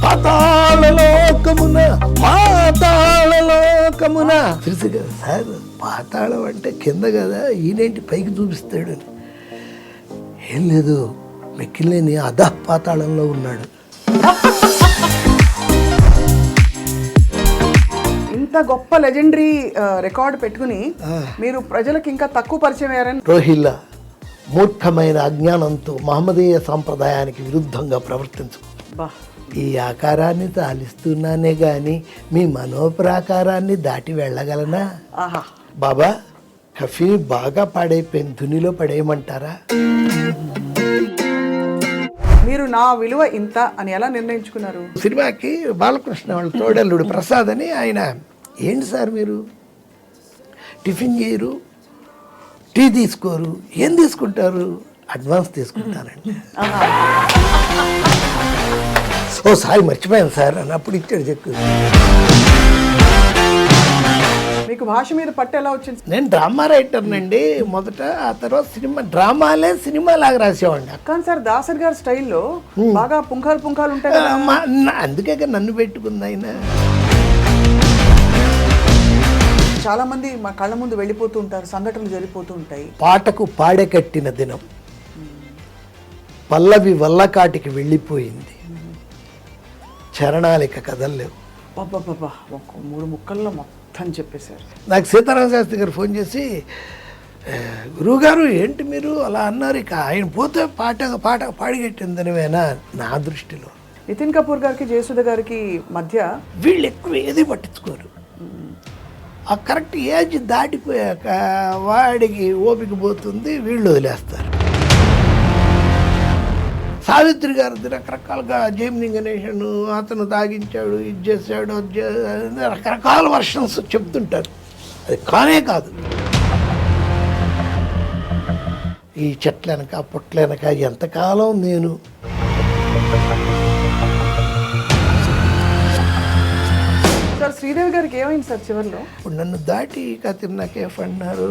పాతాళలోకమున పాతాళలోకమున తెలుసు కదా సార్, పాతాళం అంటే కింద కదా, ఈయనేంటి పైకి చూపిస్తాడు అని. ఏం లేదు, మెక్కిలేని అధః పాతాళంలో ఉన్నాడు. ఇంత గొప్ప లెజెండరీ రికార్డు పెట్టుకుని మీరు ప్రజలకు ఇంకా తక్కువ పరిచయం అయ్యారని. రోహిల్లా మూర్ఖమైన అజ్ఞానంతో మహమ్మదీయ సాంప్రదాయానికి విరుద్ధంగా ప్రవర్తించు. ఈ ఆకారాన్ని తాలిస్తున్నానే గాని మీ మనోప్రాకారాన్ని దాటి వెళ్ళగలనా? బాబా, కఫీ బాగా పాడైపోయింది, ధునిలో పడేయమంటారా? మీరు నా విలువ ఇంత అని ఎలా నిర్ణయించుకున్నారు? సినిమాకి బాలకృష్ణ వాళ్ళ తోడల్లుడు ప్రసాద్ అని ఆయన, ఏంటి సార్ మీరు టిఫిన్ చేయరు, టీ తీసుకోరు, ఏం తీసుకుంటారు? అడ్వాన్స్ తీసుకుంటానండి. ఓ సారీ మర్చిపోయాను సార్ అని అప్పుడు ఇచ్చాడు చెక్కు. మీకు భాష మీద పట్టు ఎలా వచ్చింది? నేను డ్రామా రైటర్నండి మొదట, ఆ తర్వాత సినిమాలే సినిమాలాగా రాసేవాడిని. కానీ సార్ దాసరి గారి స్టైల్లో బాగా పుంఖాలు ఉంటాయి కదా. అందుకే నన్ను పెట్టుకుంది ఆయన. చాలా మంది మా కళ్ళ ముందు వెళ్ళిపోతూ ఉంటారు, సంఘటనలు జరిగిపోతూ ఉంటాయి. పాటకు పాడే కట్టిన దినం, పల్లవి వల్లకాటికి వెళ్ళిపోయింది, చరణాలిక కదల్లేవు. బాబా ఒక 3 ముక్కల్లో మొత్తం చెప్పేశారు. నాకు సీతారామ శాస్త్రి గారు ఫోన్ చేసి, గురువుగారు ఏంటి మీరు అలా అన్నారు, ఇక ఆయన పోతే పాట పాడిగట్టిందనివేనా? నా దృష్టిలో నితిన్ కపూర్ గారికి జయసుధ గారికి మధ్య వీళ్ళు ఎక్కువ ఏది పట్టించుకోరు. ఆ కరెక్ట్ ఏజ్ దాటిపోయాక వాడికి ఓపిక పోతుంది, వీళ్ళు వదిలేస్తారు. సావిత్రి గారిది రకరకాలుగా జైమిని గణేషన్ అతను తాగించాడు, ఇది చేశాడు, రకరకాల వర్షన్స్ చెప్తుంటారు. అది కానే కాదు. ఈ చెట్లనక పుట్లనక ఎంతకాలం నేను సార్ శ్రీదేవి గారికి ఏమైంది సార్ చివరిలో? ఇప్పుడు నన్ను దాటి కతిర్నా కేఫ్ అన్నారు,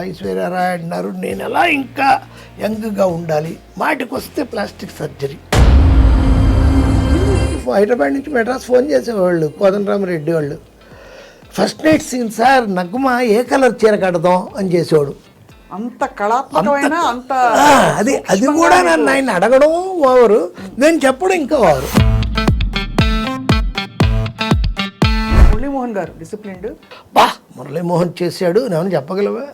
ఐశ్వర్యరాయ్ అన్నారు. నేను ఎలా ఇంకా యంగ్గా ఉండాలి, మాటికి వస్తే ప్లాస్టిక్ సర్జరీ. హైదరాబాద్ నుంచి మెడ్రాస్ ఫోన్ చేసేవాళ్ళు కోదండరామరెడ్డి వాళ్ళు, first night scene sir Nagma ఏ కలర్ చీర కడదాం అని చేసేవాడు. అంత కళాత్మకమైన అంత అది కూడా నన్ను ఆయన అడగడం ఓవరు, నేను చెప్పడం ఇంకా ఓవరు. మురళీమోహన్ గారు డిసిప్లిన్డ్. మురళీమోహన్ చేశాడు, నేను చెప్పగలవా?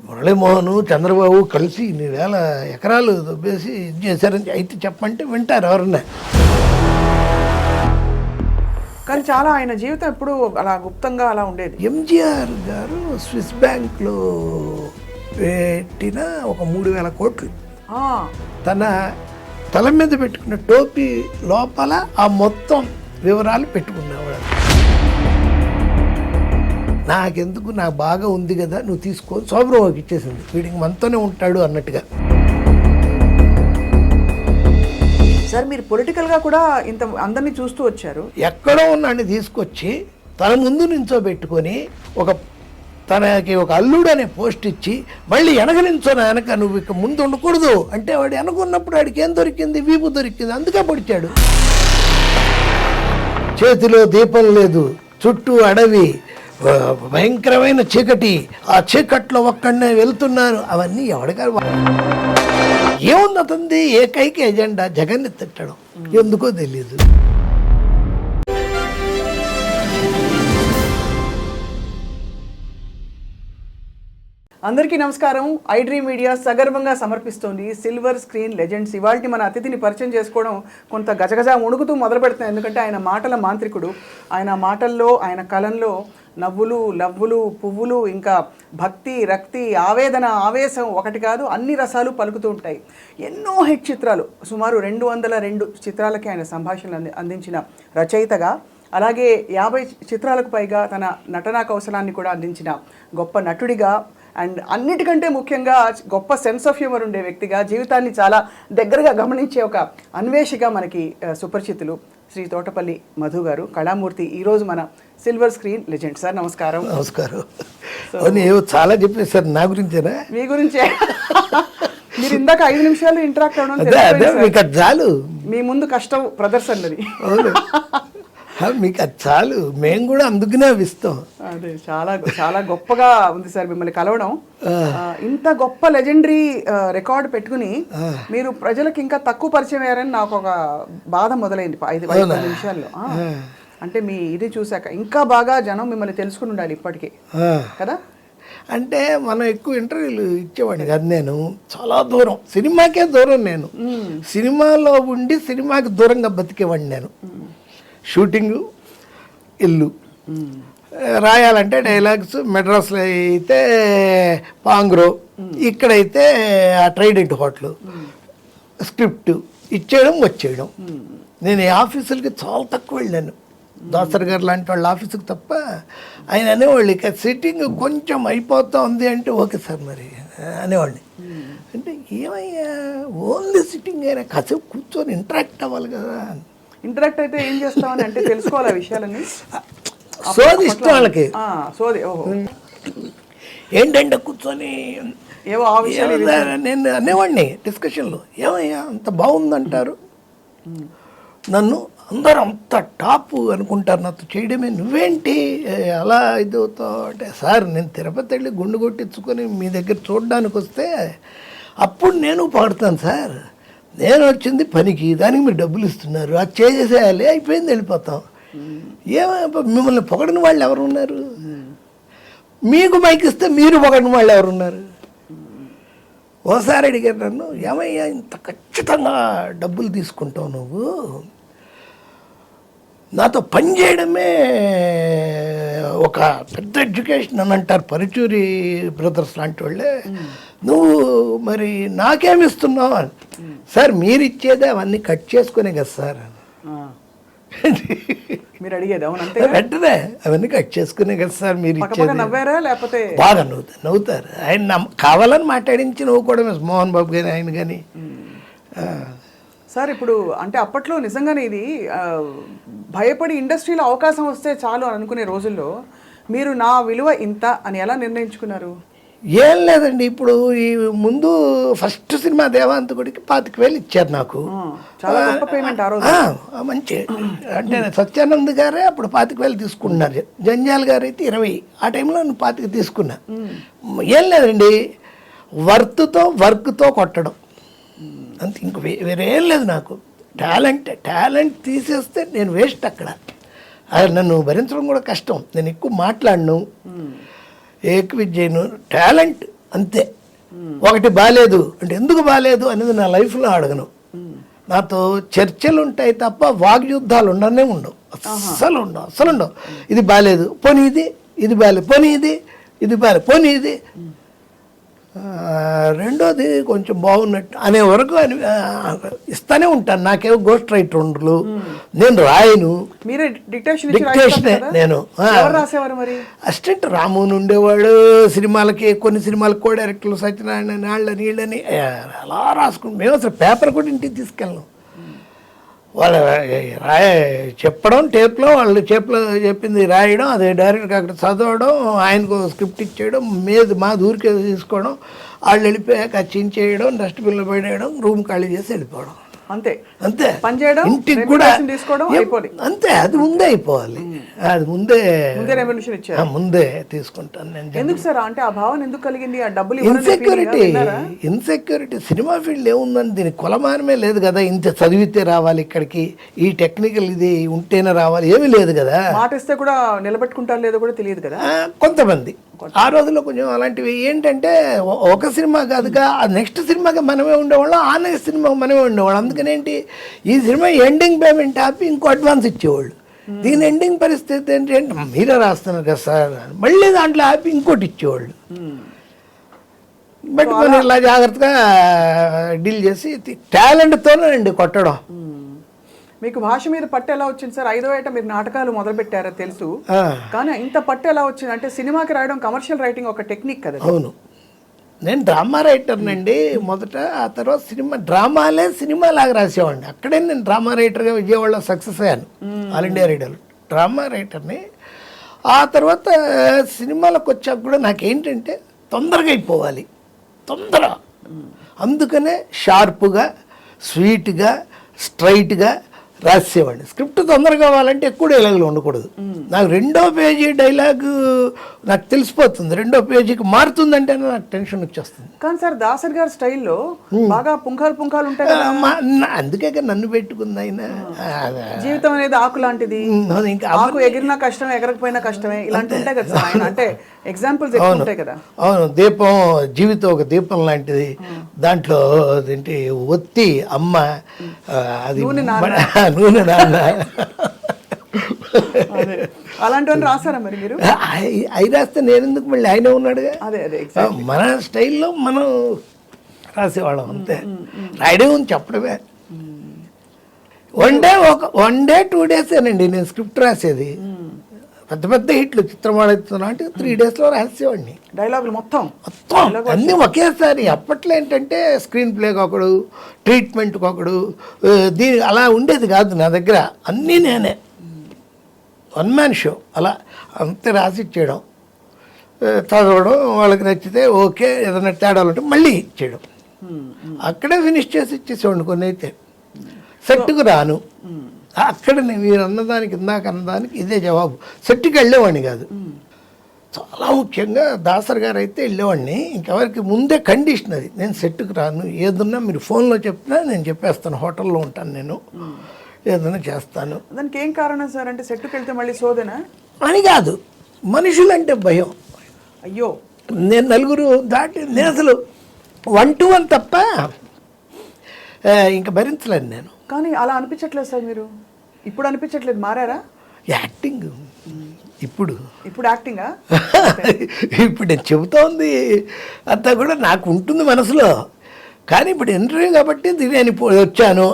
మురళీమోహన్ చంద్రబాబు కలిసి 1,000 ఎకరాలు దొబ్బేసి ఇది చేశారని అయితే చెప్పంటే వింటారు ఎవరన్నా. కానీ చాలా ఆయన జీవితం ఎప్పుడు అలా గుప్తంగా అలా ఉండేది. ఎంజీఆర్ గారు స్విస్ బ్యాంక్లో పెట్టిన ఒక 3,000 కోట్లు తన తల మీద పెట్టుకున్న టోపీ లోపల ఆ మొత్తం వివరాలు పెట్టుకునేవాడు. నాకెందుకు, నాకు బాగా ఉంది కదా నువ్వు తీసుకో, శోభరావుకి ఇచ్చేసింది, వీడికి మనతోనే ఉంటాడు అన్నట్టుగా. సార్ మీరు పొలిటికల్గా కూడా ఇంత అందరినీ చూస్తూ వచ్చారు. ఎక్కడో ఉన్నాడిని తీసుకొచ్చి తన ముందు నించోబెట్టుకొని తనకి ఒక అల్లుడు అనే పోస్ట్ ఇచ్చి మళ్ళీ వెనక వెనక నువ్వు ఇక ముందు ఉండకూడదు అంటే వాడు వెనకున్నప్పుడు వాడికి ఏం దొరికింది? వీపు దొరికింది, అందుకే పొడిచాడు. చేతిలో దీపం లేదు, చుట్టూ అడవి, భయంకరమైన చీకటి, ఆ చీకట్లో ఒక్కడనే వెళ్తున్నారు. అవన్నీ ఎవడిగారు? ఏముంది అతనిది? ఏకైక ఎజెండా జగన్ని తిట్టడం, ఎందుకో తెలీదు. అందరికీ నమస్కారం. ఐడ్రీమ్ మీడియా సగర్వంగా సమర్పిస్తోంది సిల్వర్ స్క్రీన్ లెజెండ్స్. ఇవాళ మన అతిథిని పరిచయం చేసుకోవడం కొంత గజగజ ఉణుకుతూ మొదలు పెడుతున్నాయి, ఎందుకంటే ఆయన మాటల మాంత్రికుడు. ఆయన మాటల్లో, ఆయన కలంలో నవ్వులు, లవ్వులు, పువ్వులు, ఇంకా భక్తి, రక్తి, ఆవేదన, ఆవేశం ఒకటి కాదు అన్ని రసాలు పలుకుతూ ఉంటాయి. ఎన్నో హిట్ చిత్రాలు, సుమారు 202 చిత్రాలకి ఆయన సంభాషణలు అందించిన రచయితగా, అలాగే 50 చిత్రాలకు పైగా తన నటనా కౌశలాన్ని కూడా అందించిన గొప్ప నటుడిగా, అండ్ అన్నిటికంటే ముఖ్యంగా గొప్ప సెన్స్ ఆఫ్ హ్యూమర్ ఉండే వ్యక్తిగా, జీవితాన్ని చాలా దగ్గరగా గమనించే ఒక అన్వేషిగా మనకి సుపరిచితులు శ్రీ తోటపల్లి మధు గారు, కళామూర్తి, ఈరోజు మన సిల్వర్ స్క్రీన్ లెజెండ్. సార్ నమస్కారం. నమస్కారం. చాలా చెప్పేసారు నా గురించేనా? మీ గురించే. మీరు ఇందాక 5 నిమిషాలు ఇంటరాక్ట్ అవ్వడం చాలు. మీ ముందు కష్టం ప్రదర్శనది. అవును. మీకు అది చాలు, మేము కూడా అందుకనే అవి ఇస్తాం. అదే చాలా చాలా గొప్పగా ఉంది సార్ మిమ్మల్ని కలవడం. ఇంత గొప్ప లెజెండరీ రికార్డ్ పెట్టుకుని మీరు ప్రజలకు ఇంకా తక్కువ పరిచయం అయ్యారని నాకు ఒక బాధ మొదలైంది 5 నిమిషాల్లో. అంటే మీ ఇది చూసాక ఇంకా బాగా జనం మిమ్మల్ని తెలుసుకుని ఉండాలి ఇప్పటికే కదా. అంటే మనం ఎక్కువ ఇంటర్వ్యూలు ఇచ్చేవాడిని కాదు, నేను చాలా దూరం, సినిమాకే దూరం. నేను సినిమాలో ఉండి సినిమాకి దూరంగా బతికేవాడిని. నేను షూటింగు, ఇల్లు, రాయాలంటే డైలాగ్స్ మెడ్రాస్లో అయితే పాంగ్రో, ఇక్కడైతే ఆ ట్రైడెంట్ హోటల్, స్క్రిప్ట్ ఇచ్చేయడం వచ్చేయడం. నేను ఈ ఆఫీసులకి చాలా తక్కువ వెళ్ళాను. దాసర్ గారు లాంటి వాళ్ళ ఆఫీసుకి తప్ప. ఆయన అనేవాళ్ళు ఇక సిట్టింగ్ కొంచెం అయిపోతా ఉంది అంటే ఓకే సార్ మరి అనేవాడిని. అంటే ఏమయ్యా ఓన్లీ సిట్టింగ్ అయినా కాసేపు కూర్చొని ఇంటరాక్ట్ అవ్వాలి కదా. ఇంటరాక్ట్ అయితే ఏం చేస్తామని అంటే తెలుసుకోవాలి ఆ విషయాలని. సోది ఇష్టం వాళ్ళకి. సోది ఏంటంటే కూర్చొని ఏవో ఆ విషయాలు నేను అనేవాడిని డిస్కషన్లో, ఏమయ్యా అంత బాగుందంటారు, నన్ను అందరూ అంత టాప్ అనుకుంటారు, నాతో చేయడమే, నువ్వేంటి అలా ఇది అవుతావు అంటే, సార్ నేను తిరుపతి వెళ్ళి గుండు కొట్టించుకొని మీ దగ్గర చూడడానికి వస్తే అప్పుడు నేను పాడుతాను సార్. నేను వచ్చింది పనికి, దానికి మీరు డబ్బులు ఇస్తున్నారు, అది చేసేయాలి, అయిపోయింది, వెళ్ళిపోతాం. మిమ్మల్ని పొగడిన వాళ్ళు ఎవరు ఉన్నారు? మీకు మైక్ ఇస్తే మీరు పొగడిన వాళ్ళు ఎవరున్నారు? ఓసారి అడిగారు నన్ను, ఏమయ్యా ఇంత ఖచ్చితంగా డబ్బులు తీసుకుంటావు నువ్వు, నాతో పని చేయడమే ఒక పెద్ద ఎడ్యుకేషన్ అని అంటారు పరుచూరి బ్రదర్స్ లాంటి వాళ్ళే, నువ్వు మరి నాకేమిస్తున్నావు అని. సార్ మీరు ఇచ్చేదే అవన్నీ కట్ చేసుకునే కదా సార్. మీరు అడిగేది అవునంటే వెంటనే అవన్నీ కట్ చేసుకునే కదా సార్ మీరు ఇచ్చేది. నవ్వారా లేకపోతే? బాగా నవ్వుతారు. ఆయన కావాలని మాట్లాడించి నవ్వుకోవడమే, మోహన్ బాబు కానీ ఆయన కానీ. సార్ ఇప్పుడు అంటే అప్పట్లో నిజంగానే ఇది భయపడి ఇండస్ట్రీలో అవకాశం వస్తే చాలు అని అనుకునే రోజుల్లో మీరు నా విలువ ఇంత అని ఎలా నిర్ణయించుకున్నారు? ఏం లేదండి, ఇప్పుడు ఈ ముందు ఫస్ట్ సినిమా దేవాంతకుడికి 25,000 ఇచ్చారు నాకు. చాలా గొప్ప పేమెంట్ ఆ రోజు. మంచి అంటే సత్యానంద్ గారే అప్పుడు 25,000 తీసుకుంటున్నారు, జంజాల్ గారు అయితే 20. ఆ టైంలో నేను 25 తీసుకున్నా. ఏం లేదండి, వర్క్తో కొట్టడం అంతే, ఇంక వేరే ఏం లేదు నాకు. టాలెంట్ తీసేస్తే నేను వేస్ట్ అక్కడ. అది నన్ను భరించడం కూడా కష్టం, నేను ఎక్కువ మాట్లాడను, ఎక్కువ చేయను. టాలెంట్ అంతే. ఒకటి బాగాలేదు అంటే ఎందుకు బాగాలేదు అనేది నా లైఫ్లో అడగను. నాతో చర్చలు ఉంటాయి తప్ప వాగ్యుద్ధాలు ఉండవు. అస్సలు ఉండవు. ఇది బాగాలేదు, పోనీ ఇది బాగాలేదు, పోనీ ఇది బాగాలేదు, పోనీ ఇది. రెండోది కొంచెం బాగున్నట్టు అనే వరకు ఇస్తానే ఉంటాను. నాకేమో గోస్ట్ రైటర్ ఉండరు, నేను రాయను, డిక్టేషన్ నేను. అసిస్టెంట్ రామోన్ ఉండేవాడు సినిమాలకి, కొన్ని సినిమాలకు కో డైరెక్టర్లు సత్యనారాయణ వాళ్ళని వీళ్ళని అలా రాసుకుంటాం. మేము అసలు పేపర్ కూడా ఇంటికి తీసుకెళ్ళాం. వాళ్ళు చెప్పడం టేప్లో, వాళ్ళు చెప్పింది రాయడం, అదే డైరెక్ట్గా అక్కడ చదవడం, ఆయనకు స్క్రిప్ట్ ఇచ్చేయడం, మా దూరికే తీసుకోవడం, వాళ్ళు వెళ్ళిపోయాక చించేయడం, డస్ట్బిన్లో పడేయడం, రూమ్ ఖాళీ చేసి వెళ్ళిపోవడం. అంతే పని చేయడం, ఇంటికి కూడా అంతే. అది ముందే అయిపోవాలి, అది ముందే ముందే తీసుకుంటాను నేను. ఎందుకు సార్ అంటే ఆ భావన ఎందుకు కలిగింది? ఆ డబ్బులు ఇన్సెక్యూరిటీ సినిమా ఫీల్డ్ ఏముందని దీనికి కులమానమే లేదు కదా. ఇంత చదివితే రావాలి ఇక్కడికి, ఈ టెక్నికల్ ఇది ఉంటేనే రావాలి, ఏమీ లేదు కదా. మాట ఇస్తే కూడా నిలబెట్టుకుంటారు లేదో కూడా తెలియదు కదా కొంతమంది. ఆ రోజుల్లో కొంచెం అలాంటివి ఏంటంటే ఒక సినిమా కాదుగా, నెక్స్ట్ సినిమాకి మనమే ఉండేవాళ్ళం, ఆ నెక్స్ట్ సినిమాకి మనమే ఉండేవాళ్ళం. అందుకనేంటి ఈ సినిమా ఎండింగ్ పేమెంట్ ఆపి ఇంకో అడ్వాన్స్ ఇచ్చేవాళ్ళు. దీని ఎండింగ్ పరిస్థితి ఏంటంటే మీరే రాస్తున్నారు కదా సార్, మళ్ళీ దాంట్లో ఆపి ఇంకోటి ఇచ్చేవాళ్ళు. బట్ మనం ఇలా జాగ్రత్తగా డీల్ చేసి టాలెంట్తోనే అండి కొట్టడం. మీకు భాష మీద పట్టు ఎలా వచ్చింది సార్? 5వ ఏట మీరు నాటకాలు మొదలు పెట్టారో తెలుసు, కానీ ఇంత పట్టు ఎలా వచ్చింది? అంటే సినిమాకి రాయడం, కమర్షియల్ రైటింగ్ ఒక టెక్నిక్ కదా. అవును, నేను డ్రామా రైటర్నండి మొదట. ఆ తర్వాత డ్రామాలే సినిమాలాగా రాసేవాడిని. అక్కడే నేను డ్రామా రైటర్గా విజయవాడలో సక్సెస్ అయ్యాను, ఆల్ ఇండియా రేడియోలో డ్రామా రైటర్ని. ఆ తర్వాత సినిమాలకు వచ్చాక కూడా నాకేంటంటే తొందరగా అయిపోవాలి, అందుకనే షార్ప్గా, స్వీట్గా, స్ట్రైట్గా రాసేవాడిని. స్క్రిప్ట్ తొందరగా కావాలంటే ఎక్కువ డైలాగులు ఉండకూడదు. నాకు 2వ పేజీ డైలాగు నాకు తెలిసిపోతుంది, 2వ పేజీకి మారుతుందంటే నాకు టెన్షన్ వచ్చేస్తుంది. కానీ సార్ దాసరి గారి స్టైల్లో బాగా పుంఖాలు ఉంటాయి కదా. అందుకే నన్ను పెట్టుకుంది ఆయన. జీవితం అనేది ఆకు లాంటిది, ఇంకా ఆకు ఎగిరినా కష్టమే ఎగరకపోయినా కష్టమే, ఇలాంటి ఉంటాయి కదా సార్ ఆయన. అంటే ఎగ్జాంపుల్స్ ఉంటాయి కదా. అవును, దీపం, జీవితం ఒక దీపం లాంటిది. దాంట్లో ఏంటి ఒత్తి అమ్మ, అది నూనె నాన్న, అలాంటివన్నీ రాసారా మరి మీరు? అవి రాస్తే నేను ఎందుకు, మళ్ళీ ఆయన ఉన్నాడుగా. అదే మన స్టైల్లో మనం రాసేవాళ్ళం అంతే. రాయడం ఉంది చెప్పడమే. వన్ డే 2 డేసేనండి నేను స్క్రిప్ట్ రాసేది. పెద్ద పెద్ద హిట్లు చిత్రమాడుతున్నా అంటే 3 డేస్లో రాసేవాడిని. డైలాగులు మొత్తం అన్నీ ఒకేసారి. అప్పట్లో ఏంటంటే స్క్రీన్ ప్లేకి ఒకడు, ట్రీట్మెంట్కి ఒకడు, దీని అలా ఉండేది కాదు నా దగ్గర. అన్నీ నేనే, 1 మ్యాన్ షో. అలా అంతే రాసిచ్చేయడం, చదవడం, వాళ్ళకి నచ్చితే ఓకే, ఏదైనా తేడాలు ఉంటే మళ్ళీ ఇచ్చేయడం. అక్కడే ఫినిష్ చేసి ఇచ్చేసేవాడిని. కొన్ని అయితే సెట్కు రాను, అక్కడ మీరు అన్నదానికి, ఇందాక అన్నదానికి ఇదే జవాబు. సెట్కి వెళ్ళేవాడిని కాదు. చాలా ముఖ్యంగా దాసరి గారు అయితే వెళ్ళేవాడిని. ఇంకెవరికి ముందే కండిషన్ అది, నేను సెట్కి రాను. ఏదన్నా మీరు ఫోన్లో చెప్పినా నేను చెప్పేస్తాను, హోటల్లో ఉంటాను నేను, ఏదైనా చేస్తాను. దానికి ఏం కారణం సార్? అంటే సెట్కి వెళ్తే మళ్ళీ సోదేనా అని కాదు, మనుషులంటే భయం. అయ్యో, నేను నలుగురు దాటి నేను అసలు 1 to 1 తప్ప ఇంకా భరించలేను నేను. కానీ అలా అనిపించట్లేదు సార్ మీరు? ఇప్పుడు అనిపించట్లేదు, మారారా? యాక్టింగ్ ఇప్పుడు యాక్టింగా? ఇప్పుడు నేను చెబుతోంది అంతా కూడా నాకు ఉంటుంది మనసులో. కానీ ఇప్పుడు ఇంటర్వ్యూ కాబట్టి నేను వచ్చాను.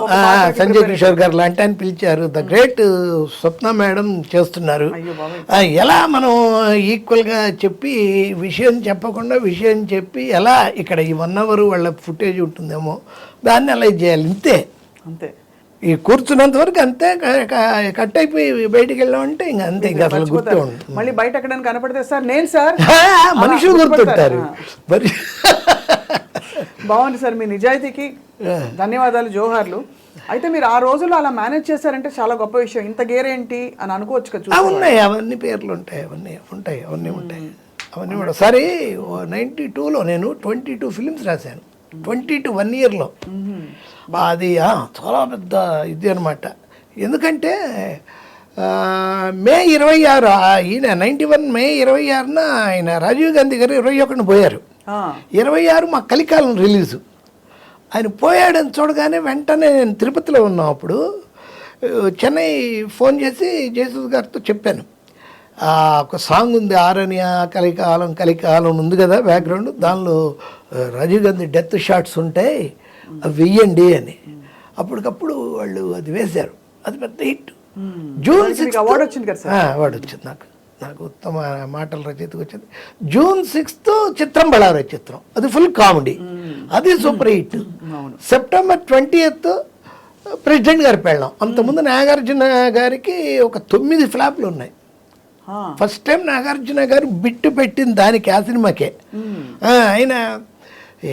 సంజయ్ కిషోర్ గారు లాంటి ఆయన పిలిచారు, ద గ్రేట్ స్వప్న మేడం చేస్తున్నారు. ఎలా మనం ఈక్వల్గా చెప్పి విషయం చెప్పకుండా విషయం చెప్పి ఎలా ఇక్కడ ఈ 1 hour వాళ్ళ ఫుటేజ్ ఉంటుందేమో దాన్ని అలా చేయాలి. అంతే. ఈ కూర్చున్నంత వరకు అంతే. కట్ అయిపోయి బయటికి వెళ్ళామంటే ఇంకా అంతే, ఇంకా అసలు గుర్తు ఉంటుంది. మళ్ళీ బయట ఎక్కడ కనపడితే సార్ నేను సార్ మనుషులు గుర్తుంటారు. మరి బాగుంది సార్, మీ నిజాయితీకి ధన్యవాదాలు, జోహార్లు. అయితే మీరు ఆ రోజుల్లో అలా మేనేజ్ చేశారంటే చాలా గొప్ప విషయం. ఇంత గేరేంటి అని అనుకోవచ్చు కదా. ఉన్నాయి, అవన్నీ పేర్లు ఉంటాయి, అవన్నీ ఉంటాయి. అవన్నీ కూడా సరే. 92లో నేను 22 ఫిలిమ్స్ రాశాను. 22 1 yearలో. అది చాలా పెద్ద ఇది అనమాట. ఎందుకంటే మే 26 ఈయన 91 మే 26న ఆయన రాజీవ్ గాంధీ గారు 21న పోయారు. 26 మా కలికాలం రిలీజు. ఆయన పోయాడని చూడగానే వెంటనే నేను తిరుపతిలో ఉన్నాం. అప్పుడు చెన్నై ఫోన్ చేసి జయసూద్ గారితో చెప్పాను, ఒక సాంగ్ ఉంది ఆరణ్య కలికాలం ఉంది కదా బ్యాక్గ్రౌండ్, దానిలో రాజీవ్ గాంధీ డెత్ షాట్స్ ఉంటాయి, అవి వెయ్యండి అని. అప్పటికప్పుడు వాళ్ళు అది వేశారు. అది పెద్ద హిట్. జూన్ 6 అవార్డు వచ్చింది కదా సార్? అవార్డు వచ్చింది నాకు ఉత్తమ మాటల రచయితకు వచ్చింది. June 6th చిత్రం బళారే చిత్రం, అది ఫుల్ కామెడీ, అది super hit. September 20th president గారి పెళ్ళాం. అంతకుముందు నాగార్జున గారికి ఒక 9 ఫ్లాప్లు ఉన్నాయి. ఫస్ట్ టైం నాగార్జున గారు బిట్టు పెట్టింది దానికి, ఆ సినిమాకే. ఆయన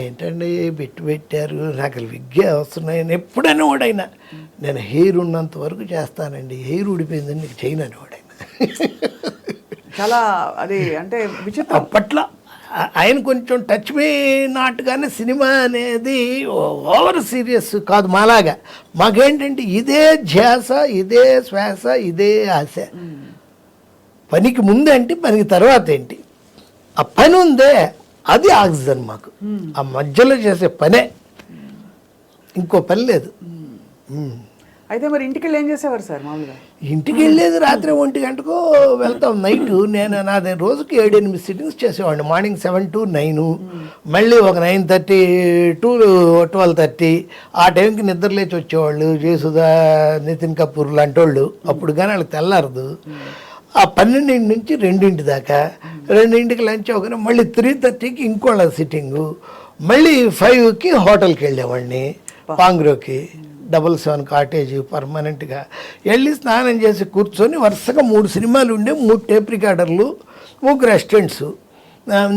ఏంటండి బిట్టు పెట్టారు, నాకు విద్య వస్తున్నాయి ఎప్పుడైనా వాడైనా, నేను హెయిర్ ఉన్నంత వరకు చేస్తానండి, హెయిర్ ఊడిపోయిందని నీకు చేయను అని వాడైనా. చాలా అది అంటే విచిత్రం. అప్పట్లో ఆయన కొంచెం టచ్ మీ నాటుగానే సినిమా అనేది ఓవర్ సీరియస్ కాదు మాలాగా. మాకేంటంటే ఇదే ధ్యాస, ఇదే శ్వాస, ఇదే ఆశ. పనికి ముందేంటి, పనికి తర్వాత ఏంటి, ఆ పని ఉందే అది ఆక్సిజన్ మాకు. ఆ మధ్యలో చేసే పనే, ఇంకో పని లేదు. అయితే మరి ఇంటికి వెళ్ళి ఏం చేసేవారు సార్ మామూలుగా? ఇంటికి వెళ్ళేది రాత్రి 1 గంటకు వెళ్తాం. నైట్ నేను నాది రోజుకి 7-8 సిట్టింగ్స్ చేసేవాడిని. మార్నింగ్ 7 to 9, మళ్ళీ ఒక 9:30 to 12:30. ఆ టైంకి నిద్ర లేచి వచ్చేవాళ్ళు జయసుధా, నితిన్ కపూర్ లాంటి వాళ్ళు. అప్పుడు కానీ వాళ్ళకి తెల్లారదు. ఆ 12 నుంచి 2 దాకా, 2కి లంచ్ అవగానే మళ్ళీ 3:30కి ఇంకోళ్ళ సిట్టింగు, మళ్ళీ 5కి హోటల్కి వెళ్ళేవాడిని పాంగ్రోకి, 77 కాటేజ్ పర్మనెంట్గా వెళ్ళి స్నానం చేసి కూర్చొని వరుసగా 3 సినిమాలు ఉండే, 3 టేప్ రికార్డర్లు, 3 అసిస్టెంట్స్,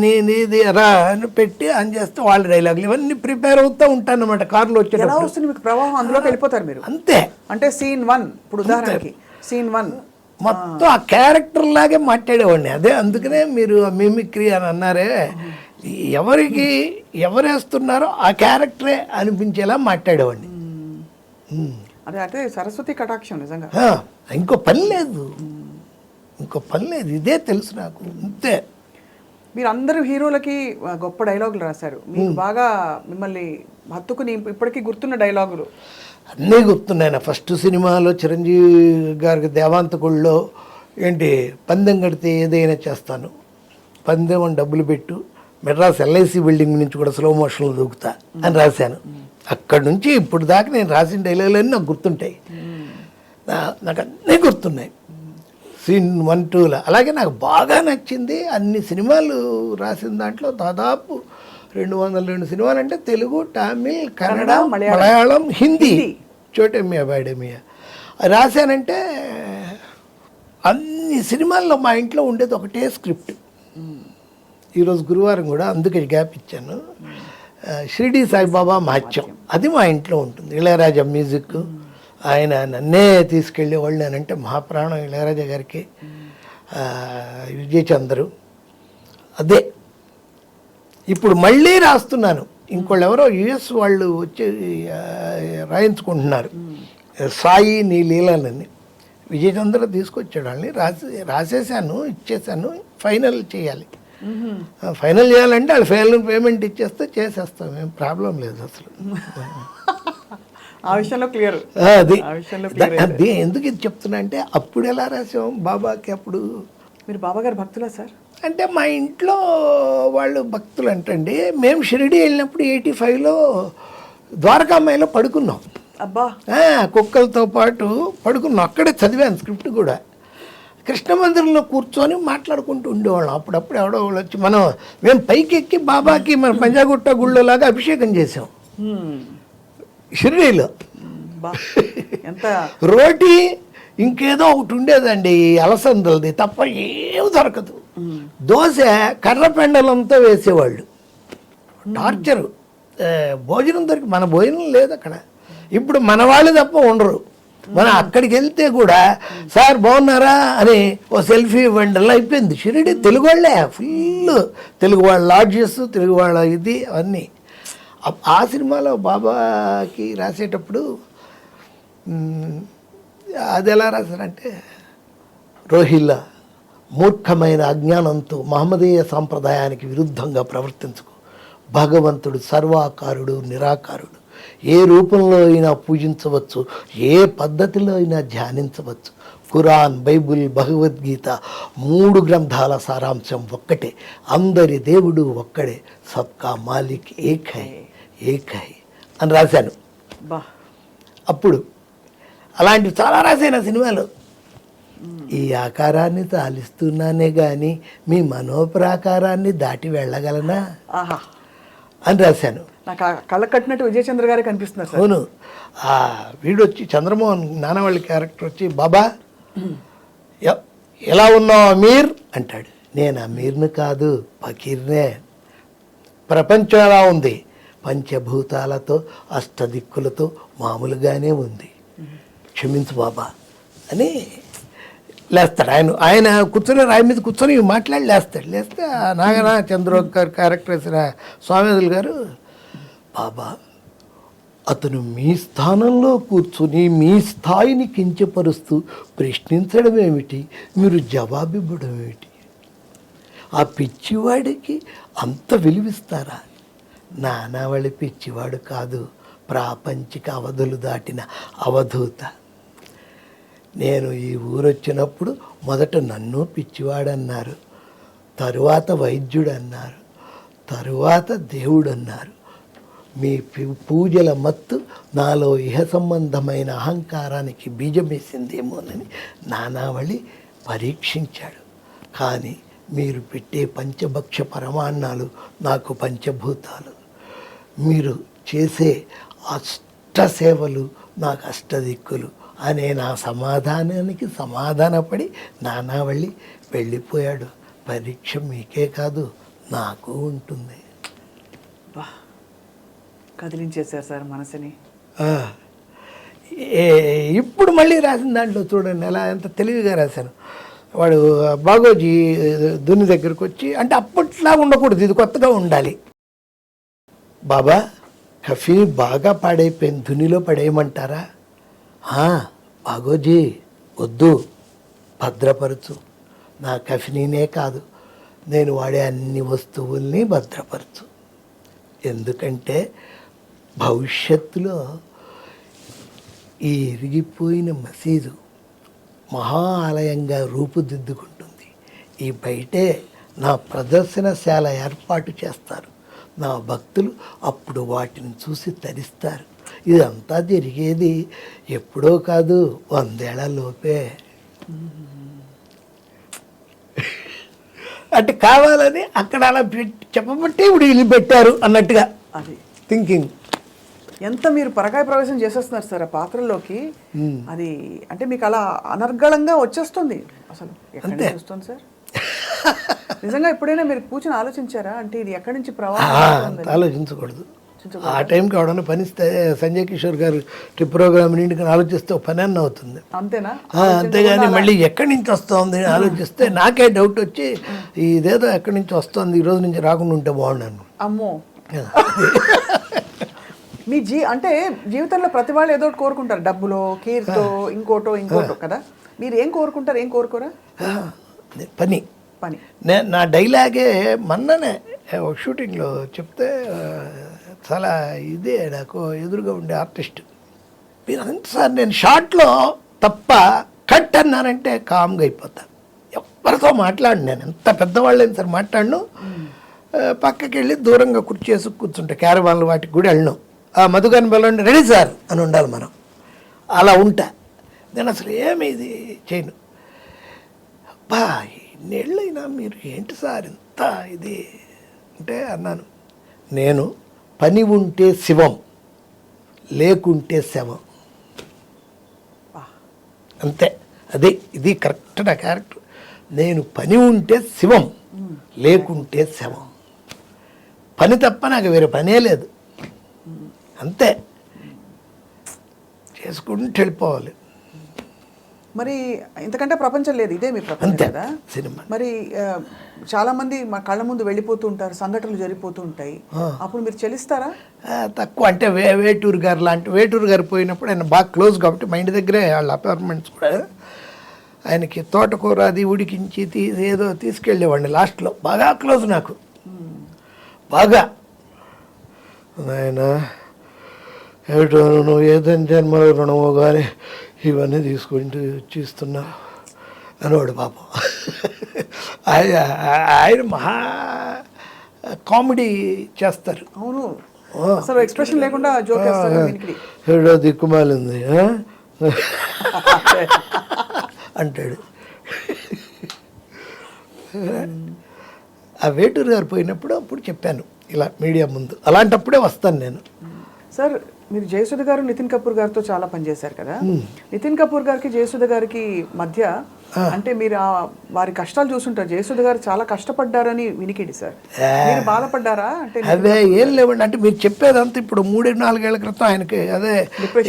నీది రా అని పెట్టి అని చేస్తే వాళ్ళ డైలాగులు ఇవన్నీ ప్రిపేర్ అవుతూ ఉంటాను అనమాట కారులో ఎలా వచ్చేటప్పుడు. వస్తుంది మీకు ప్రవాహం? అందులోకి వెళ్ళిపోతారు మీరు అంతే, అంటే సీన్ 1 ఇప్పుడు ఉదాహరణకి సీన్ 1 మొత్తం ఆ క్యారెక్టర్ లాగే మాట్లాడేవాడిని. అదే అందుకనే మీరు మిమిక్రీ అని అన్నారే, ఎవరికి ఎవరేస్తున్నారో ఆ క్యారెక్టరే అనిపించేలా మాట్లాడేవాడిని. అదే అంటే సరస్వతి కటాక్షం నిజంగా. ఇంకో పని లేదు, ఇంకో పని లేదు, ఇదే తెలుసు నాకు, అంతే. మీరు అందరూ హీరోలకి గొప్ప డైలాగులు రాశారు. మీకు బాగా మిమ్మల్ని హత్తుకుని ఇప్పటికీ గుర్తున్న డైలాగులు? అన్నీ గుర్తున్నాయి. నా ఫస్ట్ సినిమాలో చిరంజీవి గారికి దేవాంతకుళ్ళలో ఏంటి, పందెం కడితే ఏదైనా చేస్తాను, పందెం అని డబ్బులు పెట్టు, మెడ్రాస్ ఎల్ఐసి బిల్డింగ్ నుంచి కూడా స్లో మోషన్లో దూకుతా అని రాశాను. అక్కడి నుంచి ఇప్పుడు దాకా నేను రాసిన డైలాగులన్నీ నాకు గుర్తుంటాయి. నాకు అన్నీ గుర్తున్నాయి సీన్ 1, 2లో. అలాగే నాకు బాగా నచ్చింది అన్ని సినిమాలు రాసిన దాంట్లో దాదాపు 202 సినిమాలు, అంటే తెలుగు, తమిళ్, కన్నడ, మలయాళం, హిందీ, చోటేమియా బాడేమియా రాశానంటే అన్ని సినిమాల్లో మా ఇంట్లో ఉండేది ఒకటే స్క్రిప్ట్. ఈరోజు గురువారం కూడా అందుకే గ్యాప్ ఇచ్చాను. షిరిడి సాయిబాబా మహత్యం అది మా ఇంట్లో ఉంటుంది. ఇళయరాజా మ్యూజిక్, ఆయన నన్నే తీసుకెళ్ళేవాళ్ళు. నేనంటే మహాప్రాణం ఇళయరాజా గారికి, విజయచంద్రు. అదే ఇప్పుడు మళ్ళీ రాస్తున్నాను. ఇంకోళ్ళు ఎవరో యుఎస్ వాళ్ళు వచ్చి రాయించుకుంటున్నారు, సాయి నీ లీలలని. విజయచంద్ర తీసుకొచ్చాడు వాళ్ళని, రాసేసాను, ఇచ్చేసాను. ఫైనల్ చేయాలి. ఫైనల్ చేయాలంటే వాళ్ళు ఫైనల్ పేమెంట్ ఇచ్చేస్తే చేసేస్తాం, ఏం ప్రాబ్లం లేదు అసలు. ఆ విషయంలో క్లియర్. అది ఎందుకు ఇది చెప్తున్నా అంటే, అప్పుడు ఎలా రాసాం బాబాకి. అప్పుడు మీరు బాబా గారు భక్తులా సార్? అంటే మా ఇంట్లో వాళ్ళు భక్తులు అంటండి. మేము షిరిడి వెళ్ళినప్పుడు 85లో ద్వారకామాయిలో పడుకున్నాం. అబ్బా, కుక్కలతో పాటు పడుకున్నాం. అక్కడే చదివాను స్క్రిప్ట్ కూడా. కృష్ణ మందిరంలో కూర్చొని మాట్లాడుకుంటూ ఉండేవాళ్ళం. అప్పుడప్పుడు ఎవడో వాళ్ళు వచ్చి మేము పైకి ఎక్కి బాబాకి మన పంజాగుట్ట గుళ్ళలాగా అభిషేకం చేసాం షిరిడీలో. ఎంత రోటీ ఇంకేదో ఒకటి ఉండేదండి అలసందలది తప్ప ఏం దొరకదు. దోశ కర్ర పెండలంతో వేసేవాళ్ళు. టార్చరు. భోజనం దొరికి మన భోజనం లేదు అక్కడ. ఇప్పుడు మన వాళ్ళు తప్ప ఉండరు. మనం అక్కడికి వెళ్తే కూడా సార్ బాగున్నారా అని ఓ సెల్ఫీ ఇవ్వండి అలా అయిపోయింది. షిరిడి తెలుగు వాళ్ళే, ఫుల్ తెలుగు వాళ్ళ లాడ్జెస్, తెలుగు వాళ్ళ ఇది అవన్నీ. ఆ సినిమాలో బాబాకి రాసేటప్పుడు అది ఎలా రాశారంటే, రోహిల్లా మూర్ఖమైన అజ్ఞానంతో మహమ్మదీయ సాంప్రదాయానికి విరుద్ధంగా ప్రవర్తించుకు. భగవంతుడు సర్వాకారుడు, నిరాకారుడు. ఏ రూపంలో అయినా పూజించవచ్చు, ఏ పద్ధతిలో అయినా ధ్యానించవచ్చు. ఖురాన్, బైబుల్, భగవద్గీత 3 గ్రంథాల సారాంశం ఒక్కటే. అందరి దేవుడు ఒక్కడే. సబ్కా మాలిక్ ఏక్ హై, ఏక్ హై అని రాశాను. అప్పుడు అలాంటివి చాలా రాశాను ఆ సినిమాలో. ఈ ఆకారాన్ని తాలిస్తున్నానే కానీ మీ మనోప్రాకారాన్ని దాటి వెళ్ళగలనా అని రాశాను. నాకు కళ్ళ కట్టినట్టు విజయచంద్ర గారే కనిపిస్తున్నారు సార్. అవును. వీడు వచ్చి చంద్రమోహన్ నానవల్లి క్యారెక్టర్ వచ్చి, బాబా ఎలా ఉన్నావు అమీర్ అంటాడు. నేను అమీర్ని కాదు, ఫకీర్నే. ప్రపంచం ఎలా ఉంది? పంచభూతాలతో, అష్టదిక్కులతో మామూలుగానే ఉంది, క్షమించు బాబా అని లేస్తాడు. ఆయన కూర్చొని రాయి మీద కూర్చొని మాట్లాడి లేస్తాడు. లేస్తే నాగనా చంద్రోకర్ క్యారెక్టర్ వేసిన స్వామిదులు గారు, బాబా అతను మీ స్థానంలో కూర్చొని మీ స్థాయిని కించపరుస్తూ ప్రశ్నించడం ఏమిటి, మీరు జవాబివ్వడం ఏమిటి? ఆ పిచ్చివాడికి అంత విలువిస్తారా? నానావళి పిచ్చివాడు కాదు, ప్రాపంచిక అవధులు దాటిన అవధూత. నేను ఈ ఊరొచ్చినప్పుడు మొదట నన్ను పిచ్చివాడన్నారు, తరువాత వైద్యుడన్నారు, తరువాత దేవుడన్నారు. మీ పూజల మత్తు నాలో ఇహ సంబంధమైన అహంకారానికి బీజమేసిందేమోనని నానావళి పరీక్షించాడు. కానీ మీరు పెట్టే పంచభక్ష పరమాన్నాలు నాకు పంచభూతాలు, మీరు చేసే అష్టసేవలు నాకు అష్టదిక్కులు అనే నా సమాధానానికి సమాధానపడి నానావళి వెళ్ళిపోయాడు. పరీక్ష మీకే కాదు నాకు ఉంటుంది. బా, కదిలించేశారు సార్ మనసుని. ఆ, ఇప్పుడు మళ్ళీ రాసిన దాంట్లో చూడండి ఎలా ఎంత తెలివిగా రాశాను. వాడు బాగోజీ దుని దగ్గరకు వచ్చి, అంటే అప్పట్లా ఉండకూడదు, ఇది కొత్తగా ఉండాలి. బాబా కఫీ బాగా పాడైపోయింది, దునిలో పడేయమంటారా? బాగోజీ వద్దు, భద్రపరచు. నా కఫీనే కాదు, నేను వాడే అన్ని వస్తువుల్ని భద్రపరచు. ఎందుకంటే భవిష్యత్తులో ఈ ఇరిగిపోయిన మసీదు మహా ఆలయంగా రూపుదిద్దుకుంటుంది. ఈ బయటే నా ప్రదర్శనశాల ఏర్పాటు చేస్తారు. నా భక్తులు అప్పుడు వాటిని చూసి తరిస్తారు. ఇదంతా జరిగేది ఎప్పుడో కాదు, 100 ఏళ్ల లోపే. అంటే కావాలని అక్కడ అలా చెప్పబట్టి ఇప్పుడు ఇల్లు పెట్టారు అన్నట్టుగా అది థింకింగ్. ఎంత మీరు పరకాయ ప్రవేశం చేసేస్తున్నారు సార్ ఆ పాత్రలోకి. అది అంటే మీకు అలా అనర్గళంగా వచ్చేస్తుంది. అసలు ఎక్కడి నుంచి వస్తుంది సార్? నిజంగా ఎప్పుడైనా మీరు కూర్చొని ఆలోచించారా? అంటే ఇది ఎక్కడి నుంచి ప్రవాహం? ఆలోచించకూడదు. ఆ టైంకి ఎవడన్నా పనిస్తే సంజయ్ కిషోర్ గారు ట్రిప్ ప్రోగ్రామ్ నుండి ఆలోచిస్తే ఒక పని అన్న అవుతుంది. అంతేనా? అంతేగాని మళ్ళీ ఎక్కడి నుంచి వస్తుంది ఆలోచిస్తే నాకే డౌట్ వచ్చి ఇదేదో ఎక్కడి నుంచి వస్తుంది, ఈ రోజు నుంచి రాకుండా ఉంటే బాగున్నాను. అమ్మో, మీ అంటే జీవితంలో ప్రతి వాళ్ళు ఏదో ఒకటి కోరుకుంటారు, డబ్బులో, కీర్తో, ఇంకోటో కదా. మీరు ఏం కోరుకుంటారు, ఏం కోరుకోరా? పని. పని. నా డైలాగే మొన్ననే ఒక షూటింగ్లో చెప్తే చాలా ఇదే నాకు ఎదురుగా ఉండే ఆర్టిస్ట్, మీరు అంత సార్ నేను షార్ట్లో తప్ప కట్ అన్నానంటే కామ్గా అయిపోతాను. ఎవరితో మాట్లాడు, నేను ఎంత పెద్దవాళ్ళైనా సరే మాట్లాడను. పక్కకి వెళ్ళి దూరంగా కుర్చేసి కూర్చుంటా. క్యారవాన్లు వాటికి కూడా వెళ్ళను. మధుగాని బలండి రెడీ సార్ అని ఉండాలి మనం. అలా ఉంటా నేను. అసలు ఏమి ఇది చేయను. అబ్బా ఇన్నేళ్ళైనా మీరు ఏంటి సార్ ఇంత ఇది అంటే అన్నాను. నేను పని ఉంటే శివం, లేకుంటే శవం. అంతే, అదే ఇది కరెక్ట్ నా క్యారెక్టర్. నేను పని ఉంటే శివం, లేకుంటే శవం. పని తప్ప నాకు వేరే పనే లేదు. అంతే, చేసుకుంటూ వెళ్ళిపోవాలి. మరి ఇంతకంటే ప్రపంచం లేదు, ఇదే మీ ప్రపంచం కదా సినిమా. మరి చాలా మంది మా కళ్ళ ముందు వెళ్ళిపోతూ ఉంటారు, సంఘటనలు జరిగిపోతూ ఉంటాయి, అప్పుడు మీరు చెల్లిస్తారా? తక్కువ. అంటే వేటూరు గారు లాంటి, వేటూరు గారు పోయినప్పుడు ఆయన బాగా క్లోజ్ కాబట్టి మా ఇంటి దగ్గరే వాళ్ళ అపార్ట్మెంట్స్ కూడా, ఆయనకి తోటకూర అది ఉడికించి ఏదో తీసుకెళ్ళేవాడిని లాస్ట్లో. బాగా క్లోజ్ నాకు, బాగా. ఆయన ఏటో నువ్వు ఏదైనా జన్మలో రుణమో కానీ ఇవన్నీ తీసుకుంటూ ఇస్తున్నా అనేవాడు పాపం. ఆయన మహా కామెడీ చేస్తారు. అవును, అసలు ఎక్స్ప్రెషన్ లేకుండా జోక్ చేస్తారు. ఏడో దిక్కుమాలింది అంటాడు. ఆ వేటూరు గారు పోయినప్పుడు అప్పుడు చెప్పాను ఇలా మీడియా ముందు. అలాంటప్పుడే వస్తాను నేను. సార్ మీరు జయసుధ గారు నితిన్ కపూర్ గారితో చాలా పనిచేశారు కదా. నితిన్ కపూర్ గారికి జయసుధ గారికి మధ్య అంటే మీరు వారి కష్టాలు చూస్తుంటారు. జయసుధ గారు చాలా కష్టపడ్డారని వినికిడి సార్, మీరు బాధపడ్డారా? అంటే అదే ఏం లేవండి. అంటే మీరు చెప్పేదంతా ఇప్పుడు 3-4 ఏళ్ల క్రితం ఆయనకి అదే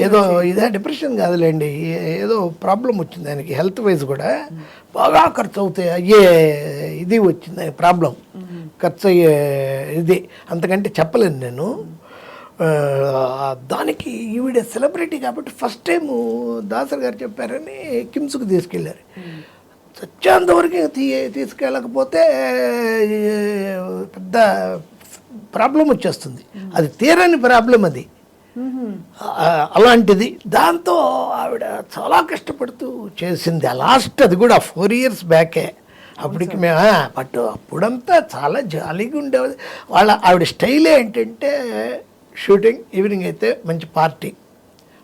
ఏదో ఇదే డిప్రెషన్ కాదులేండి, ఏదో ప్రాబ్లం వచ్చింది ఆయనకి, హెల్త్ వైజ్ కూడా బాగా ఖర్చు అవుతాయి అయ్యే ఇది వచ్చింది ఆయన ప్రాబ్లం, ఖర్చు అయ్యే ఇది. అంతకంటే చెప్పలేను నేను. దానికి ఈవిడ సెలబ్రిటీ కాబట్టి ఫస్ట్ టైము దాసర్ గారు చెప్పారని కిమ్స్కి తీసుకెళ్ళారు. చచ్చేంతవరకు తీసుకెళ్ళకపోతే పెద్ద ప్రాబ్లం వచ్చేస్తుంది, అది తీరని ప్రాబ్లం అది. అలాంటిది దాంతో ఆవిడ చాలా కష్టపడుతూ చేసింది. లాస్ట్ అది కూడా 4 years బ్యాకే. అప్పటికి మేము బట్ అప్పుడంతా చాలా జాలీగా ఉండేది. ఆవిడ స్టైల్ ఏంటంటే షూటింగ్, ఈవినింగ్ అయితే మంచి పార్టీ,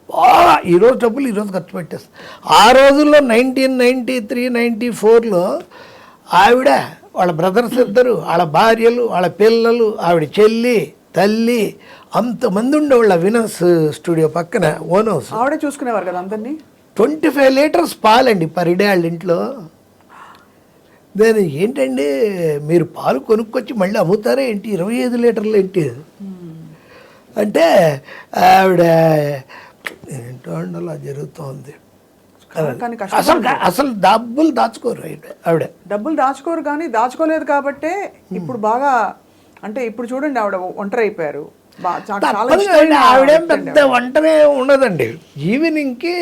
బాగా ఈరోజు డబ్బులు ఈరోజు ఖర్చు పెట్టేస్తాం. ఆ రోజుల్లో 1993-94లో ఆవిడ, వాళ్ళ బ్రదర్స్ ఇద్దరు, వాళ్ళ భార్యలు, వాళ్ళ పిల్లలు, ఆవిడ చెల్లి, తల్లి, అంతమంది ఉండేవాళ్ళ వినస్ స్టూడియో పక్కన ఓన్ హౌస్. ఆవిడే చూసుకునేవారు కదా అందరినీ. 25 లీటర్స్ పాలండి పర్ డే వాళ్ళ ఇంట్లో. నేను ఏంటండి మీరు పాలు కొనుక్కొచ్చి మళ్ళీ అమ్ముతారా ఏంటి 25 లీటర్లు ఏంటి అంటే ఆవిడ ఏంటో అండి అలా జరుగుతోంది. కానీ అసలు డబ్బులు దాచుకోరు ఆవిడ. డబ్బులు దాచుకోరు, కానీ దాచుకోలేదు కాబట్టే ఇప్పుడు బాగా, అంటే ఇప్పుడు చూడండి ఆవిడ ఒంటరి అయిపోయారు. ఆవిడేం పెద్ద వంటనే ఉండదండి. ఈవినింగ్కి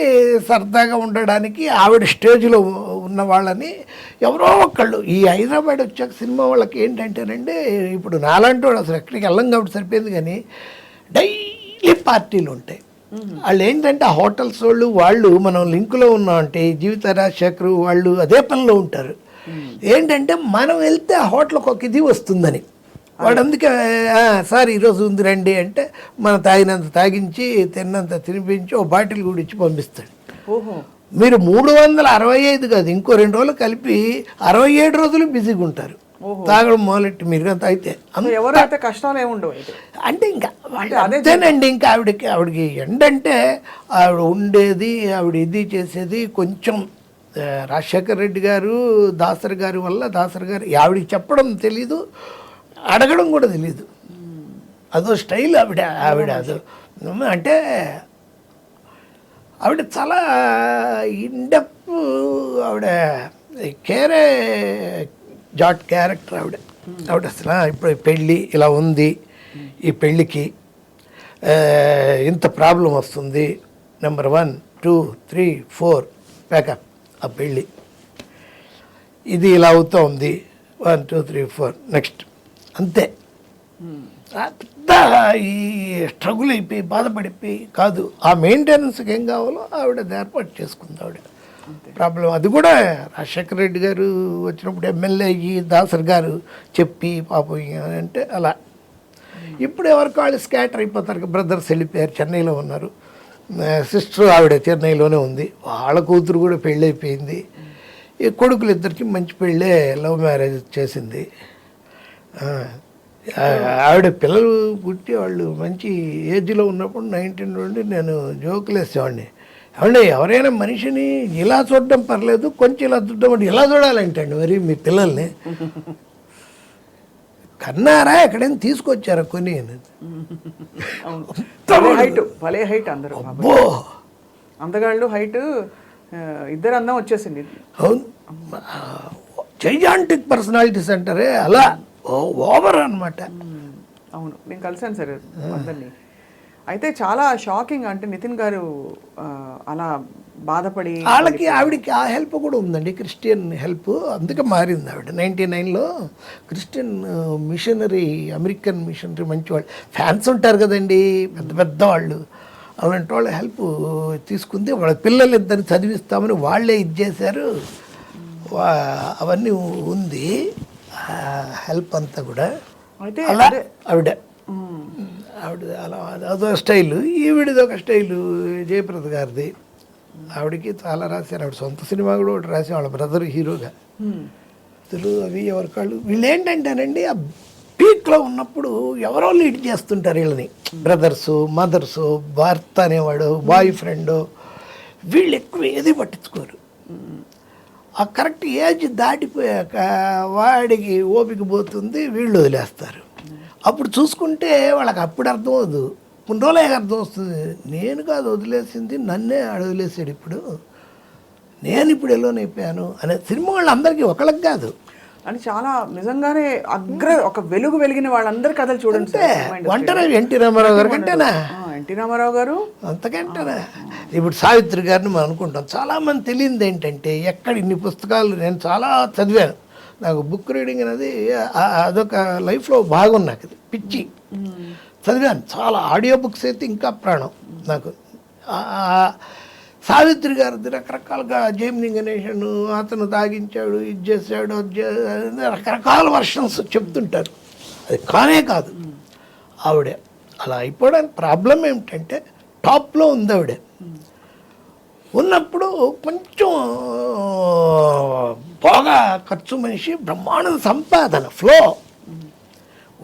సరదాగా ఉండడానికి ఆవిడ స్టేజ్లో ఉన్న వాళ్ళని ఎవరో ఒకళ్ళు, ఈ హైదరాబాద్ వచ్చాక సినిమా వాళ్ళకి ఏంటంటేనండి, ఇప్పుడు నాలాంటి వాడు అసలు ఎక్కడికి వెళ్ళం కాబట్టి సరిపోయింది, కానీ డైలీ పార్టీలు ఉంటాయి. వాళ్ళు ఏంటంటే ఆ హోటల్స్ వాళ్ళు మనం లింకులో ఉన్నామంటే జీవిత రాజశేఖర్ వాళ్ళు అదే పనిలో ఉంటారు. ఏంటంటే మనం వెళ్తే ఆ హోటల్కి ఒక ఇది వస్తుందని వాడు అందుకే సార్ ఈరోజు ఉంది రండి అంటే మనం తాగినంత తాగించి తిన్నంత తినిపించి ఓ బాటిల్ కూడా ఇచ్చి పంపిస్తాడు. మీరు 365 కాదు, ఇంకో 2 రోజులు కలిపి 67 రోజులు బిజీగా ఉంటారు తాగడం మొదలెట్టి. మీరు తాగితే ఎవరైతే కష్టాలు ఏముండవు అంటే ఇంకా అదేనండి. ఇంకా ఆవిడకి ఏంటంటే ఆవిడ ఉండేది, ఆవిడ ఇది చేసేది కొంచెం రాజశేఖర్ రెడ్డి గారు దాసరి గారి వల్ల, దాసరి గారు ఆవిడకి చెప్పడం తెలీదు, అడగడం కూడా తెలీదు. అదో స్టైల్ ఆవిడ అదో అంటే ఆవిడ చాలా ఇండెప్, ఆవిడ కేరే జాట్ క్యారెక్టర్ ఆవిడ. అసలు ఇప్పుడు పెళ్ళి ఇలా ఉంది, ఈ పెళ్ళికి ఇంత ప్రాబ్లం వస్తుంది, నెంబర్ 1 2 3 4 ప్యాకప్, ఆ పెళ్ళి ఇది ఇలా అవుతూ ఉంది 1 2 3 4 నెక్స్ట్, అంతే. పెద్ద ఈ స్ట్రగుల్ అయిపోయి బాధపడిపోయి కాదు, ఆ మెయింటెనెన్స్కి ఏం కావాలో ఆవిడ ఏర్పాటు చేసుకుంది ఆవిడ. ప్రాబ్లం అది కూడా రాజశేఖర రెడ్డి గారు వచ్చినప్పుడు ఎమ్మెల్యే అయ్యి దాసరి గారు చెప్పి పాపం అంటే అలా. ఇప్పుడు ఎవరికి వాళ్ళు స్కాటర్ అయిపోతారు. బ్రదర్స్ వెళ్ళిపోయారు, చెన్నైలో ఉన్నారు. సిస్టర్ ఆవిడ చెన్నైలోనే ఉంది, వాళ్ళ కూతురు కూడా పెళ్ళి అయిపోయింది. ఈ కొడుకులు ఇద్దరికి మంచి పెళ్ళే, లవ్ మ్యారేజ్ చేసింది. ఆవిడ పిల్లలు పుట్టి వాళ్ళు మంచి ఏజ్లో ఉన్నప్పుడు 19 నుండి నేను జోకులు వేసేవాడిని, ఏమంటే ఎవరైనా మనిషిని ఇలా చూడడం పర్లేదు, కొంచెం ఇలా చూడడం అంటే ఇలా చూడాలంటండి. మరి మీ పిల్లల్ని కన్నారా ఎక్కడైనా తీసుకొచ్చారా కొన్ని? భలే హైట్ అందరూ, అబ్బో అందగాళ్ళు హైట్, ఇద్దరు అందం వచ్చేసింది. అవును, జైజాంటిక్ పర్సనాలిటీస్ అంటారే అలా ఓవర్ అనమాట. అవును, నేను కలిసాను సార్ అందరినీ. అయితే చాలా షాకింగ్, అంటే నితిన్ గారు అలా బాధపడి వాళ్ళకి ఆవిడకి ఆ హెల్ప్ కూడా ఉందండి, క్రిస్టియన్ హెల్ప్. అందుకే మారింది ఆవిడ. 99లో క్రిస్టియన్ మిషనరీ, అమెరికన్ మిషనరీ, మంచి వాళ్ళు ఫ్యాన్స్ ఉంటారు కదండి, పెద్ద పెద్ద వాళ్ళు, అలాంటి వాళ్ళ హెల్ప్ తీసుకుంది. వాళ్ళ పిల్లలు ఇద్దరిని చదివిస్తామని వాళ్ళే ఇది చేశారు. అవన్నీ ఉంది హెల్ప్ అంతా కూడా. అయితే అలా ఆవిడ అలా అదో స్టైలు, ఈవిడిది ఒక స్టైలు. జయప్రద గారిది, ఆవిడకి చాలా రాశారు. ఆవిడ సొంత సినిమా కూడా ఒకటి రాసి, వాళ్ళ బ్రదర్ హీరోగా. అవి ఎవరికాళ్ళు వీళ్ళు ఏంటంటేనండి, ఆ పీక్లో ఉన్నప్పుడు ఎవరో లీడ్ చేస్తుంటారు వీళ్ళని, బ్రదర్సు, మదర్సు, భర్త అనేవాడు, బాయ్ ఫ్రెండ్, వీళ్ళు ఎక్కువ ఏది పట్టించుకోరు. ఆ కరెక్ట్ ఏజ్ దాటిపోయాక వాడికి ఓపిక పోతుంది, వీళ్ళు వదిలేస్తారు. అప్పుడు చూసుకుంటే వాళ్ళకి అప్పుడు అర్థం అవదు, కొన్ని రోజులే అర్థం వస్తుంది. నేను కాదు వదిలేసింది, నన్నే వదిలేసాడు, ఇప్పుడు నేను ఇప్పుడు ఎల్లోనైపోయాను అనే సినిమా వాళ్ళు అందరికీ ఒకళ్ళకి కాదు అని చాలా నిజంగానే ఒక వెలుగు వెలిగిన వాళ్ళందరి కథలు చూడండి. ఒంటరి ఎన్టీ రామారావు గారు కంటేనా? ఎన్టీ రామారావు గారు అంతకంటేనా? ఇప్పుడు సావిత్రి గారిని మనం అనుకుంటాం. చాలామంది తెలియదు ఏంటంటే, ఎక్కడ ఇన్ని పుస్తకాలు నేను చాలా చదివాను. నాకు బుక్ రీడింగ్ అనేది అదొక లైఫ్లో భాగం, నాకు అది పిచ్చి. చదివాను చాలా, ఆడియో బుక్స్ అయితే ఇంకా ప్రాణం నాకు. సావిత్రి గారిది రకరకాలుగా, జైమిని గణేషన్ అతను తాగించాడు, ఇది చేశాడు, రకరకాల వర్షన్స్ చెప్తుంటారు. అది కానే కాదు. ఆవిడే అలా అయిపోవడానికి ప్రాబ్లం ఏమిటంటే, టాప్లో ఉంది ఆవిడ. ఉన్నప్పుడు కొంచెం బాగా ఖర్చు మనిషి, బ్రహ్మాండ సంపాదన,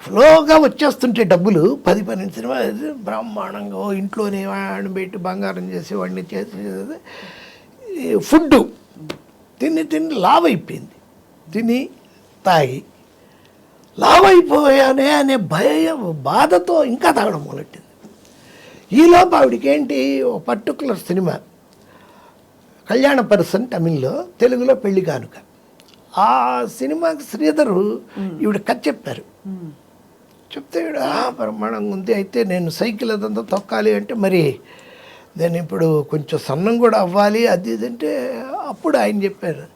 ఫ్లోగా వచ్చేస్తుంటే డబ్బులు, 10-12 సినిమా బ్రహ్మాండంగా ఇంట్లోనే వాడిని పెట్టి బంగారం చేసి వాడిని చేసేది. ఫుడ్డు తిని లావ్ అయిపోయింది. తిని తాగి లావైపోయానే అనే బాధతో ఇంకా తాగడం మొదలెట్టింది. ఈలోపు ఆవిడికి ఏంటి, ఒక పర్టికులర్ సినిమా కళ్యాణ పర్సన్ తమిళ్లో, తెలుగులో పెళ్లి కానుక. ఆ సినిమాకి శ్రీధరు ఈవిడ కథ చెప్పారు. చెప్తే ఈవిడ బ్రహ్మాండంగా ఉంది, అయితే నేను సైకిల్ అదంతా తొక్కాలి అంటే మరి నేను ఇప్పుడు కొంచెం సన్నం కూడా అవ్వాలి అది ఇది అంటే, అప్పుడు ఆయన చెప్పారు,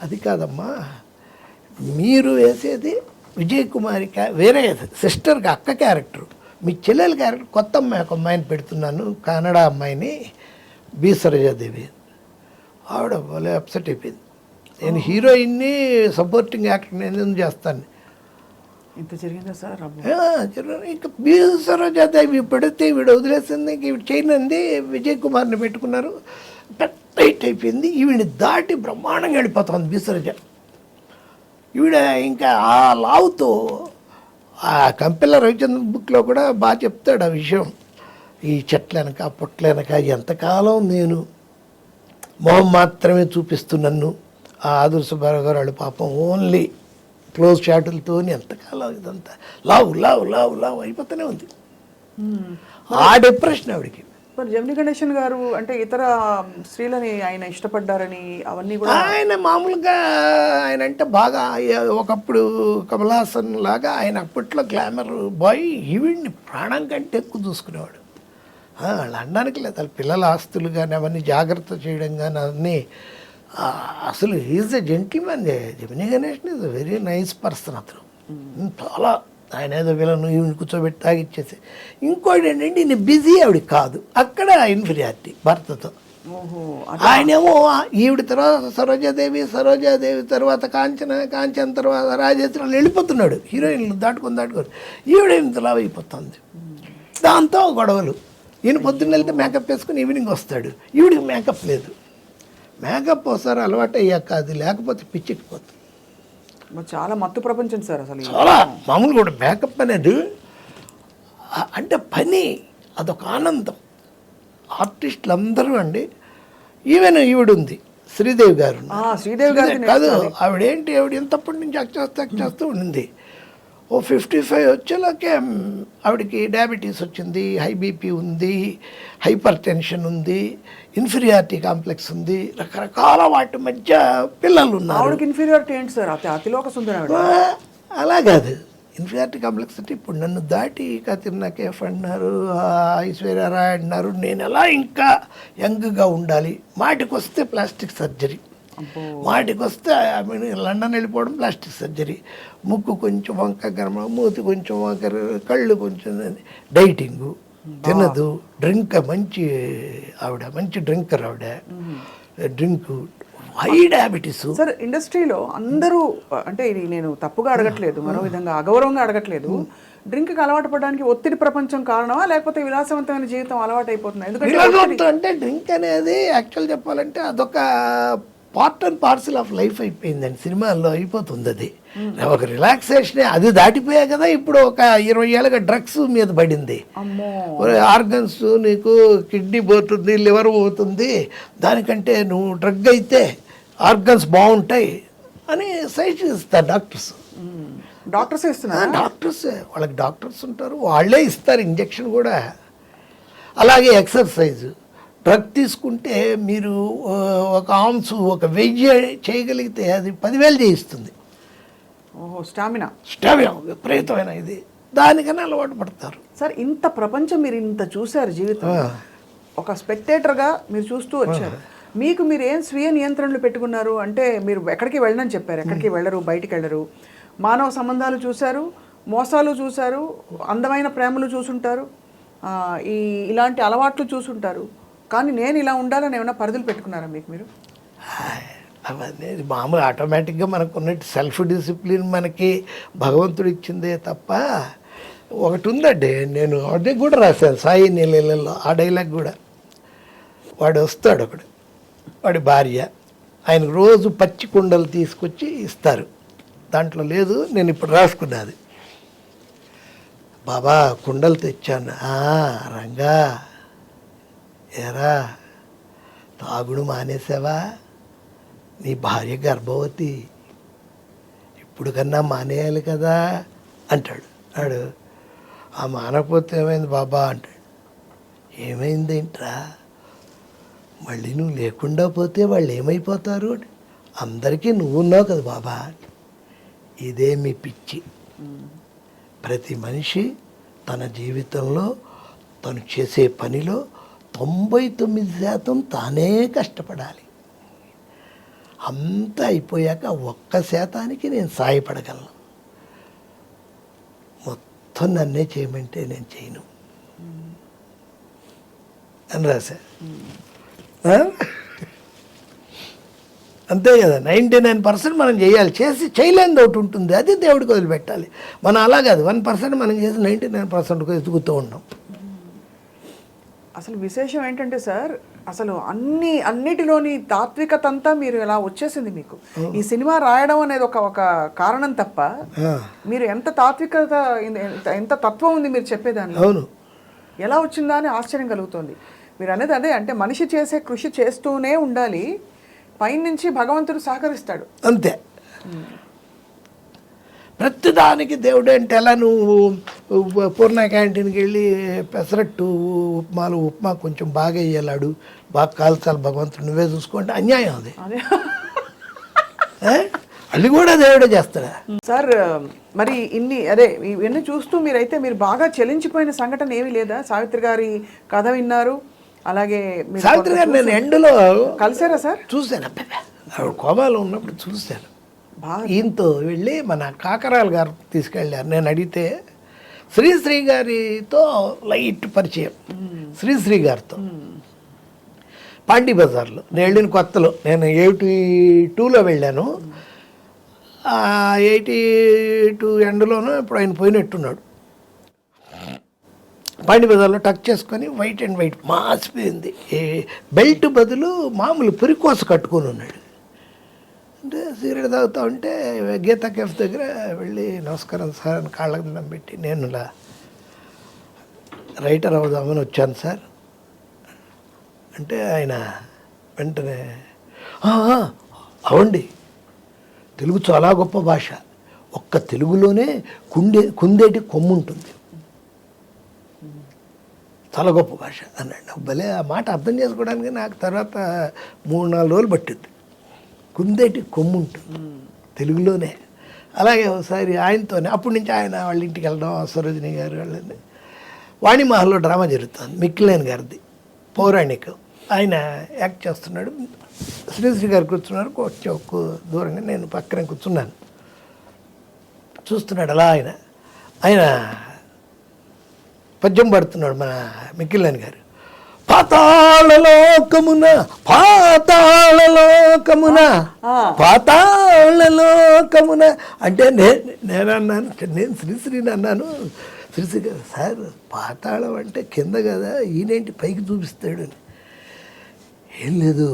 అది కాదమ్మా మీరు వేసేది విజయ్ కుమారి వేరే సిస్టర్కి అక్క క్యారెక్టర్, మీ చెల్లెల క్యారెక్టర్ కొత్త అమ్మాయి, ఒక అమ్మాయిని పెడుతున్నాను, కన్నడ అమ్మాయిని, బి సరోజాదేవి. ఆవిడ భలే అప్సెట్ అయిపోయింది. నేను హీరోయిన్ని సపోర్టింగ్ యాక్టర్ నేను ఎందుకు చేస్తాను. ఇంత జరిగిందా సార్? ఇంకా బి సరోజాదేవి పెడితే ఈవిడ వదిలేసింది, ఇంక ఈవిడ చేయనంది, విజయ్ కుమార్ని పెట్టుకున్నారు, పెద్ద హిట్ అయిపోయింది. ఈవిని దాటి బ్రహ్మాండంగా వెళ్ళిపోతుంది బి సరోజ. ఈవిడ ఇంకా ఆ లావుతో ఆ కంపెల్ల రవిచంద్ర బుక్లో కూడా బాగా చెప్తాడు ఆ విషయం. ఈ చెట్లనక పొట్లనక ఎంతకాలం నేను మొహం మాత్రమే చూపిస్తూ నన్ను ఆ ఆదుర్శ సుబ్బారావు పాపం ఓన్లీ క్లోజ్ షాటులతో ఎంతకాలం ఇదంతా లావు లావు లావు లావు అయిపోతూనే ఉంది. ఆ డిప్రెషన్ ఆవిడికి. మరి జమిని గణేశన్ గారు అంటే ఇతర స్త్రీలని ఆయన ఇష్టపడ్డారని అవన్నీ కూడా, ఆయన మామూలుగా ఆయన అంటే బాగా ఒకప్పుడు కమల్ హాసన్ లాగా ఆయన అప్పట్లో గ్లామర్ బాయ్, ఈవిడ్ని ప్రాణం కంటే ఎక్కువ చూసుకునేవాడు. వాళ్ళు అనడానికి లేదు, వాళ్ళ పిల్లల ఆస్తులు కానీ అవన్నీ జాగ్రత్త చేయడం కానీ అవన్నీ. అసలు is a gentleman. Gemini Ganesan is a very nice person. అతను చాలా, ఆయన ఏదో వీళ్ళను ఈవిని కూర్చోబెట్టి తాగిచ్చేసి. ఇంకోటి ఏంటంటే ఈయన బిజీ ఆవిడ కాదు, అక్కడ ఇన్ఫీరియారిటీ భర్తతో. ఆయనేమో ఈవిడ తర్వాత సరోజాదేవి తర్వాత కాంచన తర్వాత రాజేశ్వరులు వెళ్ళిపోతున్నాడు, హీరోయిన్లు దాటుకొని ఈవిడ ఇంతలా అయిపోతుంది. దాంతో గొడవలు. ఈయన పొద్దున్న వెళ్తే మేకప్ వేసుకుని ఈవినింగ్ వస్తాడు, ఈవిడికి మేకప్ లేదు. మేకప్ ఒకసారి అలవాటు అయ్యాక అది లేకపోతే పిచ్చెక్కిపోతుంది. చాలా మత్తు ప్రపంచం సార్ అసలు. చాలా మామూలు కూడా మేకప్ అనేది అంటే పని, అదొక ఆనందం. ఆర్టిస్టులు అందరూ అండి, ఈవెన్ ఈవిడ ఉంది శ్రీదేవి గారు. శ్రీదేవి గారు కాదు, ఆవిడేంటి ఎంతప్పటి నుంచి యాక్ట్ చేస్తూ ఉండింది. ఓ 55 వచ్చేలాకే ఆవిడకి డయాబెటీస్ వచ్చింది, హై బీపీ ఉంది, హైపర్ టెన్షన్ ఉంది, ఇన్ఫీరియారిటీ కాంప్లెక్స్ ఉంది, రకరకాల వాటి మధ్య పిల్లలు ఉన్నారు. ఆవిడకి ఇన్ఫీరియారిటీ ఏంటి సార్? అతిలోక సుందరం. అలా కాదు, ఇన్ఫీరియారిటీ కాంప్లెక్స్ అంటే ఇప్పుడు నన్ను దాటి కత్రినా కైఫ్ అన్నారు, ఐశ్వర్య రాయ్ అన్నారు, నేను ఎలా ఇంకా యంగ్గా ఉండాలి. మాటికి వస్తే ప్లాస్టిక్ సర్జరీ, మాటికి వస్తే లండన్ వెళ్ళిపోవడం ప్లాస్టిక్ సర్జరీ, ముక్కు కొంచెం వంక గర్మ, మూతి కొంచెం వంకర, కళ్ళు కొంచెం డైటింగు, తినదు, డ్రింక్ మంచి డ్రింకర్ ఆవిడ, డ్రింక్, హై డయాబెటీస్. సార్ ఇండస్ట్రీలో అందరూ, అంటే ఇది నేను తప్పుగా అడగట్లేదు, మరో విధంగా అగౌరవంగా అడగట్లేదు, డ్రింక్కి అలవాటు పడడానికి ఒత్తిడి ప్రపంచం కారణమా, లేకపోతే విలాసవంతమైన జీవితం అలవాటు అయిపోతుంది? ఎందుకంటే అంటే డ్రింక్ అనేది యాక్చువల్ చెప్పాలంటే అదొక part and parcel of life అయిపోయిందండి. సినిమాల్లో అయిపోతుంది అది, ఒక రిలాక్సేషన్. అది దాటిపోయా కదా ఇప్పుడు ఒక 20 ఏళ్ళగా డ్రగ్స్ మీద పడింది. ఆర్గన్స్, నీకు కిడ్నీ పోతుంది, లివర్ పోతుంది, దానికంటే నువ్వు డ్రగ్ అయితే ఆర్గన్స్ బాగుంటాయి అని సజెషన్ ఇస్తారు డాక్టర్స్. డాక్టర్స్ వాళ్ళకి డాక్టర్స్ ఉంటారు, వాళ్ళే ఇస్తారు ఇంజెక్షన్ కూడా. అలాగే ఎక్సర్సైజ్, డ్రగ్ తీసుకుంటే మీరు ఒక ఆన్స్ ఒక 1000 చేయగలిగితే అది 10,000 చేయిస్తుంది. స్టామినా విపరీతమైన ఇది, దానికన్నా అలవాటు పడతారు. సార్ ఇంత ప్రపంచం మీరు ఇంత చూశారు జీవితం, ఒక స్పెక్టేటర్గా మీరు చూస్తూ వచ్చారు. మీరు ఏం స్వీయ నియంత్రణలు పెట్టుకున్నారు? అంటే మీరు ఎక్కడికి వెళ్ళనని చెప్పారు, ఎక్కడికి వెళ్ళరు, బయటికి వెళ్ళరు, మానవ సంబంధాలు చూశారు, మోసాలు చూశారు, అందమైన ప్రేమలు చూసుంటారు, ఇలాంటి అలవాట్లు చూసుంటారు. కానీ నేను ఇలా ఉండాలని ఏమైనా పరిధులు పెట్టుకున్నారా మీరు? అవన్నీ మామూలు ఆటోమేటిక్గా మనకు ఉన్నట్టు సెల్ఫ్ డిసిప్లిన్ మనకి భగవంతుడు ఇచ్చిందే తప్ప. ఒకటి ఉందండి, నేను అదే కూడా రాశాను సాయి నీళ్ళలో, ఆ డైలాగ్ కూడా. వాడు వస్తాడు ఒకడు, వాడి భార్య, ఆయనకు రోజు పచ్చి కుండలు తీసుకొచ్చి ఇస్తారు, దాంట్లో లేదు, నేను ఇప్పుడు రాసుకున్నది. బాబా కుండలు తెచ్చాను. రంగా ఏరా తాగుడు మానేసావా, నీ భార్య గర్భవతి, ఇప్పుడు కన్నా మానేయాలి కదా అంటాడు. ఆడు ఆ మానకపోతే ఏమైంది బాబా అంటాడు. ఏమైంది ఏంట్రా, మళ్ళీ నువ్వు లేకుండా పోతే వాళ్ళు ఏమైపోతారు? అందరికీ నువ్వున్నావు కదా బాబా. ఇదే మీ పిచ్చి. ప్రతి మనిషి తన జీవితంలో తను చేసే పనిలో 99% తానే కష్టపడాలి. అంతా అయిపోయాక 1% నేను సాయపడగలను. మొత్తం నన్నే చేయమంటే నేను చేయను అని రాశా. అంతే కదా, 99% మనం చేయాలి. చేసి చేయలేనిది ఒకటి ఉంటుంది, అది దేవుడికి వదిలిపెట్టాలి. మనం అలా కాదు, 1% మనం చేసి 99% ఎదుగుతూ ఉంటాం. అసలు విశేషం ఏంటంటే సార్, అసలు అన్నిటిలోని తాత్వికత అంతా మీరు ఎలా వచ్చేసింది మీకు. ఈ సినిమా రాయడం అనేది ఒక కారణం తప్ప మీరు ఎంత తాత్వికత, ఎంత తత్వం ఉంది మీరు చెప్పేదాన్ని. అవును, ఎలా వచ్చిందా అని ఆశ్చర్యం కలుగుతుంది. మీరు అనేది అదే, అంటే మనిషి చేసే కృషి చేస్తూనే ఉండాలి, పైనుంచి భగవంతుడు సహకరిస్తాడు అంతే. ప్రతిదానికి దేవుడు అంటే ఎలా, నువ్వు పూర్ణ క్యాంటీన్కి వెళ్ళి పెసరట్టు ఉప్మా కొంచెం బాగా వేయలాడు, బాగా కాల్చాలి భగవంతుడు, నువ్వే చూసుకోండి, అన్యాయం అది. అది కూడా దేవుడే చేస్తాడా సార్? మరి ఇవన్నీ చూస్తూ మీరు బాగా చెలించిపోయిన సంఘటన ఏమీ లేదా? సావిత్రి గారి కథ విన్నారు, అలాగే సావిత్రి గారు నేను ఎండలో కలిసారా సార్? చూశాను, ఆవిడ కోమాలో ఉన్నప్పుడు చూశాను. ఈయనతో వెళ్ళి మన కాకరాలు గారు తీసుకెళ్ళారు. నేను అడిగితే శ్రీశ్రీ గారితో లైట్ పరిచయం, శ్రీశ్రీ గారితో పాండీ బజార్లో నేను వెళ్ళిన కొత్తలో. నేను 82లో వెళ్ళాను. 82 ఎండలోనూ ఇప్పుడు ఆయన పోయినట్టున్నాడు. పాండీ బజార్లో టక్ చేసుకొని వైట్ అండ్ వైట్ మాసిపోయింది, బెల్ట్ బదులు మామూలు పురికోస కట్టుకొని ఉన్నాడు. అంటే సిగరెట్ తాగుతూ ఉంటే గీతా కేఫ్ దగ్గర వెళ్ళి నమస్కారం సార్ అని కాళ్ళకి దండం పెట్టి, నేను ఇలా రైటర్ అవుదామని వచ్చాను సార్ అంటే ఆయన వెంటనే అవండి, తెలుగు చాలా గొప్ప భాష, ఒక్క తెలుగులోనే కుందేటి కొమ్ము ఉంటుంది, చాలా గొప్ప భాష అన్నాడు. భలే ఆ మాట అర్థం చేసుకోవడానికి నాకు తర్వాత 3-4 రోజులు పట్టింది. కుందేటి కొమ్ము ఉంటుంది తెలుగులోనే. అలాగే ఒకసారి ఆయనతోనే, అప్పటి నుంచి ఆయన వాళ్ళ ఇంటికి వెళ్ళడం, సరోజిని గారు వాళ్ళని, వాణిమహల్లో డ్రామా జరుగుతుంది, మిక్కిలేని గారిది పౌరాణికం. ఆయన యాక్ట్ చేస్తున్నాడు, శ్రీశ్రీ గారు కూర్చున్నారు, కొంచెం దూరంగా నేను పక్కనే కూర్చున్నాను. చూస్తున్నాడు అలా ఆయన పద్యం పడుతున్నాడు మన మిక్కిలేని గారు. పాతాళలోకమున అంటే నేను అన్నాను, నేను శ్రీశ్రీని అన్నాను. శ్రీశ్రీ గారు సార్ పాతాళం అంటే కింద కదా, ఈయనేంటి పైకి చూపిస్తాడు అని. ఏం లేదు,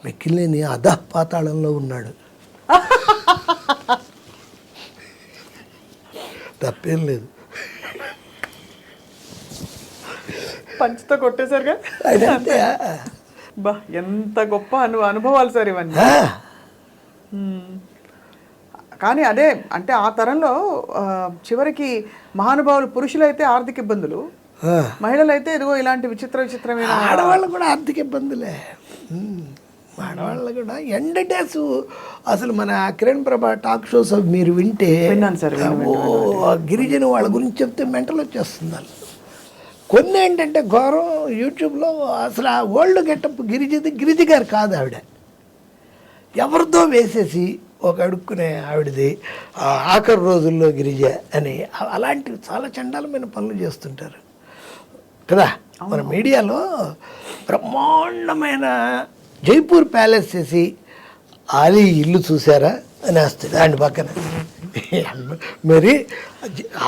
మిక్కిలేని అధః పాతాళంలో ఉన్నాడు. తప్పేం లేదు. పంచుతో కొట్టేశారుగా. బా ఎంత గొప్ప అనుభవాలు సార్ ఇవన్నీ. కానీ అదే అంటే ఆ తరంలో చివరికి మహానుభావులు పురుషులైతే ఆర్థిక ఇబ్బందులు, మహిళలైతే ఇదిగో ఇలాంటి విచిత్రమైన. ఆడవాళ్ళు కూడా ఆర్థిక ఇబ్బందులే. ఆడవాళ్ళు కూడా ఎండ్ డేస్ అసలు మన కిరణ్ ప్రభా టాక్ షోస్ మీరు వింటే, విన్నాను సార్, గిరిజన వాళ్ళ గురించి చెప్తే మెంటల్ వచ్చేస్తుంది వాళ్ళు. కొన్ని ఏంటంటే ఘోరం, యూట్యూబ్లో అసలు ఆ ఓల్డ్ గెటప్ గిరిజ గారు కాదు, ఆవిడ ఎవరితో వేసేసి ఒక అడుక్కునే ఆవిడది ఆఖరి రోజుల్లో గిరిజ అని, అలాంటివి చాలా చండాలమైన పనులు చేస్తుంటారు కదా. మన మీడియాలో బ్రహ్మాండమైన జైపూర్ ప్యాలెస్ చేసి ఆలీ ఇల్లు చూసారా అని వస్తుంది దాని పక్కన. మరి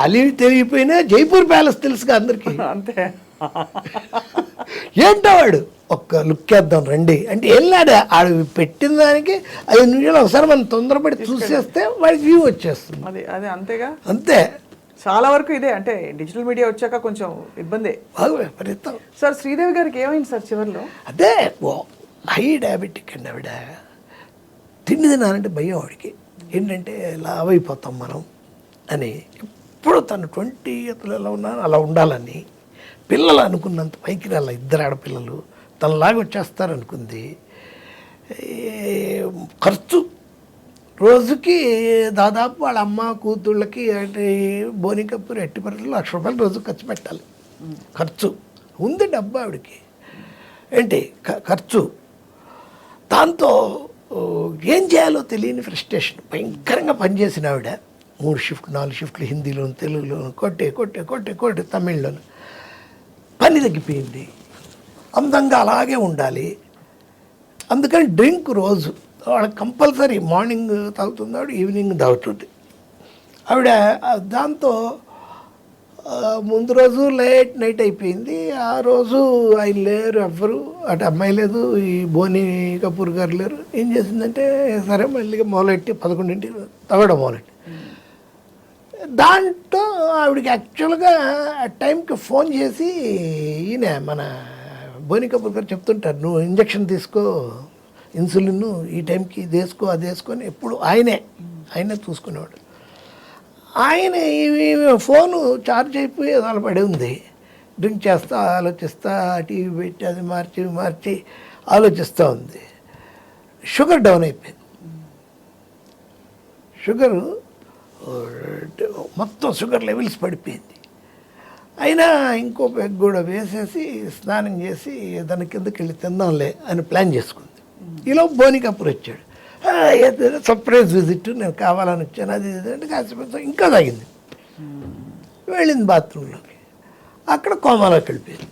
ఆలీ తెలియపోయినా జైపూర్ ప్యాలెస్ తెలుసుగా అందరికీ. అంతే. ఏంటో వాడు ఒక్క లుక్ వేద్దాం రండి అంటే వెళ్ళాడు. ఆడు పెట్టిన దానికి 5 నిమిషాలు ఒకసారి మనం తొందరపడి చూసేస్తే వాడికి వ్యూ వచ్చేస్తుంది. అదే అంతేగా. అంతే. చాలా వరకు ఇదే, అంటే డిజిటల్ మీడియా వచ్చాక కొంచెం ఇబ్బంది బాగా విపరీతం. సార్ శ్రీదేవి గారికి ఏమైంది సార్ చివరిలో? అదే హై డయాబెటిక్ అండి ఆవిడ. తిండి తినాలంటే భయం ఆవిడకి. ఏంటంటే లావ్ అయిపోతాం మనం అని. ఇప్పుడు తను 20 years ఎలా ఉన్నాను అలా ఉండాలని, పిల్లలు అనుకున్నంత పైకి రాల, 2 ఆడపిల్లలు తనలాగా వచ్చేస్తారనుకుంది. ఖర్చు రోజుకి దాదాపు వాళ్ళ అమ్మ కూతుళ్ళకి అంటే బోని కపూర్ ఎట్టి పరిస్థితుల్లో ₹1,00,000 రోజు ఖర్చు పెట్టాలి. ఖర్చు ఉంది, డబ్బు ఆవిడకి ఏంటి ఖర్చు. దాంతో ఏం చేయాలో తెలియని ఫ్రస్ట్రేషన్, భయంకరంగా పనిచేసిన ఆవిడ 3 షిఫ్ట్ 4 షిఫ్ట్లు హిందీలోను తెలుగులోను కొట్టే తమిళ్లోను. పని తగ్గిపోయింది, అందంగా అలాగే ఉండాలి. అందుకని డ్రింక్ రోజు వాళ్ళకి కంపల్సరీ మార్నింగ్ తాగుతుంది ఆవిడ, ఈవినింగ్ తాగుతుంది ఆవిడ. దాంతో ముందు రోజు లేట్ నైట్ అయిపోయింది. ఆ రోజు ఆయన లేరు, ఎవ్వరు అటు అమ్మాయి లేదు, ఈ బోని కపూర్ గారు లేరు. ఏం చేసిందంటే సరే మళ్ళీ మొదలెట్టి 11 తాగడం మొదలెట్టి. దాంట్లో ఆవిడకి యాక్చువల్గా ఆ టైంకి ఫోన్ చేసి ఈయన మన బోని కపూర్ గారు చెప్తుంటారు, నువ్వు ఇంజక్షన్ తీసుకో, ఇన్సులిన్ ఈ టైంకి ఇది వేసుకో అది వేసుకొని, ఎప్పుడు ఆయనే చూసుకునేవాడు. ఆయన ఫోను ఛార్జ్ అయిపోయి అలా పడి ఉంది. డ్రింక్ చేస్తా ఆలోచిస్తా, టీవీ పెట్టి అది మార్చి ఆలోచిస్తూ ఉంది. షుగర్ డౌన్ అయిపోయింది. షుగరు మొత్తం షుగర్ లెవెల్స్ పడిపోయింది. అయినా ఇంకో పెగ్ కూడా వేసేసి స్నానం చేసి దాని కిందకి వెళ్ళి తిందాంలే అని ప్లాన్ చేసుకుంది. ఈలో బోని కపూర్ వచ్చాడు. సర్ప్రైజ్ విజిట్, నేను కావాలని వచ్చాను అది అంటే కాసేపు ఇంకా తాగింది. వెళ్ళింది బాత్రూంలోకి, అక్కడ కోమాలోకి వెళ్ళిపోయింది.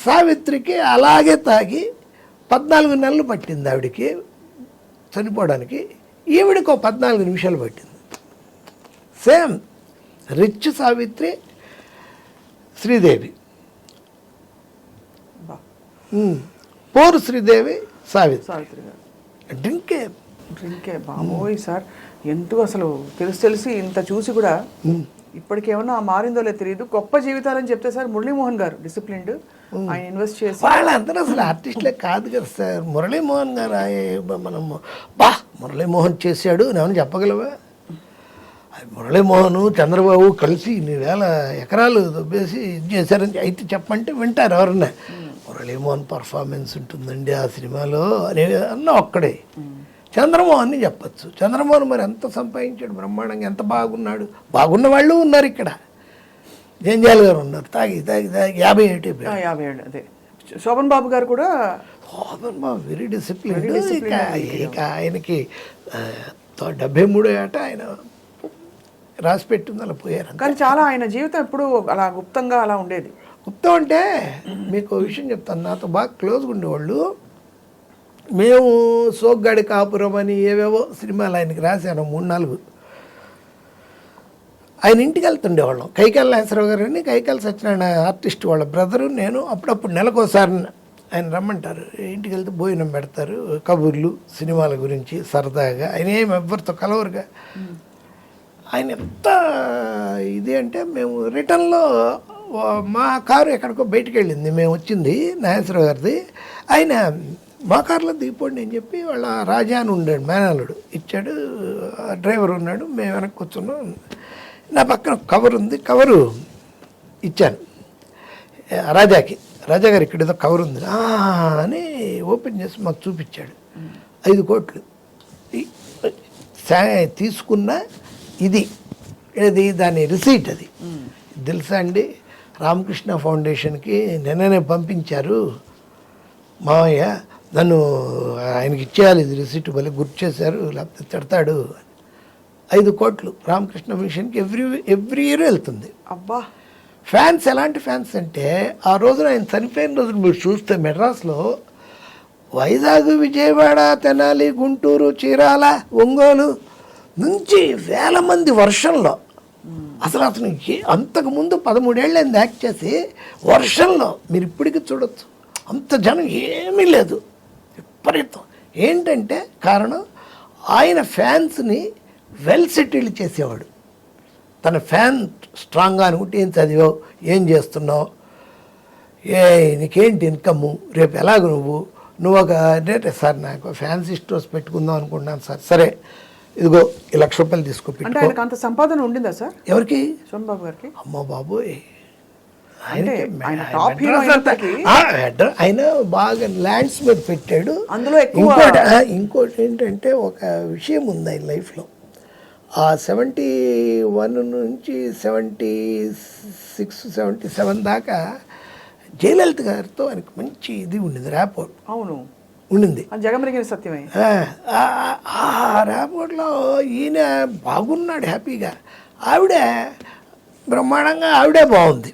సావిత్రికి అలాగే తాగి 14 నెలలు పట్టింది ఆవిడికి చనిపోవడానికి. ఈవిడికి 14 నిమిషాలు పట్టింది. Same rich Savitri, Sridevi. పోరు శ్రీదేవి, సావిత్రి గారు డ్రింకే బాబోయ్ సార్. ఎందుకు అసలు తెలిసి ఇంత చూసి కూడా ఇప్పటికేమన్నా మారిందో లేదో తెలియదు. గొప్ప జీవితాలని చెప్తే సార్ మురళీమోహన్ గారు డిసిప్లిన్డ్, ఆయన ఇన్వెస్ట్ చేసి వాళ్ళందరూ అసలు ఆర్టిస్టులే కాదు కదా సార్. మురళీమోహన్ గారు మనము మురళీమోహన్ చేశాడు నేను చెప్పగలవా? మురళీమోహన్ చంద్రబాబు కలిసి ఇన్ని వేల ఎకరాలు దొబ్బేసి ఇది చేశారని అయితే చెప్పమంటే వింటారు ఎవరన్నా. మురళీమోహన్ పర్ఫార్మెన్స్ ఉంటుందండి ఆ సినిమాలో అనే అన్న ఒక్కడే. చంద్రమోహన్ని చెప్పచ్చు. చంద్రమోహన్ మరి ఎంత సంపాదించాడు బ్రహ్మాండంగా, ఎంత బాగున్నాడు. బాగున్న వాళ్ళు ఉన్నారు ఇక్కడ. జంజాల్ గారు ఉన్నారు, తాగి 57 అదే. శోభన్ బాబు గారు కూడా వెరీ డిసిప్లిన్. ఇక ఆయనకి 73 ఏట ఆయన రాసి పెట్టింది, అలా పోయారు. కానీ చాలా ఆయన జీవితం ఎప్పుడు అలా గుప్తంగా అలా ఉండేది. గుప్తం అంటే మీకు విషయం చెప్తాను, నాతో బాగా క్లోజ్గా ఉండేవాళ్ళు. మేము సోగ్గాడి కాపురం అని ఏవేవో సినిమాలు ఆయనకి రాశాను 3-4. ఆయన ఇంటికి వెళ్తుండేవాళ్ళం. కైకాల నాగేశ్వరరావు గారు అని కైకాల సత్యనారాయణ ఆర్టిస్ట్ వాళ్ళ బ్రదరు, నేను అప్పుడప్పుడు నెలకోసారి ఆయన రమ్మంటారు. ఇంటికి వెళ్తే భోజనం పెడతారు, కబుర్లు సినిమాల గురించి సరదాగా. ఆయన ఏమి ఎవ్వరితో కలవరుగా. ఆయన ఎంత ఇది అంటే మేము రిటర్న్లో మా కారు ఎక్కడికో బయటికి వెళ్ళింది, మేము వచ్చింది నాగేశ్వరరావు గారిది. ఆయన మా కారులో దిగిపోండి అని చెప్పి వాళ్ళ రాజా అని ఉండాడు మేనల్లుడు ఇచ్చాడు. డ్రైవర్ ఉన్నాడు, మేము వెనక్కి కూర్చున్నాం. నా పక్కన కవర్ ఉంది, కవరు ఇచ్చాను రాజాకి. రాజా గారు ఇక్కడ ఏదో కవర్ ఉంది అని ఓపెన్ చేసి మాకు చూపించాడు. 5 కోట్లు తీసుకున్న ఇది దాని రిసీట్. అది తెలుసా అండి, రామకృష్ణ ఫౌండేషన్కి నిన్ననే పంపించారు మావయ్య, నన్ను ఆయనకి ఇచ్చేయాలి ఇది రిసీట్, మళ్ళీ గుర్తు చేశారు లేకపోతే తిడతాడు. 5 కోట్లు రామకృష్ణ మిషన్కి ఎవ్రీ ఇయర్ వెళ్తుంది. అబ్బా, ఫ్యాన్స్ ఎలాంటి ఫ్యాన్స్ అంటే ఆ రోజున ఆయన చనిపోయిన రోజున మీరు చూస్తే మెడ్రాస్లో వైజాగ్, విజయవాడ, తెనాలి, గుంటూరు, చీరాల, ఒంగోలు నుంచి వేల మంది వర్షంలో. అసలు అతను అంతకుముందు 13 ఏళ్ళైంది యాక్ట్ చేసి, వర్షంలో మీరు ఇప్పటికీ చూడొచ్చు అంత జనం ఏమీ లేదు, విపరీతం. ఏంటంటే కారణం ఆయన ఫ్యాన్స్ని వెల్ సెటిల్డ్ చేసేవాడు. తన ఫ్యాన్ స్ట్రాంగ్గా అనుకుంటే ఏం చదివావు, ఏం చేస్తున్నావు, నీకేంటి ఇన్కము, రేపు ఎలాగ నువ్వు ఒక అంటే సార్ నాకు ఫ్యాన్సీ స్టోర్స్ పెట్టుకుందాం అనుకుంటున్నాను సార్. సరే ఇదిగో ఈ ₹1,00,000 తీసుకో అంటే పెట్టుకో. ఆయనకు అంత సంపాదన ఉండిందా సార్ ఎవరికి? సోమబాబు గారికి? అమ్మ బాబోయ్, అంటే ఆయనకి ఆయన టాప్ హీరో మెడ్రాస్ అంతా- ఆయన బాగా ల్యాండ్స్ మీద పెట్టాడు. అందులో ఎక్కువ ఇంకోటి ఏంటంటే ఒక విషయం ఉంది ఆయన లైఫ్లో. ఆ 71 నుంచి 76, 77 దాకా జయలలిత గారితో ఆయనకు మంచి ఇది ఉండింది, ర్యాపోర్ట్ అవును ఉండింది. అది జగమెరిగిన సత్యమే. ఆ ర్యాపోర్ట్లో ఈయన బాగున్నాడు హ్యాపీగా, ఆవిడ బ్రహ్మాండంగా ఆవిడే బాగుంది.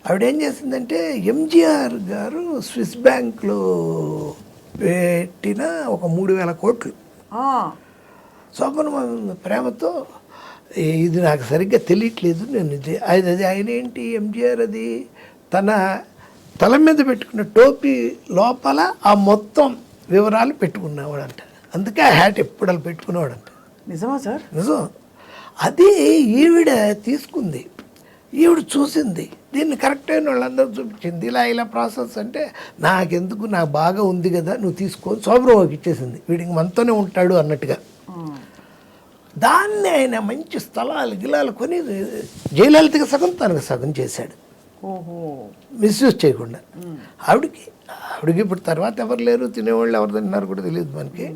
ఆవిడ ఏం చేసిందంటే ఎంజీఆర్ గారు స్విస్ బ్యాంక్లో పెట్టిన ఒక 3,000 కోట్లు శోభన ప్రేమతో, ఇది నాకు సరిగ్గా తెలియట్లేదు, నేను అది ఆయన ఏంటి ఎంజీఆర్ అది తన తల మీద పెట్టుకున్న టోపీ లోపల ఆ మొత్తం వివరాలు పెట్టుకున్నవాడంట. అందుకే ఆ హ్యాట్ ఎప్పుడు అలా పెట్టుకునేవాడంట. నిజమా సార్? నిజం. అది ఈవిడ తీసుకుంది, ఈవిడ చూసింది, దీన్ని కరెక్ట్ అయిన వాళ్ళందరూ చూపించింది. ఇలా ప్రాసెస్ అంటే నాకెందుకు, నాకు బాగా ఉంది కదా నువ్వు తీసుకొని శోభరావుకి ఇచ్చేసింది, వీడికి మనతోనే ఉంటాడు అన్నట్టుగా. దాన్ని ఆయన మంచి స్థలాలు గిలాలు కొని జయలలితకి సగం తనకు సగం చేశాడు, మిస్యూజ్ చేయకుండా. ఆవిడకి ఇప్పుడు తర్వాత ఎవరు లేరు, తినేవాళ్ళు ఎవరు తిన్నారు కూడా తెలియదు మనకి.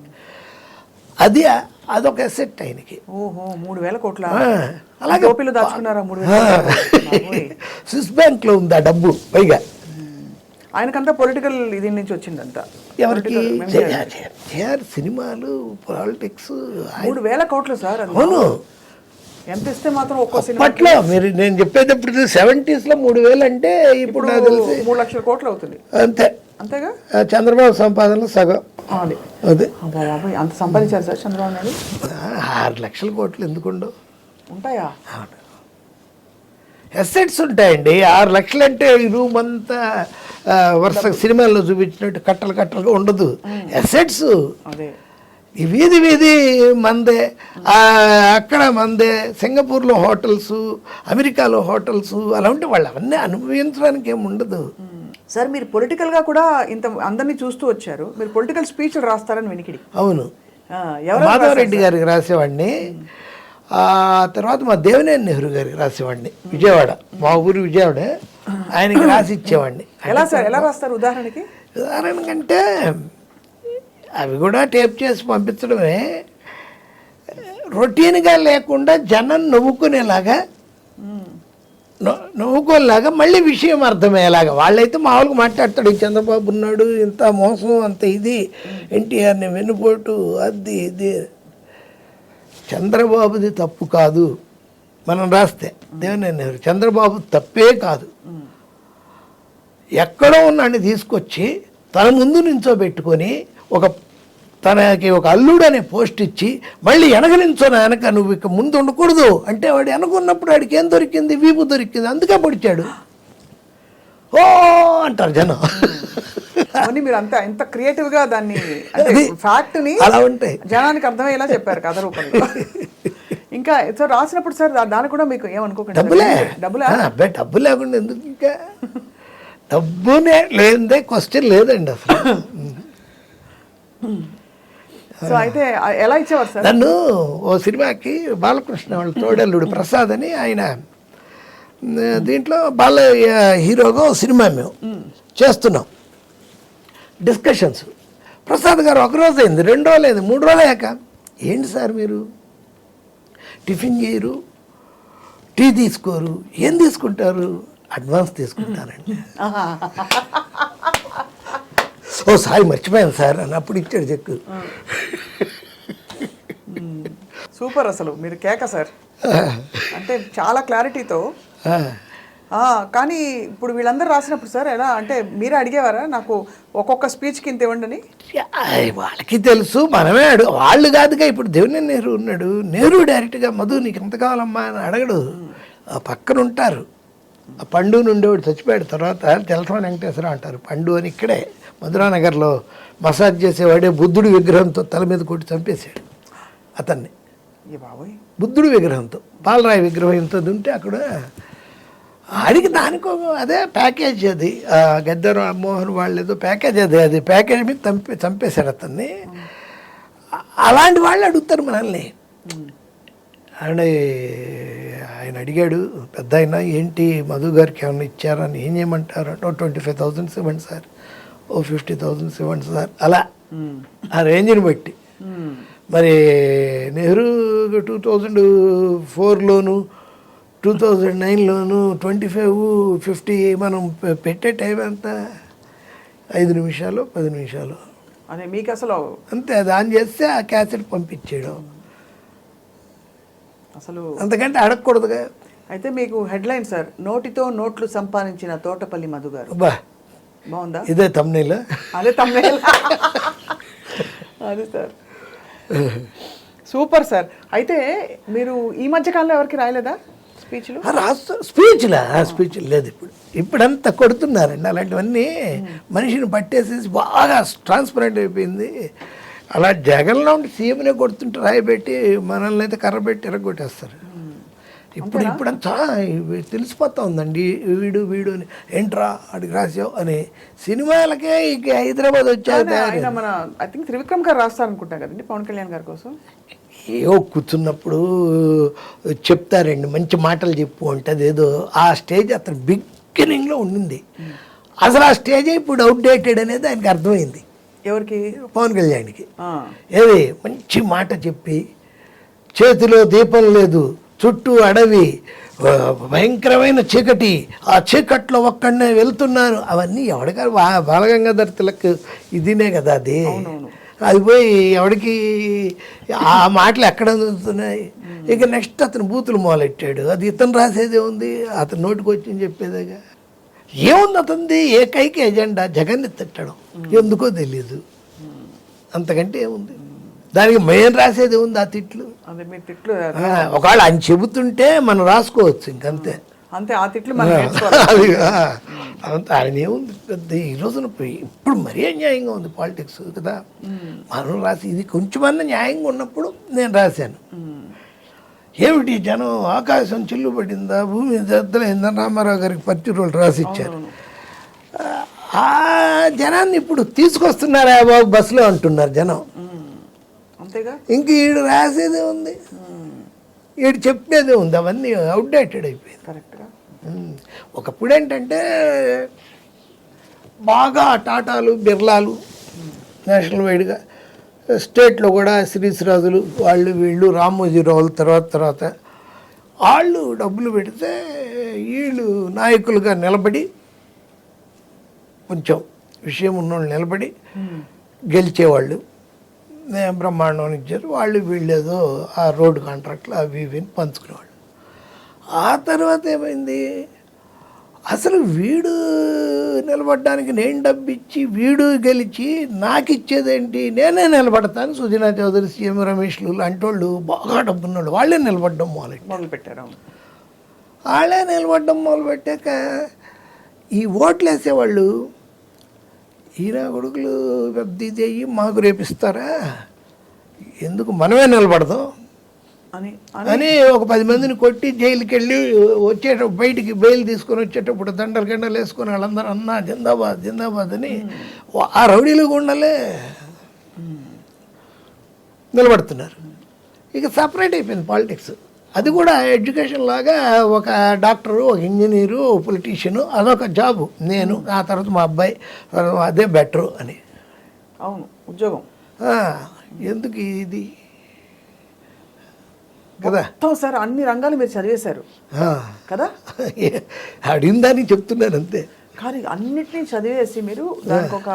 అదొక అసెట్ ఆయనకి. 3,000 కోట్ల అలాగే టోపీలు దాచుకున్నారా? 3,000 స్విస్ బ్యాంక్లో ఉంది ఆ డబ్బు. పైగా ఆయనకంతా పొలిటికల్ ఇది నుంచి వచ్చిందంతా. ఎవరికి? సినిమాలు, పాలిటిక్స్. 3,000 కోట్లు సార్. అవును. ఎంత ఇస్తే మాత్రం ఒక్కో సినిమా అప్పట్లో మీరు నేను చెప్పేటప్పుడు 70s లో 3,000 అంటే ఇప్పుడు నాకు తెలిసి 3,00,000 కోట్లు అవుతుంది. అంతేగా చంద్రబాబు సంపాదనలో సగం. అదే అంత సంపాదించారు సార్ చంద్రబాబు నాయుడు. 6,00,000 కోట్లు ఎందుకుండవు? ఉంటాయా? ఎసెట్స్ ఉంటాయండి. 6,00,000 అంటే ఈ రూమ్ అంతా వరుస సినిమాల్లో చూపించినట్టు కట్టలుగా ఉండదు. ఎసెట్స్ ఈ వీధి మందే, అక్కడ మందే, సింగపూర్లో హోటల్స్, అమెరికాలో హోటల్స్, అలా ఉంటే వాళ్ళు అవన్నీ అనుభవించడానికి ఏమి ఉండదు. సార్ మీరు పొలిటికల్గా కూడా ఇంత అందరినీ చూస్తూ వచ్చారు. మీరు పొలిటికల్ స్పీచ్లు రాస్తారని వినికిడి. అవును, మాధవరెడ్డి గారికి రాసేవాడిని. ఆ తర్వాత మా దేవినేని నెహ్రూ గారికి రాసేవాడిని, విజయవాడ, మా ఊరు విజయవాడ. ఆయనకి రాసి ఇచ్చేవాడిని. ఎలా సార్, ఎలా రాస్తారు ఉదాహరణకి? ఉదాహరణకంటే అవి కూడా టేప్ చేసి పంపించడమే, రొటీన్గా లేకుండా జనం నవ్వుకోలేలాగా మళ్ళీ విషయం అర్థమయ్యేలాగా. వాళ్ళైతే మామూలుగా మాట్లాడతాడు, చంద్రబాబు ఉన్నాడు, ఇంత మోసం, అంత ఇది, ఎన్టీఆర్ని వెన్నుపోటు, అది ఇది. చంద్రబాబుది తప్పు కాదు మనం రాస్తే, దేవినేని చంద్రబాబు తప్పే కాదు, ఎక్కడో ఉన్నాడిని తీసుకొచ్చి తన ముందు నించోబెట్టుకొని తనకి ఒక అల్లుడు అనే పోస్ట్ ఇచ్చి మళ్ళీ వెనక నువ్వు ఇక ముందు ఉండకూడదు అంటే, వాడు వెనకున్నప్పుడు వాడికి ఏం దొరికింది? వీపు దొరికింది, అందుకే పొడిచాడు. ఓ అంటారు జనం. మీరు అంత ఎంత క్రియేటివ్ గా దాన్ని ఫ్యాక్ట్ ని అలా ఉంటాయి, జనానికి అర్థమయ్యేలా చెప్పారు కథ రూపంలో. ఇంకా సార్ రాసినప్పుడు సార్ దాన్ని కూడా మీకు ఏమనుకోకండి, అబ్బాయి డబ్బు లేకుండా ఎందుకు? ఇంకా డబ్బునే లేదే క్వశ్చన్ లేదండి అసలు. సో అయితే ఎలా ఇచ్చేవారు సార్? నన్ను ఓ సినిమాకి బాలకృష్ణ వాళ్ళ తోడల్లుడు ప్రసాద్ అని, ఆయన దీంట్లో బాలయ్య హీరోగా సినిమా మేము చేస్తున్నాం, డిస్కషన్స్. ప్రసాద్ గారు ఒకరోజు అయింది, 2 రోజులు అయింది, 3 రోజులు అయ్యాక, ఏంటి సార్ మీరు టిఫిన్ చేయరు, టీ తీసుకోరు, ఏం తీసుకుంటారు? అడ్వాన్స్ తీసుకుంటానండి. ఓ సారీ మర్చిపోయాను సార్ అని అప్పుడు ఇచ్చాడు చెక్కు. సూపర్, అసలు మీరు కేక సార్. అంటే చాలా క్లారిటీతో. కానీ ఇప్పుడు వీళ్ళందరూ రాసినప్పుడు సార్ ఎలా అంటే మీరే అడిగేవారా నాకు ఒక్కొక్క స్పీచ్కి ఇంత ఇవ్వండి అని? వాళ్ళకి తెలుసు, మనమే వాళ్ళు కాదుగా. ఇప్పుడు దేవినేని నెహ్రూ ఉన్నాడు, నెహ్రూ డైరెక్ట్గా మధు నీకు ఎంత కావాలమ్మా అని అడగడు, పక్కన ఉంటారు. ఆ పండు నుండేవాడు చచ్చిపోయాడు, తర్వాత తెలసమని వెంకటేశ్వరరావు అంటారు. పండు అని ఇక్కడే మధురానగర్లో మసాజ్ చేసేవాడే బుద్ధుడి విగ్రహంతో తల మీద కొట్టి చంపేశాడు అతన్ని. బుద్ధుడి విగ్రహంతో, పాలరాయి విగ్రహం ఇంత ఉంటే అక్కడ ఆడికి దానికో అదే ప్యాకేజ్, అది గద్దె రామ్మోహన్ వాళ్ళు ఏదో ప్యాకేజ్, అది ప్యాకేజ్ మీద చంపేశాడు అతన్ని. అలాంటి వాళ్ళు అడుగుతారు మనల్ని. అండ్ ఆయన అడిగాడు పెద్ద ఆయన, ఏంటి మధు గారికి ఏమైనా ఇచ్చారని, ఏం చేయమంటారు అంటే 25,000 ఇవ్వండి సార్, 50,000 ఇవ్వండి సార్, అలా ఆ రేంజ్ని బట్టి. మరి నెహ్రూ 2004లోను 2009లోను 25-50 మనం పెట్టే టైం ఎంత, 5 నిమిషాలు 10 నిమిషాలు అదే మీకు అసలు అంతే. దాన్ని చేస్తే ఆ క్యాసెట్ పంపించేయడం, అసలు అంతకంటే అడగకూడదుగా. అయితే మీకు హెడ్లైన్ సార్, నోటితో నోట్లు సంపాదించిన తోటపల్లి మధు గారు. బా బాగుందా? ఇదే తమ్నేల్. అదే తమ్నేల్. అదే సార్, సూపర్ సార్. అయితే మీరు ఈ మధ్య కాలంలో ఎవరికి రాయలేదా స్పీచ్లు? స్పీచ్ లేదు ఇప్పుడంతా కొడుతున్నారండి అలాంటివన్నీ. మనిషిని పట్టేసేసి బాగా ట్రాన్స్పరెంట్ అయిపోయింది. అలా జగన్లో ఉండి సీఎంనే కొడుతుంటే రాయబెట్టి మనల్ని అయితే కర్ర పెట్టి ఎరగొట్టేస్తారు. ఇప్పుడంతా తెలిసిపోతా ఉందండి, వీడు అని, ఏంట్రా అడిగి రాసావు అని. సినిమాలకే ఇక హైదరాబాద్ వచ్చాక ఆయన మన ఐ థింక్ త్రివిక్రమ్ గారు రాస్తారనుకుంటా కదండి పవన్ కళ్యాణ్ గారి కోసం. ఏవో కూర్చున్నప్పుడు చెప్తారండి, మంచి మాటలు చెప్పు అంటే అదేదో ఆ స్టేజ్ అతను బిగినింగ్లో ఉండింది. అసలు ఆ స్టేజ్ ఇప్పుడు అవుట్డేటెడ్ అనేది ఆయనకి అర్థమైంది. ఎవరికి? పవన్ కళ్యాణ్కి. ఏది మంచి మాట చెప్పి, చేతిలో దీపం లేదు, చుట్టూ అడవి, భయంకరమైన చీకటి, ఆ చీకట్లో ఒక్కడనే వెళ్తున్నాను, అవన్నీ ఎవడికారు బాలగంగాధర్ తిలక్ ఇదినే కదా అది. అది పోయి ఎవడికి ఆ మాటలు ఎక్కడ అందుతున్నాయి. ఇక నెక్స్ట్ అతను బూతులు మొదలెట్టాడు. అది ఇతను రాసేదే ఉంది, అతను నోటికి వచ్చి చెప్పేదేగా. ఏముంది అతనిది ఏకైక ఎజెండా జగన్ని తిట్టడం, ఎందుకో తెలీదు. అంతకంటే ఏముంది దానికి? మేము రాసేది ఉంది ఆ తిట్లు. ఒకవేళ ఆయన చెబుతుంటే మనం రాసుకోవచ్చు, ఇంకంతే. అంతే, ఆ తిట్లు అంత ఆయన ఏముంది పెద్ద. ఈ రోజున ఇప్పుడు మరీ అన్యాయంగా ఉంది పాలిటిక్స్ కదా. మనం రాసి ఇది కొంచెమన్నా న్యాయంగా ఉన్నప్పుడు నేను రాశాను. ఏమిటి జనం ఆకాశం చిల్లు పడిందా, భూమి దద్దలైందా, రామారావు గారికి 10 రోజులు రాసిచ్చారు. ఆ జనాన్ని ఇప్పుడు తీసుకొస్తున్నారా బాబు బస్సులో అంటున్నారు జనం. అంతేగా, ఇంక ఈడు రాసేదే ఉంది, ఈడు చెప్పేదే ఉంది. అవన్నీ అవుట్డేటెడ్ అయిపోయింది. కరెక్ట్గా. ఒకప్పుడు ఏంటంటే బాగా టాటాలు బిర్లాలు నేషనల్ వైడ్గా, స్టేట్లో కూడా శ్రీశ్రాజులు వాళ్ళు వీళ్ళు రామోజీరావులు తర్వాత వాళ్ళు డబ్బులు పెడితే వీళ్ళు నాయకులుగా నిలబడి, కొంచెం విషయం ఉన్నోళ్ళు నిలబడి గెలిచేవాళ్ళు. బ్రహ్మాండం ఇచ్చారు వాళ్ళు, వీళ్ళేదో ఆ రోడ్డు కాంట్రాక్ట్లు అవి ఇవి పంచుకునేవాళ్ళు. ఆ తర్వాత ఏమైంది, అసలు వీడు నిలబడడానికి నేను డబ్బు ఇచ్చి వీడు గెలిచి నాకు ఇచ్చేదేంటి, నేనే నిలబడతాను. సుజనా చౌదరి, సీఎం రమేష్లు లాంటి వాళ్ళు బాగా డబ్బున్నాళ్ళు వాళ్ళే నిలబడడం మొదలుపెట్టారు. వాళ్ళే నిలబడడం మొదలుపెట్టాక ఈ ఓట్లు వేసేవాళ్ళు, ఈయన కొడుకులు పెద్ద ఇది అయ్యి మాకు రేపిస్తారా, ఎందుకు మనమే నిలబడదాం అని ఒక 10 మందిని కొట్టి జైలుకి వెళ్ళి వచ్చేటప్పుడు బయటికి బెయిల్ తీసుకొని వచ్చేటప్పుడు దండలు గండలు వేసుకొని వాళ్ళందరూ అన్నా జిందాబాద్ జిందాబాద్ అని ఆ రౌడీలు గుండలే నిలబడుతున్నారు. ఇక సపరేట్ అయిపోయింది పాలిటిక్స్. అది కూడా ఎడ్యుకేషన్ లాగా ఒక డాక్టరు, ఒక ఇంజనీరు, ఒక పొలిటీషియను, అదొక జాబు. నేను ఆ తర్వాత మా అబ్బాయి, అదే బెటరు అని. అవును, ఉద్యోగం. ఎందుకు ఇది కదా సార్, అన్ని రంగాలు మీరు చదివేశారు కదా. అడిగిందని చెప్తున్నాను అంతే. కానీ అన్నిటినీ చదివేసి మీరు దానికి ఒక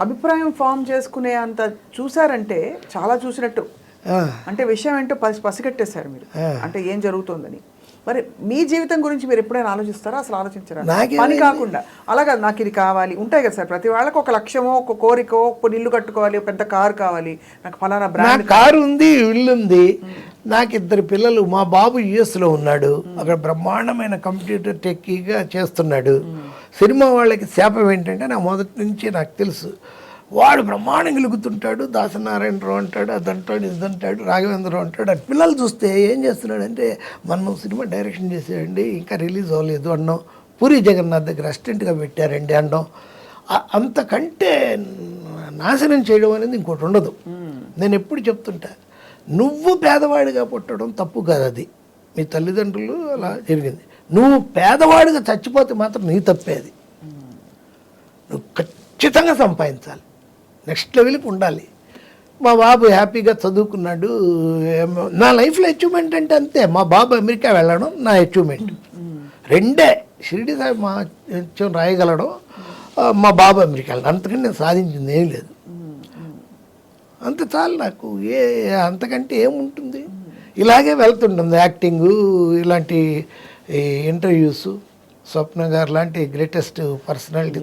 అభిప్రాయం ఫామ్ చేసుకునే అంత చూసారంటే చాలా చూసినట్టు. అంటే విషయం ఏంటో పసిగట్టేశారు మీరు, అంటే ఏం జరుగుతుందని. మరి మీ జీవితం గురించి మీరు ఎప్పుడైనా ఆలోచిస్తారా? అసలు ఆలోచించరా? పని కాకుండా అలాగా నాకు ఇది కావాలి ఉంటాయి కదా సార్, ప్రతి వాళ్ళకి ఒక లక్ష్యమో, ఒక కోరికో, ఒక ఇల్లు కట్టుకోవాలి, పెద్ద కారు కావాలి, నాకు ఫలానా బ్రాండ్ కారు ఉంది, ఇల్లు ఉంది, నాకు 2 పిల్లలు. మా బాబు యుఎస్లో ఉన్నాడు, అక్కడ బ్రహ్మాండమైన కంప్యూటర్ టెక్కీగా చేస్తున్నాడు. సినిమా వాళ్ళకి శాపం ఏంటంటే నా మొదటి నుంచి నాకు తెలుసు, వాడు బ్రహ్మాండం గెలుగుతుంటాడు, దాసనారాయణరావు అంటాడు, అదంటాడు, ఇదంటాడు, రాఘవేంద్రరావు అంటాడు. అది పిల్లలు చూస్తే ఏం చేస్తున్నాడంటే, మనం సినిమా డైరెక్షన్ చేసేయండి, ఇంకా రిలీజ్ అవ్వలేదు అన్నాం, పూరి జగన్నాథ్ దగ్గర అసిస్టెంట్గా పెట్టారండి అన్నాం. అంతకంటే నాశనం చేయడం అనేది ఇంకోటి ఉండదు. నేను ఎప్పుడు చెప్తుంటా, నువ్వు పేదవాడిగా పుట్టడం తప్పు కాదు, అది మీ తల్లిదండ్రులు అలా జరిగింది. నువ్వు పేదవాడిగా చచ్చిపోతే మాత్రం నీ తప్పే అది. నువ్వు ఖచ్చితంగా సంపాదించాలి, నెక్స్ట్ లెవెల్కి ఉండాలి. మా బాబు హ్యాపీగా చదువుకున్నాడు. నా లైఫ్లో అచీవ్మెంట్ అంటే అంతే, మా బాబు అమెరికా వెళ్ళడం నా అచీవ్మెంట్. రెండే, షిరిడి సాయి మా రాయగలడం, మా బాబు అమెరికా వెళ్ళడం. అంతకంటే నేను సాధించింది ఏం లేదు. అంత చాలు నాకు. అంతకంటే ఏముంటుంది? ఇలాగే వెళ్తుంటుంది యాక్టింగు, ఇలాంటి ఇంటర్వ్యూస్. స్వప్న గారు లాంటి గ్రేటెస్ట్ పర్సనాలిటీ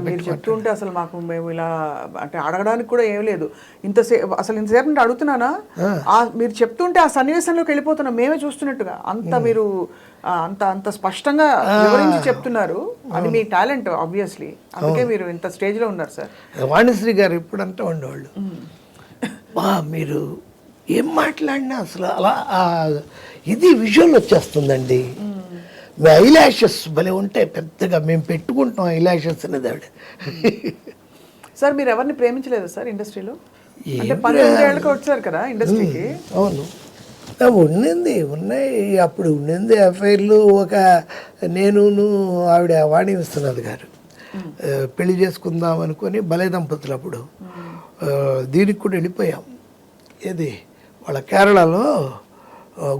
మీరు చెప్తుంటే అసలు మాకు మేము ఇలా అంటే అడగడానికి కూడా ఏం లేదు. ఇంతసేపు అంటే అడుగుతున్నానా, మీరు చెప్తుంటే ఆ సన్నివేశంలోకి వెళ్ళిపోతున్నాం మేమే చూస్తున్నట్టుగా. అంత మీరు అంత స్పష్టంగా వివరించి చెప్తున్నారు. అది మీ టాలెంట్ ఆబ్వియస్లీ, అందుకే మీరు ఇంత స్టేజ్లో ఉన్నారు సార్. వాణిశ్రీ గారు ఇప్పుడు అంటూ ఉండేవాళ్ళు, మీరు ఏం మాట్లాడినా అసలు అలా ఇది విజువల్ వచ్చేస్తుందండి. మీ ఐలాషెస్ భలే ఉంటాయి పెద్దగా, మేము పెట్టుకుంటాం ఐలాషెస్ అనేది ఆవిడ. సార్ మీరు ఎవరిని ప్రేమించలేదు సార్ ఇండస్ట్రీలో? అంటే 19 ఏళ్ళకి వచ్చారు కదా ఇండస్ట్రీకి. అవును, ఉన్నాయి అప్పుడు ఉండింది ఎఫ్ఐఆర్లు. ఒక నేను ఆవిడ వాణి విశ్వనాథ్ గారు పెళ్లి చేసుకుందాం అనుకొని భలే దంపతులు అప్పుడు దీనికి కూడా వెళ్ళిపోయాం. ఏది వాళ్ళ కేరళలో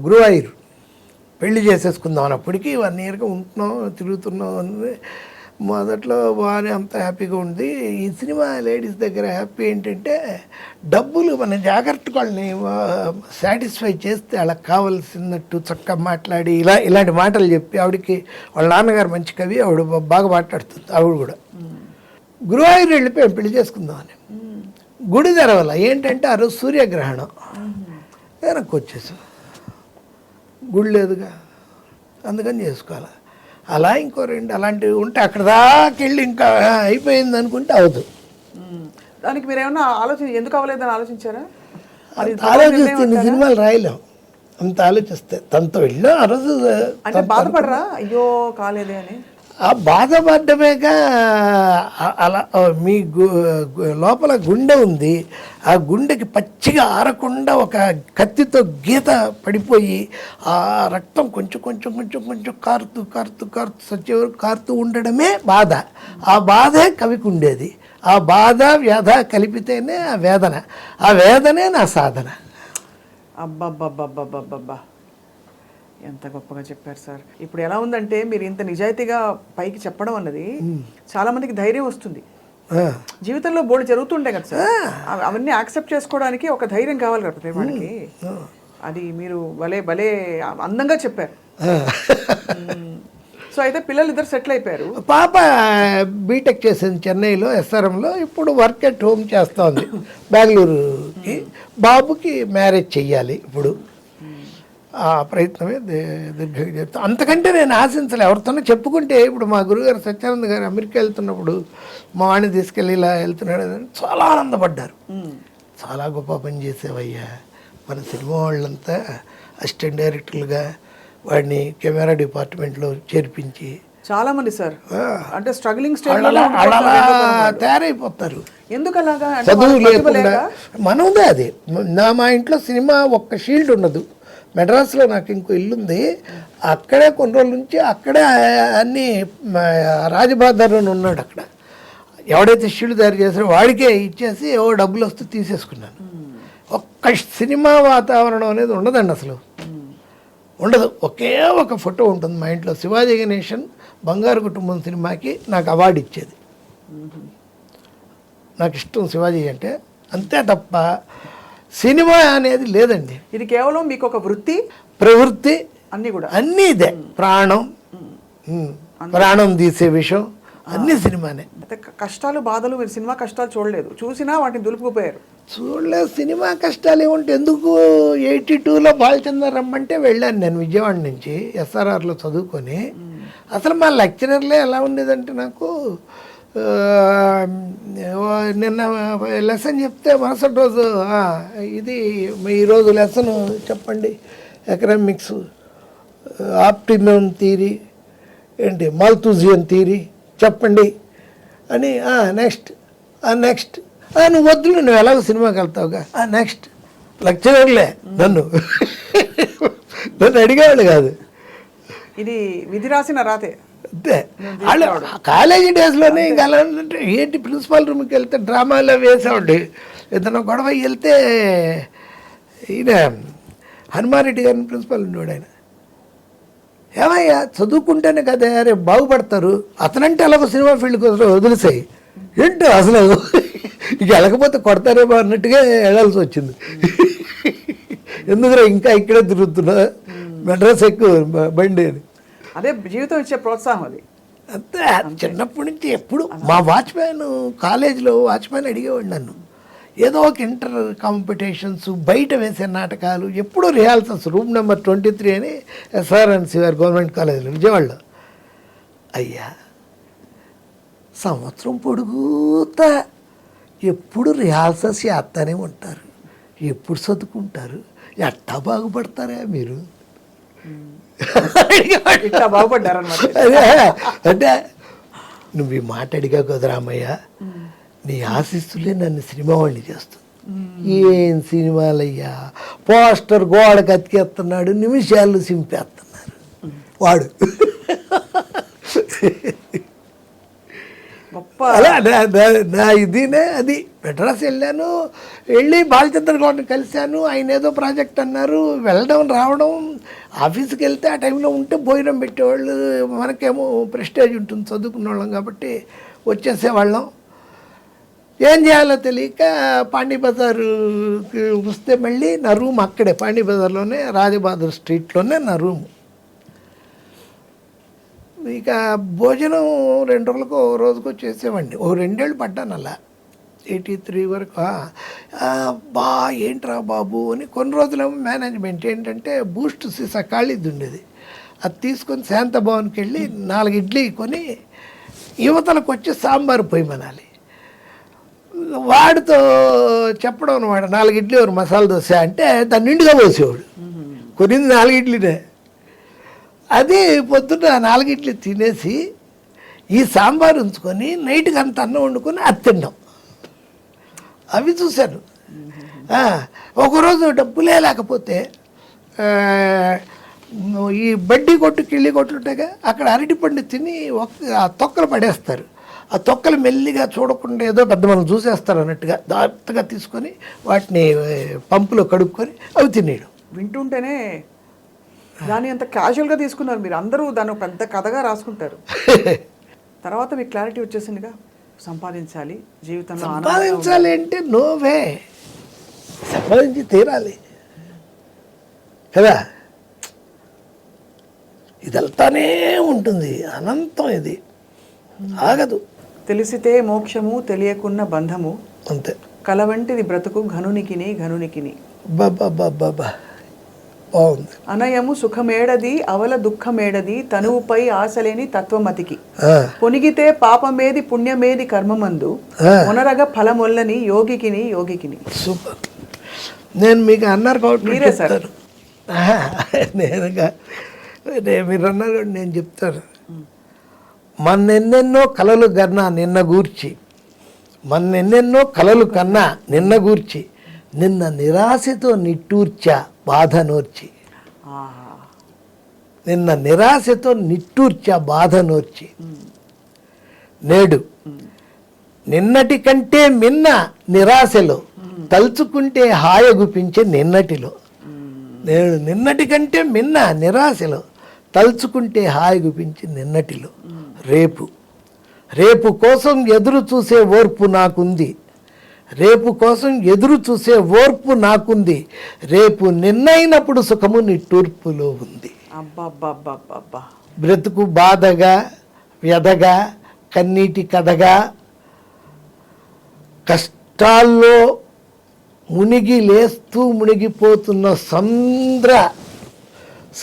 గురువాయూర్ పెళ్లి చేసేసుకుందాం అన్నప్పటికీ 1 ఇయర్గా ఉంటున్నాం, తిరుగుతున్నాం అని. మొదట్లో బాగానే అంత హ్యాపీగా ఉంది. ఈ సినిమా లేడీస్ దగ్గర హ్యాపీ ఏంటంటే డబ్బులు మన జాగ్రత్తగా వాళ్ళని సాటిస్ఫై చేస్తే వాళ్ళకి కావాల్సినట్టు చక్కగా మాట్లాడి ఇలాంటి మాటలు చెప్పి, ఆవిడకి వాళ్ళ నాన్నగారు మంచి కవి, ఆవిడ బాగా మాట్లాడుతుంది. ఆవిడ కూడా గురువాయూర్ వెళ్ళిపోయాం పెళ్లి చేసుకుందామని. గుడి తెరవల ఏంటంటే ఆ రోజు సూర్యగ్రహణం, వెనక్కి వచ్చేసాం. గుడి లేదుగా, అందుకని చేసుకోవాలి. అలా ఇంకో 2 అలాంటివి ఉంటే అక్కడ దాకెళ్ళి ఇంకా అయిపోయింది అనుకుంటే అవదు. దానికి మీరు ఏమన్నా ఎందుకు అవ్వలేదని ఆలోచించారా? ఆలోచిస్తే ఇన్ని సినిమాలు రాయలేం, అంత ఆలోచిస్తే. తనతో వెళ్ళాం ఆ రోజు. అంటే బాధపడరా అయ్యో కాలేదే అని? ఆ బాధపడ్డమేగా. అలా మీ లోపల గుండె ఉంది, ఆ గుండెకి పచ్చిగా ఆరకుండా ఒక కత్తితో గీత పడిపోయి ఆ రక్తం కొంచెం కొంచెం కొంచెం కొంచెం కారుతూ కారుతూ కారుతూ సచ్చే వరకు కారుతూ ఉండడమే బాధ. ఆ బాధే కవికి ఉండేది. ఆ బాధ వ్యధ కలిపితేనే ఆ వేదన, ఆ వేదనే నా సాధన. అబ్బబ్బబ్బబ్బబ్బబ్బా, ఎంత గొప్పగా చెప్పారు సార్. ఇప్పుడు ఎలా ఉందంటే మీరు ఇంత నిజాయితీగా పైకి చెప్పడం అన్నది చాలా మందికి ధైర్యం వస్తుంది. జీవితంలో బోల్డ్ జరుగుతుంటాయి కదా సార్, అవన్నీ యాక్సెప్ట్ చేసుకోవడానికి ఒక ధైర్యం కావాలి కదా ప్రతి వాడికి. అది మీరు భలే భలే అందంగా చెప్పారు. సో అయితే పిల్లలు ఇద్దరు సెటిల్ అయిపోయారు. పాప బీటెక్ చేసింది చెన్నైలో ఎస్ఆర్ఎంలో, ఇప్పుడు వర్క్ ఎట్ హోమ్ చేస్తోంది బెంగళూరుకి. బాబుకి మ్యారేజ్ చెయ్యాలి ఇప్పుడు. ఆ ప్రయత్నమే దీర్ఘంగా చెప్తాను. అంతకంటే నేను ఆశించలే. ఎవరితోనో చెప్పుకుంటే, ఇప్పుడు మా గురుగారు సత్యానంద గారు అమెరికా వెళ్తున్నప్పుడు మా వాడిని తీసుకెళ్ళి ఇలా వెళ్తున్నాడు అని చాలా ఆనందపడ్డారు. చాలా గొప్ప పని చేసేవయ్యా, మన సినిమా వాళ్ళంతా అసిస్టెంట్ డైరెక్టర్లుగా వాడిని కెమెరా డిపార్ట్మెంట్లో చేర్పించి చాలా మంది సార్ అంటే స్ట్రగ్లింగ్ స్టేజ్ తయారైపోతారు. ఎందుకు అలాగా? చదువు లేకుండా మనదే అది. మా ఇంట్లో సినిమా ఒక్క షీల్డ్ ఉండదు. మెడ్రాస్లో నాకు ఇంకో ఇల్లుంది, అక్కడే కొన్ని రోజుల నుంచి అక్కడే అన్నీ రాజబాదర్ అని ఉన్నాడు. అక్కడ ఎవడైతే షీల్డ్ తయారు చేశారో వాడికే ఇచ్చేసి ఏవో డబ్బులు వస్తూ తీసేసుకున్నాను. ఒక్క సినిమా వాతావరణం అనేది ఉండదండి, అసలు ఉండదు. ఒకే ఒక ఫోటో ఉంటుంది మా ఇంట్లో. శివాజీ గణేశన్ బంగారు కుటుంబం సినిమాకి నాకు అవార్డు ఇచ్చేది. నాకు ఇష్టం శివాజీ అంటే, అంతే తప్ప సినిమా అనేది లేదండి. ఇది కేవలం మీకు ఒక వృత్తి, ప్రవృత్తి, అన్నీ కూడా అన్నీ ఇదే. ప్రాణం తీసే విషయం అన్నీ సినిమానే. అయితే కష్టాలు బాధలు మీరు సినిమా కష్టాలు చూడలేదు, చూసినా వాటిని దులుపుకుపోయారు. చూడలేదు. సినిమా కష్టాలు ఏముంటే ఎందుకు? 82లో బాలచంద్ర రమ్మంటే వెళ్ళాను నేను విజయవాడ నుంచి ఎస్ఆర్ఆర్లో చదువుకొని. అసలు మా లెక్చరర్లే ఎలా ఉండేదంటే, నాకు నిన్న లెసన్ చెప్తే మరుసటి రోజు ఇది ఈరోజు లెసన్ చెప్పండి, ఎకనామిక్స్ ఆప్టిమమ్ థియరీ ఏంటి మాల్థూజియన్ థియరీ చెప్పండి అని. నెక్స్ట్ నువ్వు వద్దులు, నువ్వు ఎలాగో సినిమాకి వెళ్తావుగా, నెక్స్ట్ లెక్చరర్లే నన్ను అడిగేవాళ్ళు కాదు. ఇది విధి రాసిన రాతే. అంతే. వాళ్ళు కాలేజీ డేస్లోనే ఇంకా అలా అంటే ఏంటి, ప్రిన్సిపాల్ రూమ్కి వెళ్తే డ్రామాలో వేసేవాడి. ఏదైనా గొడవ వెళ్తే ఈయన హనుమారెడ్డి గారిని ప్రిన్సిపాల్ ఉండేవాడు. ఆయన ఏమయ్యా చదువుకుంటేనే కదా రేపు బాగుపడతారు, అతనంటే అలాగ సినిమా ఫీల్డ్కి వదిలేసాయి ఏంటో అసలు ఇక వెళ్ళకపోతే కొడతారేమో అన్నట్టుగా వెళ్ళాల్సి వచ్చింది. ఎందుకురా ఇంకా ఇక్కడే తిరుగుతున్నా, మెడ్రాస్ ఎక్కువ బండి అని. అదే జీవితం ఇచ్చే ప్రోత్సాహం అది. అంతే. చిన్నప్పటి నుంచి ఎప్పుడు మా వాచ్మ్యాన్, కాలేజీలో వాచ్మ్యాన్ అడిగేవాడు నన్ను, ఏదో ఒక ఇంటర్ కాంపిటీషన్స్, బయట వేసే నాటకాలు, ఎప్పుడూ రిహార్సల్స్. రూమ్ నెంబర్ 23 అని SRNC గారు గవర్నమెంట్ కాలేజీలో విజయవాడలో. అయ్యా సంవత్సరం పొడుగుతా ఎప్పుడు రిహార్సల్స్ చేస్తానే ఉంటారు, ఎప్పుడు చదువుకుంటారు, ఎట్టా బాగుపడతారా మీరు? ఇట్లా బాగుపడ్డారన్నమాట. అదే అంటే నువ్వు ఈ మాట అడిగా కుదరామయ్య, నీ ఆశీస్సులే నన్ను సినిమా వాడిని చేస్తుంది. ఏం సినిమాలయ్యా, పోస్టర్ గోడకు అతికేస్తున్నాడు, నిమిషాలు సింపేస్తున్నారు వాడు. అలా నా ఇదినే అది. మెడ్రాస్ వెళ్ళాను, వెళ్ళి బాలచంద్ర గౌడ్ని కలిశాను. ఆయన ఏదో ప్రాజెక్ట్ అన్నారు, వెళ్ళడం రావడం. ఆఫీస్కి వెళ్తే ఆ టైంలో ఉంటే భోజనం పెట్టేవాళ్ళు, మనకేమో ప్రెస్టేజ్ ఉంటుంది చదువుకున్న వాళ్ళం కాబట్టి వచ్చేసేవాళ్ళం. ఏం చేయాలో తెలియక పాండీ బజార్కి వస్తే మళ్ళీ నా రూమ్ అక్కడే పాండీ బజార్లోనే, రాజబహదూర్ స్ట్రీట్లోనే నా రూము. ఇక భోజనం 2 రోజులకు రోజుకో చేసేవాడిని. 2 ఏళ్ళు పడ్డాను అలా, 83 వరకు. బా ఏంట్రా బాబు అని. కొన్ని రోజులేమో మేనేజ్మెంట్ ఏంటంటే బూస్ట్ సీసా ఖాళీది ఉండేది, అది తీసుకొని శాంతభవన్కి వెళ్ళి 4 ఇడ్లీ కొని యువతలకు వచ్చి సాంబారు పొయ్యమనాలి. వాడితో చెప్పడం అనమాట, 4 ఇడ్లీ ఒక మసాలా దోశ అంటే దాన్ని నిండుగా పోసేవాడు. కొనింది 4 ఇడ్లీనే. అది పొద్దున్న 4 ఇడ్లీ తినేసి ఈ సాంబార్ ఉంచుకొని నైట్కి అంత అన్నం వండుకొని అది తిన్నాం. అవి చూశాను. ఒకరోజు డబ్బులే లేకపోతే ఈ బడ్డీ కొట్టు, కిళ్ళి కొట్లు ఉంటాయిగా, అక్కడ అరటిపండు తిని ఆ తొక్కలు పడేస్తారు. ఆ తొక్కలు మెల్లిగా చూడకుండా ఏదో పెద్ద మనం చూసేస్తారు అన్నట్టుగా జాగ్రత్తగా తీసుకొని వాటిని పంపులో కడుక్కొని అవి తినేయడం. వింటుంటేనే దాన్ని అంత క్యాజువల్గా తీసుకున్నారు మీరు. అందరూ దాన్ని పెద్ద కథగా రాసుకుంటారు. తర్వాత మీకు క్లారిటీ వచ్చేసిందిగా, సంపాదించాలి జీవితంలో, సంపాదించాలి అంటే నోవే, సంపాదించి తీరాలి కదా. ఇది వెళ్తానే ఉంటుంది, అనంతం, ఇది ఆగదు. తెలిసితే మోక్షము, తెలియకున్న బంధము, అంతే. కల వంటిది బ్రతుకు ఘనునికిని ఘనునికిని. బాబా బాబా బాగుంది. అనయము సుఖమేడది, అవల దుఃఖమేడది, తనువుపై ఆశలేని తత్వమతికి. పొనిగితే పాపమేది పుణ్యమేది కర్మమందు, మొనరగ ఫలమొల్లని యోగికిని యోగికిని. సూపర్. నేను మీకు అన్నారు కాబట్టి మీరే సార్. నేనుగా మీరు అన్నారు కాబట్టి నేను చెప్తాను. మన్నెన్నెన్నో కలలు కన్నా నిన్న గూర్చి, మన్నెన్నెన్నో కలలు కన్నా నిన్న గూర్చి, నిన్న నిరాశతో నిట్టూర్చా బాధ నోర్చి. నిన్న నిరాశతో నిట్టూర్చా బాధ నోర్చి, నేడు నిన్నటి కంటే మిన్న నిరాశలో, తలుచుకుంటే హాయగుపించే నిన్నటిలో. నేడు నిన్నటి కంటే మిన్న నిరాశలో, తలుచుకుంటే హాయగుపించే నిన్నటిలో. రేపు రేపు కోసం ఎదురు చూసే ఓర్పు నాకుంది, రేపు కోసం ఎదురు చూసే ఓర్పు నాకుంది, రేపు నిన్నైనప్పుడు సుఖము నిట్టూర్పులో ఉంది. బ్రతుకు బాధగా, వ్యధగా, కన్నీటి కథగా, కష్టాల్లో మునిగి లేస్తూ మునిగిపోతున్న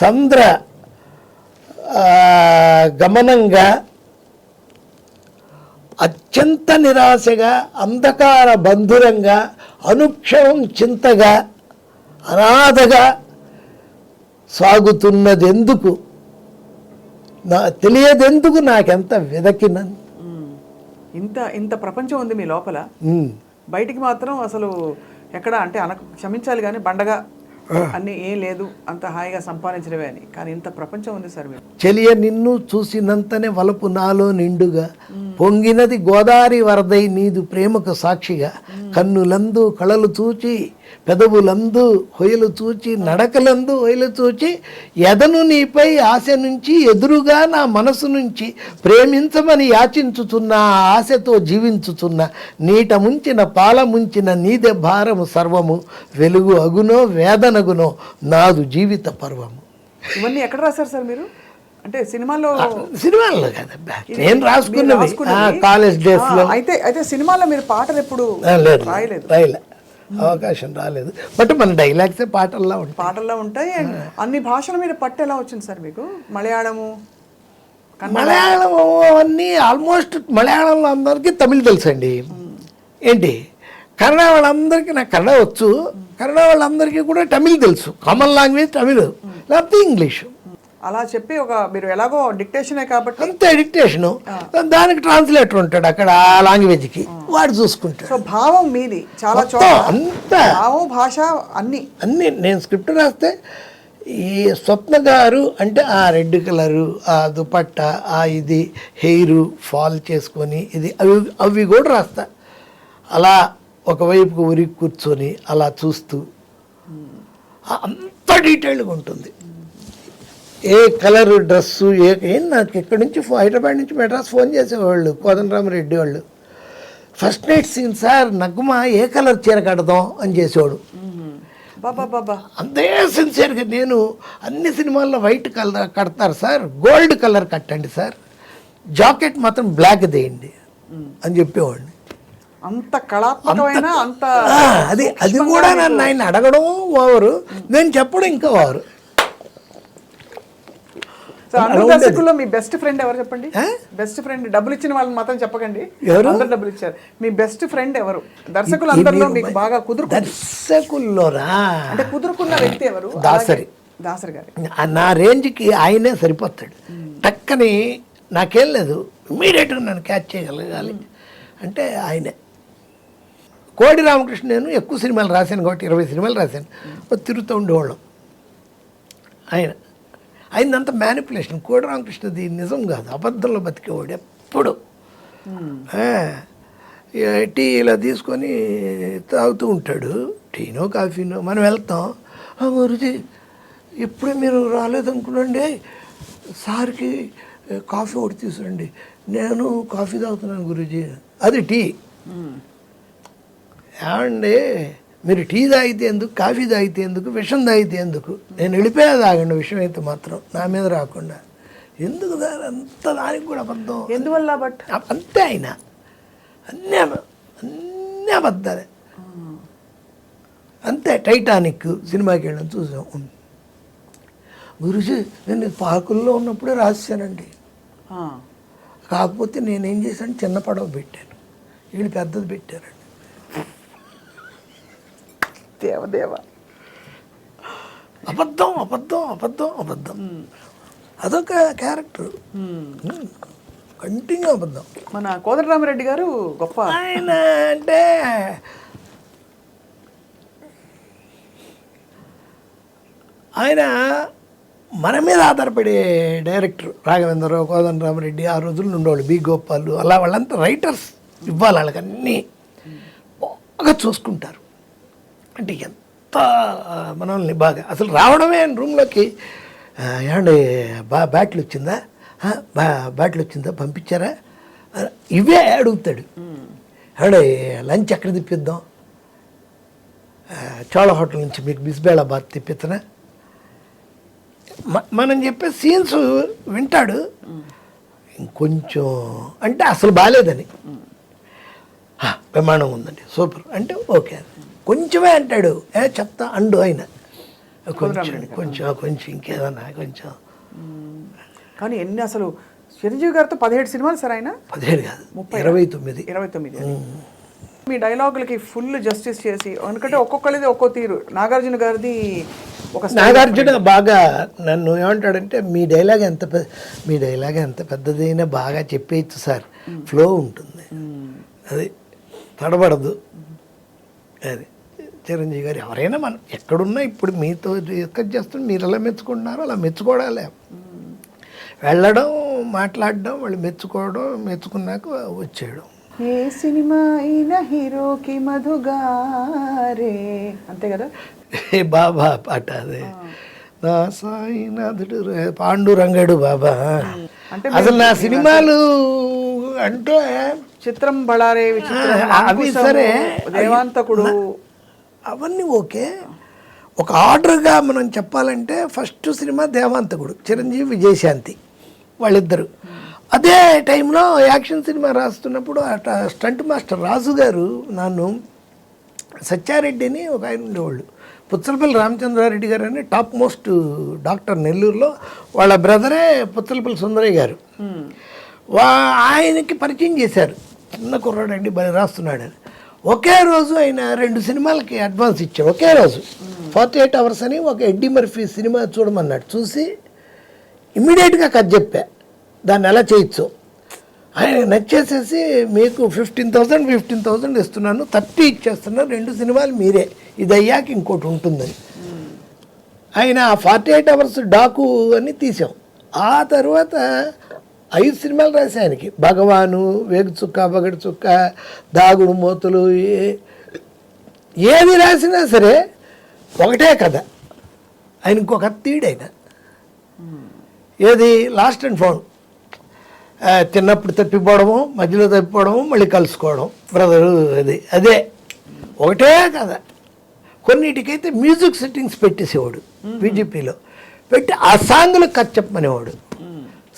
సంద్ర గమనంగా, అత్యంత నిరాశగా, అంధకార బంధురంగా, అనుక్షణం చింతగా, అనాథగా సాగుతున్నదెందుకు, తెలియదెందుకు నాకెంత వెదకినను. ఇంత ప్రపంచం ఉంది మీ లోపల. బయటికి మాత్రం అసలు ఎక్కడ అంటే క్షమించాలి కానీ బండగా అన్నీ ఏం లేదు అంత హాయిగా సంపాదించడమే అని. కానీ ఇంత ప్రపంచం ఉంది సార్ మీరు. చెలియ నిన్ను చూసినంతనే వలపు నాలో నిండుగా పొంగినది గోదావరి వరదై నీదు ప్రేమకు సాక్షిగా కన్నులందు కళలు చూచి పెదవులందు హొయలు చూచి నడకలందు హొయలు చూచి ఎదను నీపై ఆశ నుంచి ఎదురుగా నా మనసు నుంచి ప్రేమించమని యాచించుచున్న ఆశతో జీవించుచున్న నీట ముంచిన పాల ముంచిన నీదే భారము సర్వము వెలుగు అగునో వేదనగునో నాదు జీవిత పర్వము. ఇవన్నీ ఎక్కడ రాశారు సార్ మీరు? అంటే సినిమాలో కదబ్బా, నేను రాసుకున్నవి కాలేజ్ డేస్ లో. అయితే సినిమాలో మీరు పాటలు ఎప్పుడు రాయలేదు? రాయలే, అవకాశం రాలేదు. బట్ మన డైలాగ్సే పాటల్లో ఉంటాయి. అండ్ అన్ని భాషల మీద పట్టు ఎలా వచ్చింది సార్ మీకు? మలయాళము అవన్నీ ఆల్మోస్ట్ మలయాళంలో అందరికీ తమిళ్ తెలుసండి. ఏంటి కన్నడ వాళ్ళందరికీ, నాకు కన్నడ వచ్చు, కన్నడ వాళ్ళందరికీ కూడా తమిళ్ తెలుసు. కామన్ లాంగ్వేజ్ తమిళ్, లేకపోతే ఇంగ్లీషు. అలా చెప్పి మీరు ఎలాగో డిక్టేషనే కాబట్టి అంతే డిక్టేషను, దానికి ట్రాన్స్లేటర్ ఉంటాడు అక్కడ ఆ లాంగ్వేజ్కి, వాడు చూసుకుంటాడు. సో భావం మీది చాలా అంతా భావం భాష అన్ని నేను స్క్రిప్ట్ రాస్తే ఈ స్వప్న గారు అంటే ఆ రెడ్ కలరు, ఆ దుపట్టా, ఆ ఇది హెయిర్ ఫాల్ చేసుకొని ఇది అవి కూడా రాస్తా. అలా ఒకవైపుకు ఉరికి కూర్చొని అలా చూస్తూ అంత డీటెయిల్గా ఉంటుంది. ఏ కలరు డ్రెస్సు నాకు ఇక్కడి నుంచి హైదరాబాద్ నుంచి మెడ్రాస్ ఫోన్ చేసేవాళ్ళు కోదండరామరెడ్డి వాళ్ళు. First night scene sir, Nagma ఏ కలర్ చీర కడదాం అని చేసేవాడు. అంతే సిన్సియర్గా. నేను అన్ని సినిమాల్లో వైట్ కలర్ కడతారు సార్, గోల్డ్ కలర్ కట్టండి సార్, జాకెట్ మాత్రం బ్లాక్ దేయండి అని చెప్పేవాడిని. అంత కళాత్మకమైన అంత అది కూడా నన్ను ఆయన అడగడం ఓవరు, నేను చెప్పడం ఇంకా ఓవరు. దర్శకుల్లో మీ బెస్ట్ ఫ్రెండ్ ఎవరు చెప్పండి? బెస్ట్ ఫ్రెండ్, డబ్బులు ఇచ్చిన వాళ్ళని మాత్రం చెప్పకండి, అందరు డబ్బులు ఇచ్చారు. మీ బెస్ట్ ఫ్రెండ్ ఎవరు దర్శకులు అందరిలో మీకు బాగా దర్శకుల్లోరా అంటే కుదురుకున్న వ్యక్తి ఎవరు? దాసరి గారు. నా రేంజ్కి ఆయనే సరిపోతాడు. టక్కని నాకేం లేదు, ఇమ్మీడియట్గా నన్ను క్యాచ్ చేయగలగాలి అంటే ఆయనే. కోడి రామకృష్ణ నేను ఎక్కువ సినిమాలు రాశాను కాబట్టి 20 సినిమాలు రాశాను, తిరుగుతూ ఉండేవాళ్ళం. ఆయనంత మ్యానిపులేషన్. కోడి రామకృష్ణది నిజం కాదు, అబద్ధంలో బతికేవాడు ఎప్పుడు. టీ ఇలా తీసుకొని తాగుతూ ఉంటాడు, టీనో కాఫీనో. మనం వెళ్తాం, గురుజీ ఇప్పుడే మీరు రాలేదనుకున్నాండి, సార్కి కాఫీ ఒకటి తీసుకురండి. నేను కాఫీ తాగుతున్నాను గురుజీ. అది టీ. ఏమండి మీరు టీ తాగితే ఎందుకు, కాఫీ తాగితే ఎందుకు, విషం తాగితే ఎందుకు? నేను వెళ్ళిపోయా తాగండి, విషం అయితే మాత్రం నా మీద రాకుండా. ఎందుకు అంత దానికి కూడా అబద్ధం ఎందువల్ల? బట్ అంతే ఆయన అన్నీ అబద్ధాలే. అంతే. టైటానిక్ సినిమాకి వెళ్ళాం, చూసాం. గురుజీ నేను పార్కుల్లో ఉన్నప్పుడే రాశానండి, కాకపోతే నేనేం చేశాను, చిన్న పడవ పెట్టాను, వీళ్ళు పెద్దది పెట్టారండి. దేవదేవ, అబద్ధం అబద్ధం అబద్ధం అబద్ధం. అదొక క్యారెక్టర్, కంటిన్యూ అబద్ధం. మన కోదండరామరెడ్డి గారు గొప్ప ఆయన అంటే ఆయన మన మీద ఆధారపడే డైరెక్టర్. రాఘవేంద్రరావు, కోదండరామరెడ్డి ఆ రోజుల్లో ఉండేవాళ్ళు, బి గోపాలు, అలా వాళ్ళంతా రైటర్స్. ఇవ్వాలి వాళ్ళకి అన్నీ బాగా చూసుకుంటారు. అంటే ఎంత మనల్ని బాగా అసలు రావడమే రూమ్లోకి, ఏమండి బ్యాట్లు వచ్చిందా, బ్యాట్లు వచ్చిందా, పంపించారా, ఇవే అడుగుతాడు. ఏమండి లంచ్ ఎక్కడ తిప్పిద్దాం, చోళ హోటల్ నుంచి మీకు బిస్బేళాబాద్ తిప్పిద్దనా, మనం చెప్పే సీన్స్ వింటాడు. ఇంకొంచెం అంటే అసలు బాగాలేదని, ప్రమాణం ఉందండి సూపర్ అంటే ఓకే, కొంచెమే అంటాడు, చెప్తా అండు ఆయన కొంచెం ఇంకేదన్నా కొంచెం. కానీ ఎన్ని అసలు చిరంజీవి గారితో 17 సినిమాలు సార్ ఆయన? 17 కాదు 29. మీ డైలాగులకి ఫుల్ జస్టిస్ చేసి, ఎందుకంటే ఒక్కొక్కరిది ఒక్కో తీరు. నాగార్జున గారిది నాగార్జున బాగా నన్ను ఏమంటాడంటే, మీ డైలాగ్ ఎంత పెద్దదైనా బాగా చెప్పేయచ్చు సార్, ఫ్లో ఉంటుంది, అది తడబడదు, అది చిరంజీవి గారు ఎవరైనా మనం ఎక్కడున్నా ఇప్పుడు మీతో డిస్కస్ చేస్తున్న మీరు ఎలా మెచ్చుకుంటున్నారో అలా మెచ్చుకోవడాలే. వెళ్ళడం, మాట్లాడడం, వాళ్ళు మెచ్చుకున్నాక వచ్చేయడం. ఏ సినిమా అయినా హీరోకి మధుగారే, అంతే కదా. ఏ బాబా పాట అదే, నా సాయినాథుడు పాండురంగడు బాబా. అంటే అసలు నా సినిమాలు అంటే చిత్రం బళారే విచిత్రం, అవి సరే, దేవాంతకుడు, అవన్నీ ఓకే. ఒక ఆర్డర్గా మనం చెప్పాలంటే ఫస్ట్ సినిమా దేవాంతకుడు, చిరంజీవి విజయశాంతి వాళ్ళిద్దరు. అదే టైంలో యాక్షన్ సినిమా రాస్తున్నప్పుడు స్టంట్ మాస్టర్ రాజు గారు నన్ను సత్యారెడ్డిని ఒక ఆయన ఉండేవాళ్ళు, పుచ్చలపల్లి రామచంద్రారెడ్డి గారు అని టాప్ మోస్ట్ డాక్టర్ నెల్లూరులో, వాళ్ళ బ్రదరే పుచ్చలపల్లి సుందరయ్య గారు. ఆయనకి పరిచయం చేశారు, చిన్న కుర్రాడండి బలి రాస్తున్నాడని. ఒకే రోజు ఆయన 2 సినిమాలకి అడ్వాన్స్ ఇచ్చాడు. ఒకే రోజు 48 hours అని ఒక ఎడ్డీ మర్ఫీ సినిమా చూడమన్నాడు. చూసి ఇమ్మీడియట్గా కథ చెప్పా, దాన్ని ఎలా చేయొచ్చు. ఆయన నచ్చేసేసి మీకు 15,000 ఇస్తున్నాను, 30 ఇచ్చేస్తున్నాను, 2 సినిమాలు మీరే, ఇది అయ్యాక ఇంకోటి ఉంటుందని. ఆయన 48 hours డాకు అని తీసాం. ఆ తర్వాత 5 సినిమాలు రాసి ఆయనకి, భగవాను, వేగు చుక్క, బగడి చుక్క, దాగుడు మూతలు, ఏది రాసినా సరే ఒకటే కథ. ఆయన ఇంకొక తీడైన ఏది లాస్ట్ అండ్ ఫౌండ్, చిన్నప్పుడు తప్పిపోవడము, మధ్యలో తప్పిపోవడము, మళ్ళీ కలుసుకోవడం, బ్రదరు, అదే ఒకటే కథ. కొన్నిటికైతే మ్యూజిక్ సెట్టింగ్స్ పెట్టేసేవాడు బీజేపీలో పెట్టి, ఆ సాంగ్లో కథ చెప్పమనేవాడు.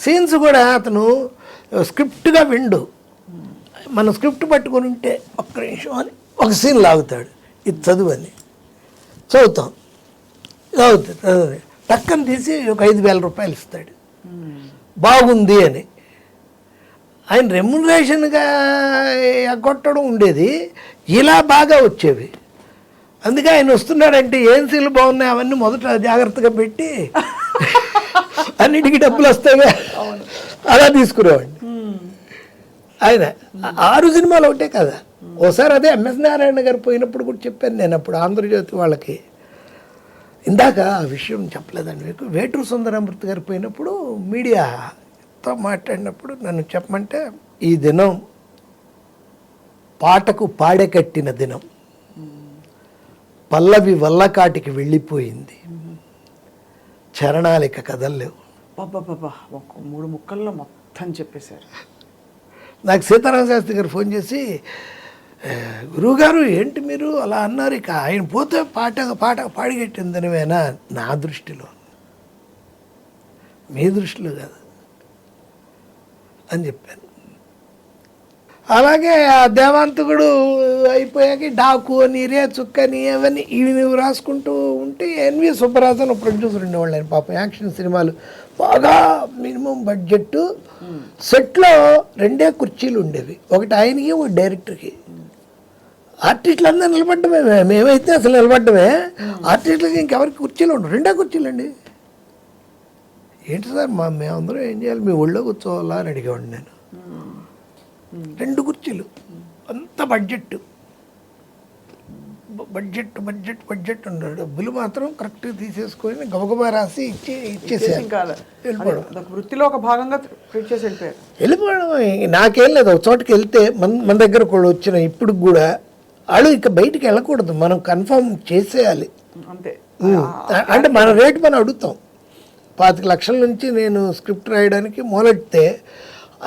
సీన్స్ కూడా అతను స్క్రిప్ట్గా విండు, మన స్క్రిప్ట్ పట్టుకొని ఉంటే ఒక్క నిమిషం అని ఒక సీన్ లాగుతాడు, ఇది చదువని చదువుతాం, చదువుతుంది, టక్కని తీసి ఒక 5,000 రూపాయలు ఇస్తాడు బాగుంది అని. ఆయన రెమ్యునరేషన్గా ఎగ్గొట్టడం ఉండేది, ఇలా బాగా వచ్చేవి. అందుకే ఆయన వస్తున్నాడంటే ఏం సీన్లు బాగున్నాయి అవన్నీ మొదట జాగ్రత్తగా పెట్టి అన్నిటికీ డబ్బులు వస్తాయిగా అలా తీసుకునేవాడిని. ఆయన 6 సినిమాలు ఒకటే కదా. ఓసారి అదే ఎంఎస్ నారాయణ గారు పోయినప్పుడు కూడా చెప్పాను నేను, అప్పుడు ఆంధ్రజ్యోతి వాళ్ళకి. ఇందాక ఆ విషయం చెప్పలేదండి మీకు. వేటూరు సుందరమూర్తి గారు పోయినప్పుడు మీడియాతో మాట్లాడినప్పుడు నన్ను చెప్పమంటే, ఈ దినం పాటకు పాడెకట్టిన దినం, పల్లవి వల్లకాటికి వెళ్ళిపోయింది, చరణాలిక కదల్లేవు. బాబా ఒక 3 ముక్కల్లో మొత్తం చెప్పేశారు. నాకు సీతారామ శాస్త్రి గారు ఫోన్ చేసి, గురువుగారు ఏంటి మీరు అలా అన్నారు, ఇక ఆయన పోతే పాట పాడిగట్టిందనివేనా? నా దృష్టిలో, మీ దృష్టిలో కాదు అని చెప్పాను. అలాగే ఆ దేవాంతకుడు అయిపోయాక డాకు అని, రే చుక్కని, అవన్నీ ఇవి నువ్వు రాసుకుంటూ ఉంటే ఎన్వి సుబ్బరాజన్ ప్రొడ్యూసర్ ఉండేవాళ్ళు. ఆయన పాపం యాక్షన్ సినిమాలు బాగా మినిమం బడ్జెట్, సెట్లో 2 కుర్చీలు ఉండేవి, ఒకటి ఆయనకి ఒకటి డైరెక్టర్కి. ఆర్టిస్టులు అందరూ నిలబడ్డమే, మేమైతే అసలు నిలబడ్డమే. ఆర్టిస్టులకి ఇంకెవరికి కుర్చీలు ఉండవు, 2 కుర్చీలు. ఏంటి సార్ మేమందరం ఏం చేయాలి, మీ ఒళ్ళో కూర్చోవాలా అని అడిగేవాడిని నేను. 2 కుర్చీలు, అంత బడ్జెట్ ఉన్నాడు. డబ్బులు మాత్రం కరెక్ట్గా తీసేసుకొని గబగబా రాసి ఇచ్చేసేయాలి. వృత్తిలో ఒక భాగంగా వెళ్ళిపోవడం. నాకేం లేదు, ఒక చోటుకి వెళ్తే మన దగ్గర కూడా వచ్చిన ఇప్పుడు కూడా వాళ్ళు ఇక బయటికి వెళ్ళకూడదు, మనం కన్ఫర్మ్ చేసేయాలి అంతే. అంటే మన రేటు మనం అడుగుతాం. 25 లక్షల నుంచి నేను స్క్రిప్ట్ రాయడానికి మొదలెడితే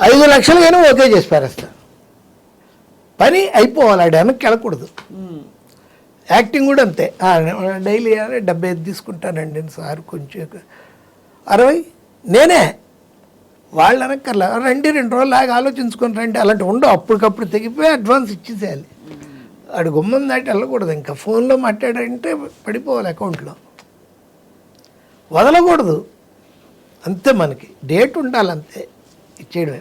5 లక్షలకైనా ఓకే చేసి పారేస్తా. పని అయిపోవాలి, ఆడ వెనక్కి వెళ్ళకూడదు. యాక్టింగ్ కూడా అంతే, డైలీ 75 తీసుకుంటానండి సార్, కొంచెం 60 నేనే, వాళ్ళు వెనక్కర్లా, రండి 2 రోజులు లాగా ఆలోచించుకొని రండి, అలాంటి ఉండవు. అప్పటికప్పుడు తెగిపోయి అడ్వాన్స్ ఇచ్చేసేయాలి. ఆడు గుమ్మం దాటి వెళ్ళకూడదు. ఇంకా ఫోన్లో మాట్లాడంటే పడిపోవాలి అకౌంట్లో, వదలకూడదు అంతే. మనకి డేట్ ఉండాలి అంతే, ఇచ్చేయడమే.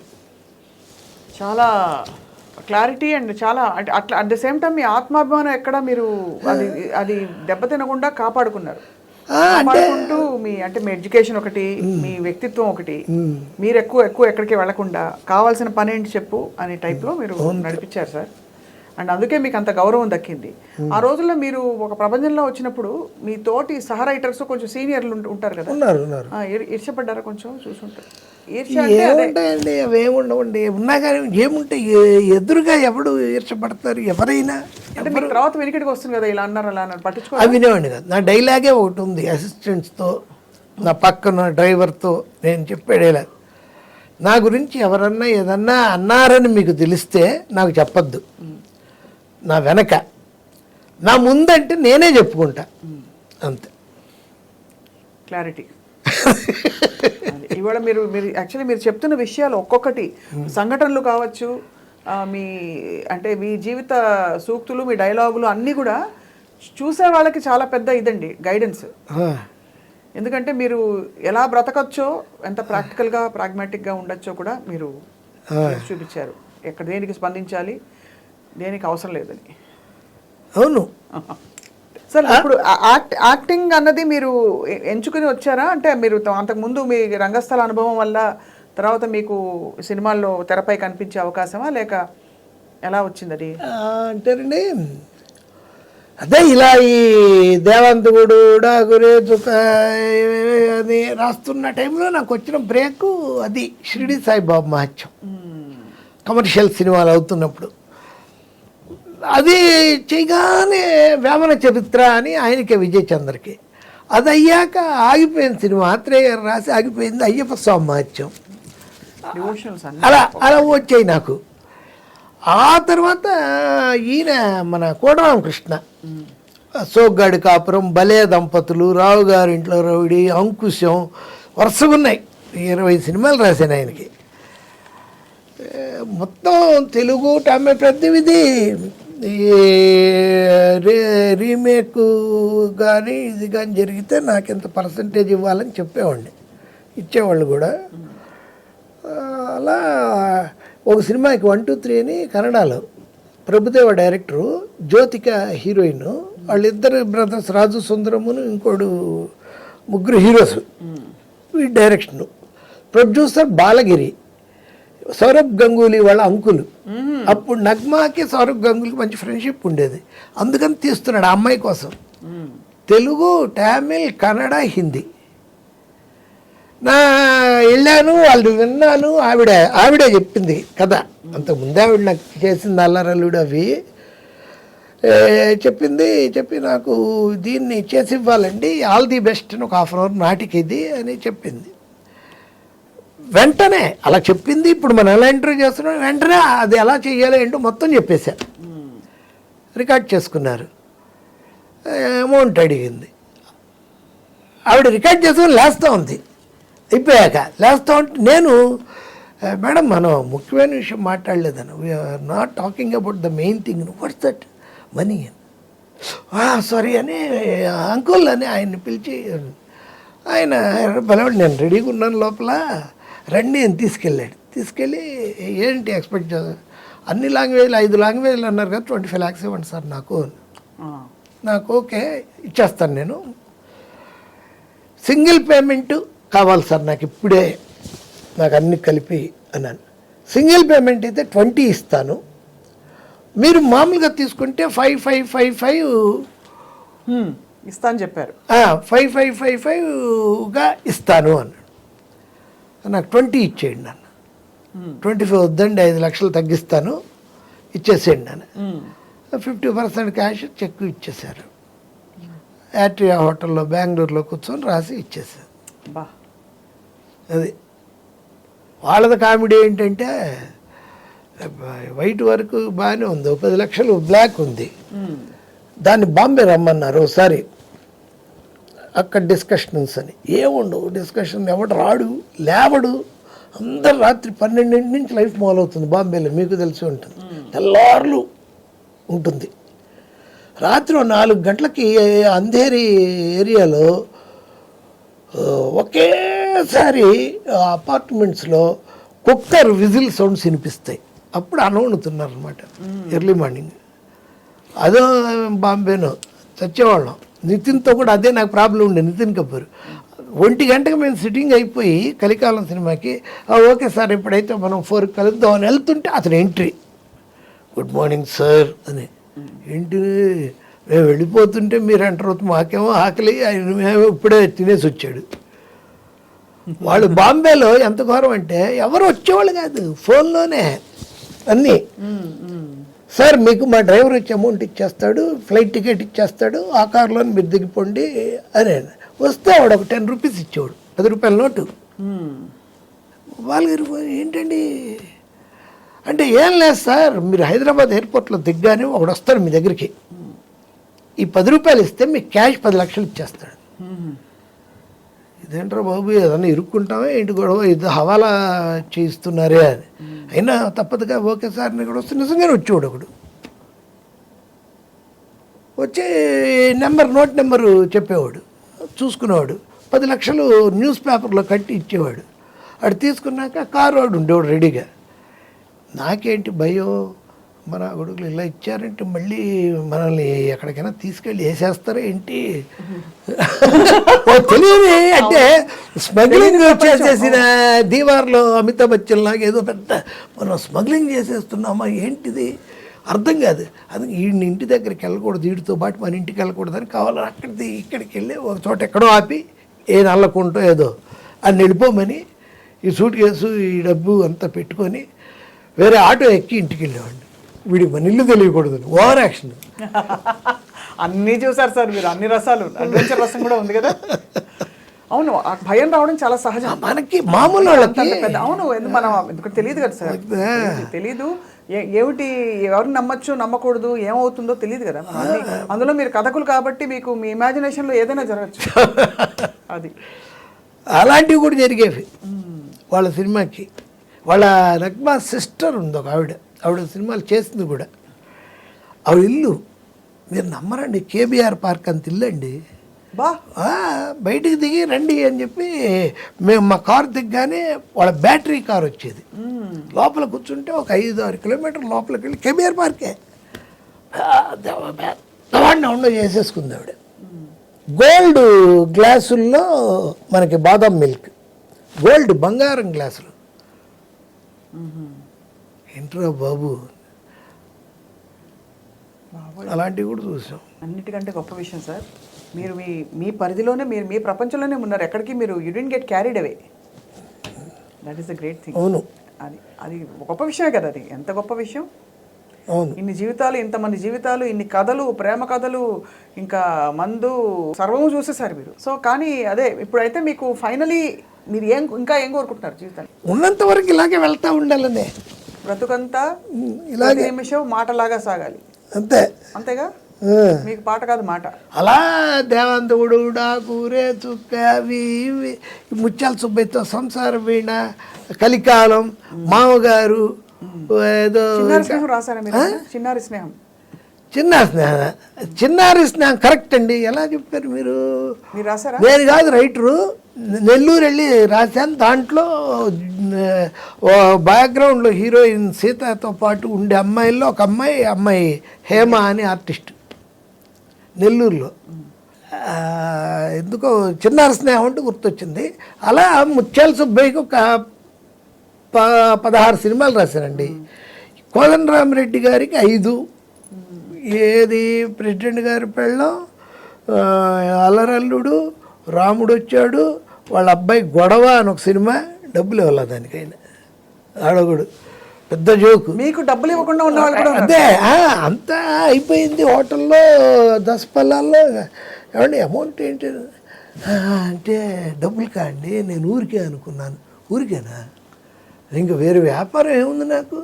చాలా క్లారిటీ అండ్ చాలా అట్లా అట్ ద సేమ్ టైం మీ ఆత్మాభిమానం ఎక్కడ మీరు అది దెబ్బతినకుండా కాపాడుకున్నారు. కాపాడుకుంటూ మీ ఎడ్యుకేషన్ ఒకటి, మీ వ్యక్తిత్వం ఒకటి, మీరు ఎక్కువ ఎక్కడికి వెళ్లకుండా కావాల్సిన పని ఏంటి చెప్పు అనే టైప్లో మీరు నడిపించారు సార్. అండ్ అందుకే మీకు అంత గౌరవం దక్కింది. ఆ రోజుల్లో మీరు ఒక ప్రపంచంలో వచ్చినప్పుడు మీ తోటి సహ రైటర్స్ కొంచెం సీనియర్లు ఉంటారు కదా, ఉన్నారు. ఈర్ష్యపడ్డారా? కొంచెం చూసుంటారు. ఈర్ష్య అంటే అదే. ఏముంటాయండి, అవి ఏముండవండి. ఉన్నా కానీ ఏముంటాయి, ఎదురుగా ఎవడు ఈర్చపడతారు ఎవరైనా. అంటే మీకు తర్వాత వెనుకటికి వస్తుంది కదా, ఇలా అన్నారు అలా అన్నారు, పట్టించుకో. అవి వినేవాడిని కదా. నా డైలాగే ఒకటి ఉంది, అసిస్టెంట్స్తో నా పక్కన డ్రైవర్తో నేను చెప్పే డైలాగ్. నా గురించి ఎవరన్నా ఏదన్నా అన్నారని మీకు తెలిస్తే నాకు చెప్పద్దు, నా వెనక నా ముందంటే నేనే చెప్పుకుంటా, అంతే. క్లారిటీ. ఇవాళ మీరు మీరు యాక్చువల్లీ మీరు చెప్తున్న విషయాలు ఒక్కొక్కటి సంఘటనలు కావచ్చు, మీ జీవిత సూక్తులు, మీ డైలాగులు అన్నీ కూడా చూసే వాళ్ళకి చాలా పెద్ద ఇదండి, గైడెన్స్. ఎందుకంటే మీరు ఎలా బ్రతకచ్చో, ఎంత ప్రాక్టికల్గా ప్రాగ్మాటిక్గా ఉండొచ్చో కూడా మీరు చూపించారు. ఎక్కడ దేనికి స్పందించాలి, దేనికి అవసరం లేదని. అవును సార్, ఇప్పుడు యాక్టింగ్ అన్నది మీరు ఎంచుకుని వచ్చారా? అంటే మీరు అంతకుముందు మీ రంగస్థల అనుభవం వల్ల తర్వాత మీకు సినిమాల్లో తెరపై కనిపించే అవకాశమా, లేక ఎలా వచ్చింది అది? అంటేనండి, అదే ఇలా ఈ దేవంతగుడు డాగురే దుఃఖ అని రాస్తున్న టైంలో నాకు వచ్చిన బ్రేక్ అది షిరిడి సాయిబాబా మహత్యం. కమర్షియల్ సినిమాలు అవుతున్నప్పుడు అది చేయగానే వేమన చరిత్ర అని ఆయనకే విజయ్ చంద్రకి, అది అయ్యాక ఆగిపోయిన సినిమా ఆత్రేయ గారు రాసి ఆగిపోయింది అయ్యప్ప స్వామి మహత్యం. అలా వచ్చాయి నాకు. ఆ తర్వాత ఈయన మన కోటరామకృష్ణ, సోగ్గాడి కాపురం, భలే దంపతులు, రావు గారి ఇంట్లో రౌడీ, అంకుశం, వరుసగా ఉన్నాయి. 20 సినిమాలు రాశాను ఆయనకి. మొత్తం తెలుగు తమిళ ప్రతివిధి రీమేక్ కానీ ఇది కానీ జరిగితే నాకు ఎంత పర్సంటేజ్ ఇవ్వాలని చెప్పేవాడిని, ఇచ్చేవాళ్ళు కూడా. అలా ఒక సినిమాకి 1, 2, 3 అని కన్నడలో ప్రభుదేవ డైరెక్టరు, జ్యోతిక హీరోయిన్, వాళ్ళిద్దరు బ్రదర్స్ రాజు సుందరమును ఇంకోడు, ముగ్గురు హీరోస్. ఈ డైరెక్షను, ప్రొడ్యూసర్ బాలగిరి, సౌరభ్ గంగూలీ వాళ్ళ అంకులు. అప్పుడు నగ్మాకి సౌరభ్ గంగూలీకి మంచి ఫ్రెండ్షిప్ ఉండేది, అందుకని తీస్తున్నాడు ఆ అమ్మాయి కోసం. తెలుగు, తమిళ్, కన్నడ, హిందీ. వెళ్ళాను, వాళ్ళు విన్నాను. ఆవిడే చెప్పింది కదా, అంతకుముందే ఆవిడ నాకు చేసింది అల్లరల్లుడు అవి చెప్పి నాకు దీన్ని చేసి ఇవ్వాలండి, ఆల్ ది బెస్ట్ అని, ఒక 1/2 అవర్ నాటికి ఇది అని చెప్పింది. వెంటనే అలా చెప్పింది. ఇప్పుడు మనం ఎలా ఇంటర్వ్యూ చేస్తున్నాం, వెంటనే అది ఎలా చేయాలి ఏంటో మొత్తం చెప్పేశా. రికార్డ్ చేసుకున్నారు, అమౌంట్ అడిగింది. ఆవిడ రికార్డ్ చేసుకుని లేస్తూ ఉంది. అయిపోయాక లేస్తూ ఉంటే నేను, మేడం మనం ముఖ్యమైన విషయం మాట్లాడలేదన్న, we're not talking about the main thing, what's that money అని. సారీ అని అంకుల్ అని ఆయన్ని పిలిచి, ఆయన బలవాడు, నేను రెడీగా ఉన్నాను లోపల రండి అని తీసుకెళ్ళి ఏంటి ఎక్స్పెక్ట్ చేస్తారు, అన్ని లాంగ్వేజ్లు 5 లాంగ్వేజ్లు అన్నారు కదా, 25 lakhs ఇవ్వండి సార్ నాకు ఓకే ఇచ్చేస్తాను, నేను సింగిల్ పేమెంట్ కావాలి సార్ నాకు ఇప్పుడే, నాకు అన్ని కలిపి అన్నాను. సింగిల్ పేమెంట్ అయితే 20 ఇస్తాను, మీరు మామూలుగా తీసుకుంటే 5,555 ఇస్తాను చెప్పారు. 5,555గా ఇస్తాను అన్నాడు. నాకు 20 ఇచ్చేయండి అన్న. 25 వద్దండి, 5 లక్షలు తగ్గిస్తాను, ఇచ్చేసేయండి అన్న. 50% క్యాష్ చెక్ ఇచ్చేశారు. యాట్రియా హోటల్లో బెంగళూరులో కూర్చొని రాసి ఇచ్చేసారు. అది వాళ్ళది కామెడీ ఏంటంటే, వైట్ వరకు బాగానే ఉంది, 10 లక్షలు బ్లాక్ ఉంది, దాన్ని బాంబే రమ్మన్నారు ఒకసారి, అక్కడ డిస్కషన్స్ అని. ఏముండవు డిస్కషన్, ఎవడు రాడు లేవడు, అందరు రాత్రి 12 నుంచి లైఫ్ మొదలవుతుంది బాంబేలో, మీకు తెలిసి ఉంటుంది. తెల్లార్లు ఉంటుంది. రాత్రి 4 గంటలకి అంధేరి ఏరియాలో ఒకేసారి అపార్ట్మెంట్స్లో కుక్కర్ విజిల్ సౌండ్స్ వినిపిస్తాయి. అప్పుడు అనవణుతున్నారు అనమాట, ఎర్లీ మార్నింగ్. అదో బాంబేనో చచ్చేవాళ్ళం. నితిన్తో కూడా అదే నాకు ప్రాబ్లం ఉండే, నితిన్ కపూర్. 1 గంటకి మేము సిట్టింగ్ అయిపోయి కలికాలం సినిమాకి, ఓకే సార్ ఇప్పుడైతే మనం 4కి కలుద్దాం అని వెళ్తుంటే అతను ఎంట్రీ, గుడ్ మార్నింగ్ సార్ అని. ఏంటి మేము వెళ్ళిపోతుంటే మీరు అంటారు, మాకేమో ఆకలి, మేము ఇప్పుడే తినేసి వచ్చాడు. వాళ్ళు బాంబేలో ఎంత ఘోరం అంటే ఎవరు వచ్చేవాళ్ళు కాదు, ఫోన్లోనే అన్నీ. సార్ మీకు మా డ్రైవర్ వచ్చి అమౌంట్ ఇచ్చేస్తాడు, ఫ్లైట్ టికెట్ ఇచ్చేస్తాడు, ఆ కారులో మీరు దిగిపోండి అని. వస్తే వాడు ఒక 10 రూపీస్ ఇచ్చేవాడు, 10 రూపాయల నోటు. వాళ్ళకి ఏంటండి అంటే, ఏం లేదు సార్, మీరు హైదరాబాద్ ఎయిర్పోర్ట్లో దిగ్గానే ఒకడు వస్తాడు మీ దగ్గరికి, ఈ 10 రూపాయలు ఇస్తే మీకు క్యాష్ 10 లక్షలు ఇచ్చేస్తాడు. ఇదేంట్రా బాబు, ఏదన్నా ఇరుక్కుంటామా ఏంటి గొడవ, ఇది హవాలా చేయిస్తున్నారే అని. అయినా తప్పదుగా ఓకే సార్ ఇక్కడ వస్తే నిజంగానే వచ్చేవాడు ఒకడు. వచ్చి నోట్ నెంబరు చెప్పేవాడు, చూసుకునేవాడు. 10 లక్షలు న్యూస్ పేపర్లో కట్టి ఇచ్చేవాడు. అటు తీసుకున్నాక కారు వాడు ఉండేవాడు రెడీగా. నాకేంటి భయం, మన కొడుకులు ఇలా ఇచ్చారంటే మళ్ళీ మనల్ని ఎక్కడికైనా తీసుకెళ్ళి వేసేస్తారా ఏంటి తెలియదు. అంటే స్మగ్లింగ్ చేసేసిన దీవార్లో అమితాబ్ బచ్చన్ లాగా ఏదో పెద్ద మనం స్మగ్లింగ్ చేసేస్తున్నామా ఏంటిది అర్థం కాదు. అది వీడిని ఇంటి దగ్గరికి వెళ్ళకూడదు, వీడితో పాటు మన ఇంటికి వెళ్ళకూడదు అని కావాలని అక్కడికి ఇక్కడికి వెళ్ళి ఒక చోట ఎక్కడో ఆపి ఏ నల్లకుంటో ఏదో అని వెళ్ళిపోమని ఈ సూట్ కేసు ఈ డబ్బు అంతా పెట్టుకొని వేరే ఆటో ఎక్కి ఇంటికి వెళ్ళేవాడిని. వీడికి మన ఇల్లు తెలియకూడదు, ఓవర్ యాక్షన్. అన్నీ చూసారు సార్ మీరు, అన్ని రసాలు, అడ్వెంచర్ రసం కూడా ఉంది కదా. అవును, ఆ భయం రావడం చాలా సహజం మనకి, మామూలు వాళ్ళకి. అవును, మనం ఎందుకంటే తెలియదు కదా సార్, తెలీదు ఏమిటి, ఎవరిని నమ్మచ్చు నమ్మకూడదు, ఏమవుతుందో తెలియదు కదా. అందులో మీరు కథకులు కాబట్టి మీకు మీ ఇమాజినేషన్లో ఏదైనా జరగచ్చు. అది అలాంటివి కూడా జరిగేవి వాళ్ళ సినిమాకి. వాళ్ళ నగ్మా సిస్టర్ ఉంది ఒక ఆవిడ సినిమాలు చేసింది కూడా. ఆవిడ ఇల్లు మీరు నమ్మరండి, కేబీఆర్ పార్క్ అంత ఇల్లు అండి. బయటికి దిగి రండి అని చెప్పి మేము మా కారు దిగ్గానే వాళ్ళ బ్యాటరీ కారు వచ్చేది. లోపల కూర్చుంటే ఒక 5-6 కిలోమీటర్ల లోపలికి వెళ్ళి కేబీఆర్ పార్కే పెద్దవాడిని ఉండ చేసేసుకుంది ఆవిడ. గోల్డ్ గ్లాసుల్లో మనకి బాదం మిల్క్, గోల్డ్ బంగారం గ్లాసులు. ఏంట్రా బాబు, అలాంటివి కూడా చూసాం. అన్నిటికంటే గొప్ప విషయం సార్, మీరు మీ పరిధిలోనే, మీరు మీ ప్రపంచంలోనే ఉన్నారు, ఎక్కడికి మీరు you didn't get carried away. That is the great thing. అవును, అది గొప్ప విషయమే కదా. అది ఎంత గొప్ప విషయం. అవును, ఇన్ని జీవితాలు, ఇంతమంది జీవితాలు, ఇన్ని కథలు, ప్రేమ కథలు, ఇంకా మందు, సర్వము చూసేసారు మీరు. సో కానీ అదే ఇప్పుడైతే మీకు ఫైనలీ మీరు ఇంకా ఏం కోరుకుంటున్నారు జీవితాన్ని? ఉన్నంత వరకు ఇలాగే వెళ్తా ఉండాలనే, బ్రతుకంతా ఇలాగే నిమిషం మాటలాగా సాగాలి, అంతేగా. మీకు పాట కాదు మాట. అలా దేవంతుడు, డాకూరే, చుక్క, అవి ఇవి, ముత్యాల సుబ్బయ్యతో సంసార వీణ, కలికాలం, మామగారు, ఏదో చిన్నారి స్నేహం రాశారా మీరు? చిన్నారి స్నేహం, చిన్నారి స్నేహం కరెక్ట్ అండి. ఎలా చెప్పారు మీరు రాశారా? నేను కాదు రైటరు, నెల్లూరు వెళ్ళి రాశాను. దాంట్లో బ్యాక్గ్రౌండ్లో హీరోయిన్ సీతతో పాటు ఉండే అమ్మాయిల్లో ఒక అమ్మాయి హేమ అని ఆర్టిస్ట్ నెల్లూరులో. ఎందుకో చిన్నారి స్నేహం అంటే గుర్తొచ్చింది. అలా ముత్యాల సుబ్బయ్యకి ఒక 16 సినిమాలు రాశానండి. కోదండరామిరెడ్డి గారికి 5, ఏది ప్రెసిడెంట్ గారి పెళ్ళం, అల్లరల్లుడు, రాముడు వచ్చాడు, వాళ్ళ అబ్బాయి గొడవ అని ఒక సినిమా. డబ్బులు ఇవ్వాలి దానికైనా, ఆడొకడు పెద్ద జోకు. మీకు డబ్బులు ఇవ్వకుండా ఉన్నవాళ్ళు కూడా అదే అంతా అయిపోయింది. హోటల్లో 10 పల్లాల్లో ఏమండి అమౌంట్ ఏంటి అంటే, డబ్బులు కాండి, నేను ఊరికే అనుకున్నాను. ఊరికేనా? ఇంకా వేరే వ్యాపారం ఏముంది నాకు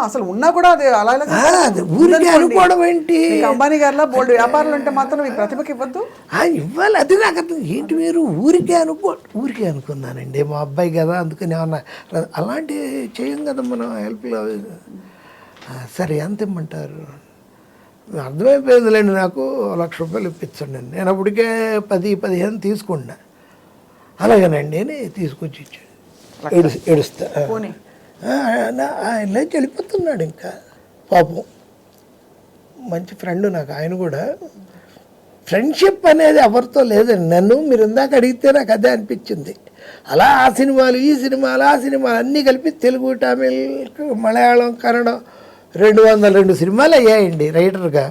అసలు ఉన్నా కూడా అది అలా ఊరికే అనుకోవడం ఏంటి? అంబానీ గారిలో బోల్డ్ వ్యాపారాలు అంటే మాత్రం మీ ప్రతిభకి ఇవ్వద్దు, ఇవ్వాలి. అది నాకు అర్థం ఏంటి, మీరు ఊరికే అనుకున్నానండి, మా అబ్బాయి కదా అందుకని ఏమన్నా అలాంటివి చేయం కదా మనం హెల్ప్లో. సరే ఎంత ఇమ్మంటారు? అర్థమైపోయిందిలేండి, నాకు 1 లక్ష రూపాయలు ఇప్పించండి. నేను అప్పటికే 10-15 తీసుకున్నా. అలాగేనండి అని తీసుకొచ్చి ఇచ్చాడు. ఏడుస్తా ఆయన లేచి వెళ్ళిపోతున్నాడు. ఇంకా పాపం మంచి ఫ్రెండ్ నాకు. ఆయన కూడా ఫ్రెండ్షిప్ అనేది ఎవరితో లేదండి. నన్ను మీరు ఇందాక అడిగితే నాకు అదే అనిపించింది. అలా ఆ సినిమాలు, ఈ సినిమాలు, ఆ సినిమాలు అన్నీ కలిపి తెలుగు, తమిళ్, మలయాళం, కన్నడం 202 సినిమాలు అయ్యాయండి రైటర్గా.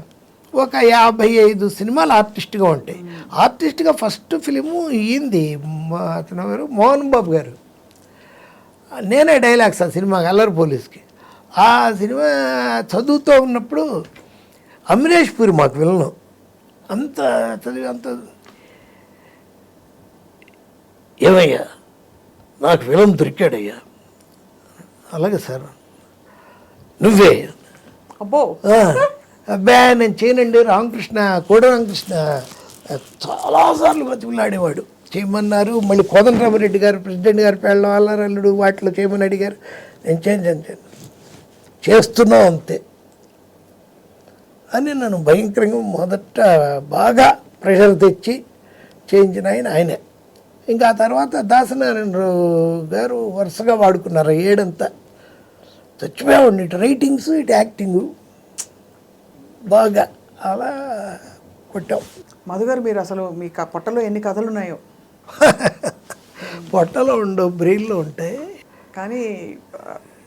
ఒక 55 సినిమాలు ఆర్టిస్ట్గా ఉంటాయి. ఆర్టిస్ట్గా ఫస్ట్ ఫిలిము ఈంది అతను ఎవరు, మోహన్ బాబు గారు. నేనే డైలాగ్స్ ఆ సినిమాకి, అల్లరి పోలీస్కి. ఆ సినిమా చదువుతూ ఉన్నప్పుడు అమరేష్ పూరి మాకు విలను. అంత చదివి అంత ఏమయ్యా నాకు విలం దొరికాడయ్యా. అలాగే సార్, నువ్వే. అబ్బో, అబ్బా నేను చేయనండి, రామకృష్ణ కోడి రామకృష్ణ చాలాసార్లు బతిమలాడేవాడు. చేయమన్నారు, మళ్ళీ కోదండరామరెడ్డి గారు ప్రెసిడెంట్ గారు పెళ్ళం అల్లారల్లుడు వాటిలో చేయమని అడిగారు. నేను చేయను చేస్తున్నాం అంతే అని నన్ను భయంకరంగా మొదట బాగా ప్రెషర్ తెచ్చి చేయించిన ఆయనే. ఇంకా ఆ తర్వాత దాసనారాయణరావు గారు వరుసగా వాడుకున్నారు 7 చచ్చిపోయాడు. ఇటు రైటింగ్స్ ఇటు యాక్టింగు బాగా అలా కొట్టాం. మధుగారు మీరు అసలు మీ పొట్టలో ఎన్ని కథలు ఉన్నాయో. పొట్టలో ఉండవు, బ్రెయిన్లో ఉంటాయి. కానీ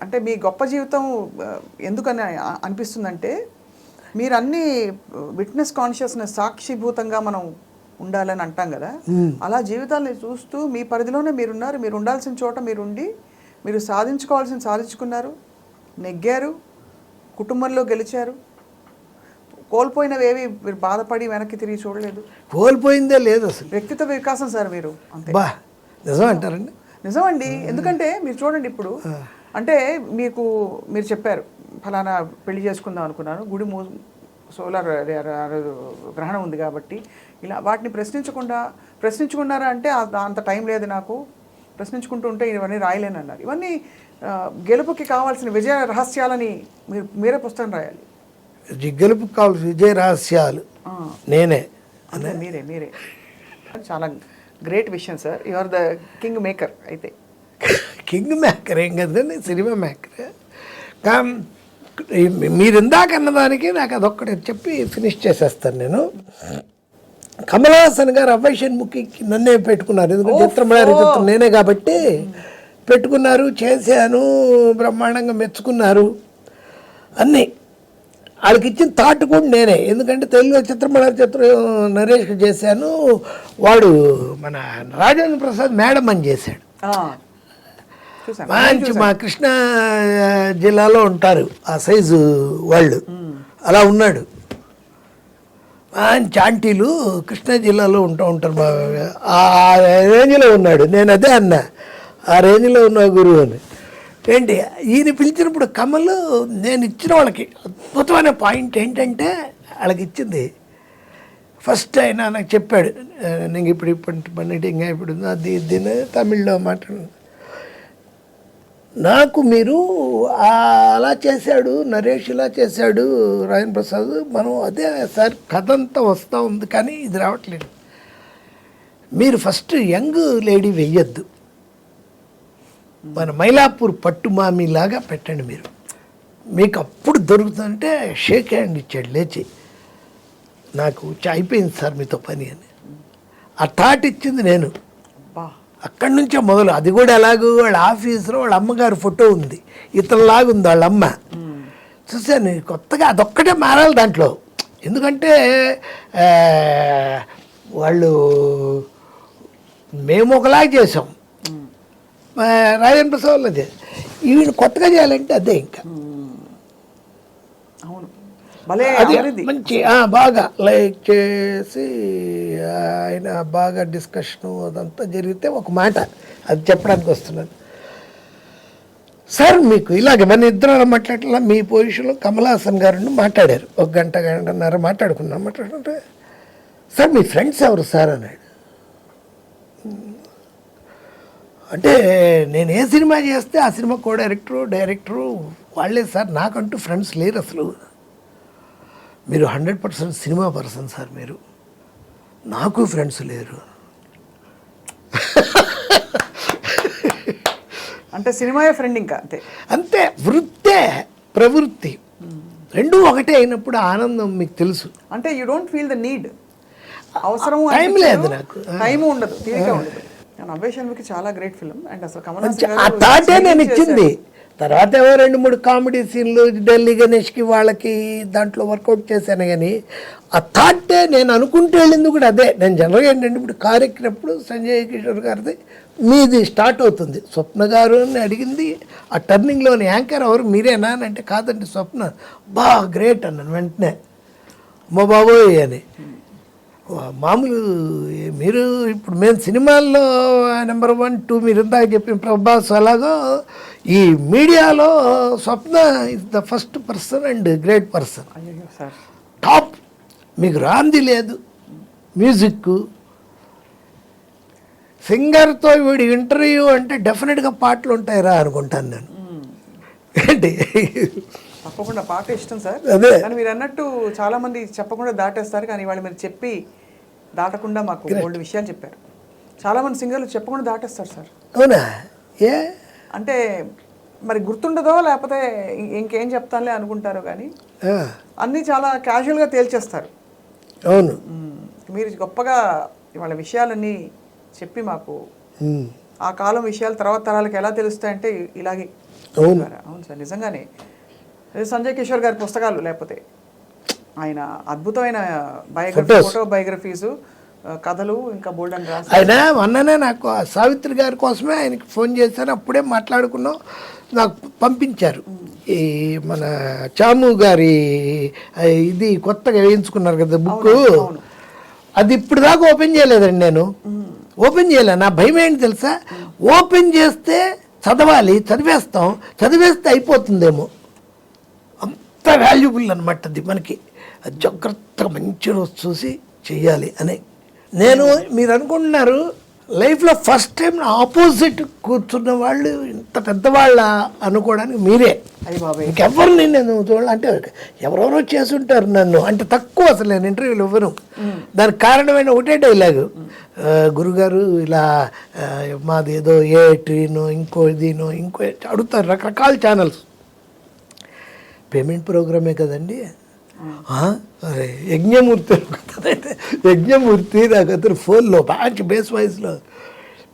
అంటే మీ గొప్ప జీవితం ఎందుకని అనిపిస్తుందంటే మీరు అన్ని విట్నెస్ కాన్షియస్నెస్ సాక్షిభూతంగా మనం ఉండాలని అంటాం కదా, అలా జీవితాన్ని చూస్తూ మీ పరిధిలోనే మీరున్నారు. మీరు ఉండాల్సిన చోట మీరుండి మీరు సాధించుకోవాల్సిన సాధించుకున్నారు, నెగ్గారు, కుటుంబంలో గెలిచారు. కోల్పోయినవేవి మీరు బాధపడి వెనక్కి తిరిగి చూడలేదు. కోల్పోయిందే లేదు అసలు. వ్యక్తిత్వ వికాసం సార్ మీరు. అంతే. బా నిజం అంటారండి. నిజమండి. ఎందుకంటే మీరు చూడండి ఇప్పుడు, అంటే మీరు చెప్పారు ఫలానా పెళ్లి చేసుకుందాం అనుకున్నాను, గుడి సోలార్ గ్రహణం ఉంది కాబట్టి ఇలా వాటిని ప్రశ్నించుకున్నారా అంటే అంత టైం లేదు నాకు, ప్రశ్నించుకుంటూ ఉంటే ఇవన్నీ రాయలేను అన్నారు. ఇవన్నీ గెలుపుకి కావాల్సిన విజయ రహస్యాలని మీరే పుస్తకం రాయాలి. గెలుపుకి కావాల్సిన విజయ రహస్యాలు నేనే. అంటే మీరే చాలా గ్రేట్ విషయం sir. You are the king maker. అయితే కింగ్ మేకర్ ఏం కదండి, సినిమా మేకర్. మీరు ఇందాక అన్నదానికి నాకు అదొక్కటి చెప్పి ఫినిష్ చేసేస్తాను నేను. కమల్ హాసన్ గారు అభయ్ షణ్ముఖికి నన్నే పెట్టుకున్నారు, ఎందుకంటే చిత్రం నేనే కాబట్టి పెట్టుకున్నారు. చేశాను, బ్రహ్మాండంగా మెచ్చుకున్నారు. అన్నీ వాళ్ళకి ఇచ్చిన థాట్ కూడా నేనే, ఎందుకంటే తెలుగులో చిత్రం నరేష్కి చేశాను. వాడు మన రాజేంద్ర ప్రసాద్ మేడం అని చేశాడు. మంచి మా కృష్ణా జిల్లాలో ఉంటారు ఆ సైజు వాళ్ళు, అలా ఉన్నాడు. మంచి ఆంటీలు కృష్ణా జిల్లాలో ఉంటారు, ఆ రేంజ్లో ఉన్నాడు. నేను అదే అన్నా, ఆ రేంజ్లో ఉన్న గురువు అని. ఏంటి ఈయన పిలిచినప్పుడు కమల్ నేను ఇచ్చిన వాళ్ళకి అద్భుతమైన పాయింట్ ఏంటంటే, వాళ్ళకి ఇచ్చింది ఫస్ట్ ఆయన నాకు చెప్పాడు, నేను ఇప్పుడు పన్నెండు ఇప్పుడు దీన్ని తమిళ్లో మాట్లాడు, నాకు మీరు అలా చేశాడు నరేష్, ఇలా చేశాడు రాజేంద్ర ప్రసాద్, మనం అదే సార్ కథ అంతా వస్తూ ఉంది కానీ ఇది రావట్లేదు. మీరు ఫస్ట్ యంగ్ లేడీ వెయ్యొద్దు, మన మైలాపూర్ పట్టుమామిలాగా పెట్టండి, మీకు అప్పుడు దొరుకుతుందంటే షేక్ హ్యాండ్ ఇచ్చాడు లేచి, నాకు అయిపోయింది సార్ మీతో పని అని. ఆ థాట్ ఇచ్చింది నేను. అక్కడి నుంచే మొదలు. అది కూడా ఎలాగో వాళ్ళ ఆఫీసులో వాళ్ళ అమ్మగారు ఫోటో ఉంది, ఇతరులాగా ఉంది వాళ్ళ అమ్మ. చూసాను కొత్తగా అదొక్కటే మారాలి దాంట్లో. ఎందుకంటే వాళ్ళు మేము ఒకలాగా చేసాం, రాజేంద్ర ప్రసాద్లో చేసాం, ఈవిని కొత్తగా చేయాలంటే అదే ఇంకా అది మంచి బాగా లైక్ చేసి ఆయన బాగా డిస్కషను అదంతా జరిగితే ఒక మాట అది చెప్పడానికి వస్తున్నాను. సార్ మీకు ఇలాగే మన ఇద్దరు మాట్లాడలా, మీ పొజిషన్లో కమల్ హాసన్ గారు మాట్లాడారు, 1 గంటన్నర మాట్లాడుకుంటే, సార్ మీ ఫ్రెండ్స్ ఎవరు సార్ అన్నాడు. అంటే నేను ఏ సినిమా చేస్తే ఆ సినిమా డైరెక్టరు వాళ్ళే సార్, నాకంటూ ఫ్రెండ్స్ లేరు అసలు. మీరు 100% సినిమా పర్సన్ సార్, మీరు నాకు ఫ్రెండ్స్ లేరు. అంటే సినిమాయే ఫ్రెండ్ ఇంకా అంతే. వృత్తే ప్రవృత్తి రెండూ ఒకటే అయినప్పుడు ఆనందం మీకు తెలుసు. అంటే you don't feel the need, అవసరం టైం లేదు, నాకు టైం ఉండదు, తీరిక ఉండదు. అభయ్ షణ్ముఖి చాలా గ్రేట్ ఫిల్మ్. అండ్ అసలు కమల్ హాసన్ ఆ థాటే నేను ఇచ్చింది. తర్వాత ఏవో 2-3 కామెడీ సీన్లు ఢిల్లీ గణేష్కి వాళ్ళకి దాంట్లో వర్కౌట్ చేశాను. కానీ ఆ థాటే నేను అనుకుంటూ వెళ్ళింది కూడా అదే. నేను జనరల్గా ఏంటంటే ఇప్పుడు కారు ఎక్కినప్పుడు సంజయ్ కిషోర్ గారిది మీది స్టార్ట్ అవుతుంది. స్వప్న గారు అని అడిగింది ఆ టర్నింగ్లోని యాంకర్ ఎవరు మీరేనా అని అంటే కాదండి స్వప్న. బా గ్రేట్ అన్నాను వెంటనే, అమ్మ బాబోయ్ అని. మామూలు మీరు ఇప్పుడు మేము సినిమాల్లో నెంబర్ 1, 2 మీరు ఇందాక చెప్పిన ప్రభాస్, అలాగో ఈ మీడియాలో Swapna is the first person and great person. Top, మీకు రాంది లేదు. మ్యూజిక్ సింగర్తో వీడి ఇంటర్వ్యూ అంటే డెఫినెట్గా పాటలు ఉంటాయిరా అనుకుంటాను నేను. ఏంటి తప్పకుండా పాట ఇష్టం సార్. అదే కానీ మీరు అన్నట్టు చాలా మంది చెప్పకుండా దాటేస్తారు, కానీ వాళ్ళు మీరు చెప్పి దాటకుండా మాకు 2 విషయాలు చెప్పారు. చాలా మంది సింగర్లు చెప్పకుండా దాటేస్తారు సార్. అవునా? ఏ అంటే మరి గుర్తుండదో లేకపోతే ఇంకేం చెప్తానులే అనుకుంటారో, కానీ అన్నీ చాలా క్యాజువల్గా తేల్చేస్తారు. అవును, మీరు గొప్పగా వాళ్ళ విషయాలన్నీ చెప్పి మాకు ఆ కాలం విషయాలు తర్వాత తరాలకు ఎలా తెలుస్తాయంటే ఇలాగే. అవును సార్, నిజంగానే సంజయ్ కిషోర్ గారి పుస్తకాలు, లేకపోతే ఆయన అద్భుతమైన ఫోటో బయోగ్రఫీసు, కథలు, ఇంకా బోల్డ్ అని రాసి. ఆయన మొన్ననే నాకు సావిత్రి గారి కోసమే ఆయనకి ఫోన్ చేశాను, అప్పుడే మాట్లాడుకున్నాం. నాకు పంపించారు ఈ మన చాము గారి ఇది కొత్తగా వేయించుకున్నారు కదా బుక్. అది ఇప్పుడు దాకా ఓపెన్ చేయలేదండి నేను. ఓపెన్ చేయలే. నా భయం ఏంటి తెలుసా, ఓపెన్ చేస్తే చదవాలి, చదివేస్తే అయిపోతుందేమో. అంత వాల్యుబుల్ అనమాట అది మనకి. అది జాగ్రత్తగా మంచి రోజు చూసి చెయ్యాలి అని నేను. మీరు అనుకుంటున్నారు లైఫ్లో ఫస్ట్ టైం ఆపోజిట్ కూర్చున్న వాళ్ళు ఇంత పెద్దవాళ్ళ అనుకోవడానికి మీరే. ఇంకెవరిని నేను చూడాలి అంటే ఎవరెవరో చేసుంటారు నన్ను అంటే తక్కువ. అసలు నేను ఇంటర్వ్యూలు ఇవ్వను. దానికి కారణమైన ఒకటే డైలాగు, గురుగారు ఇలా మాది ఏదో ఏటీనో ఇంకో ఇదినో ఇంకో అడుగుతారు రకరకాల ఛానల్స్. పేమెంట్ ప్రోగ్రామే కదండి. అరే యజ్ఞమూర్తి నాకు అతను ఫోన్లో మంచి బేస్ వాయిస్లో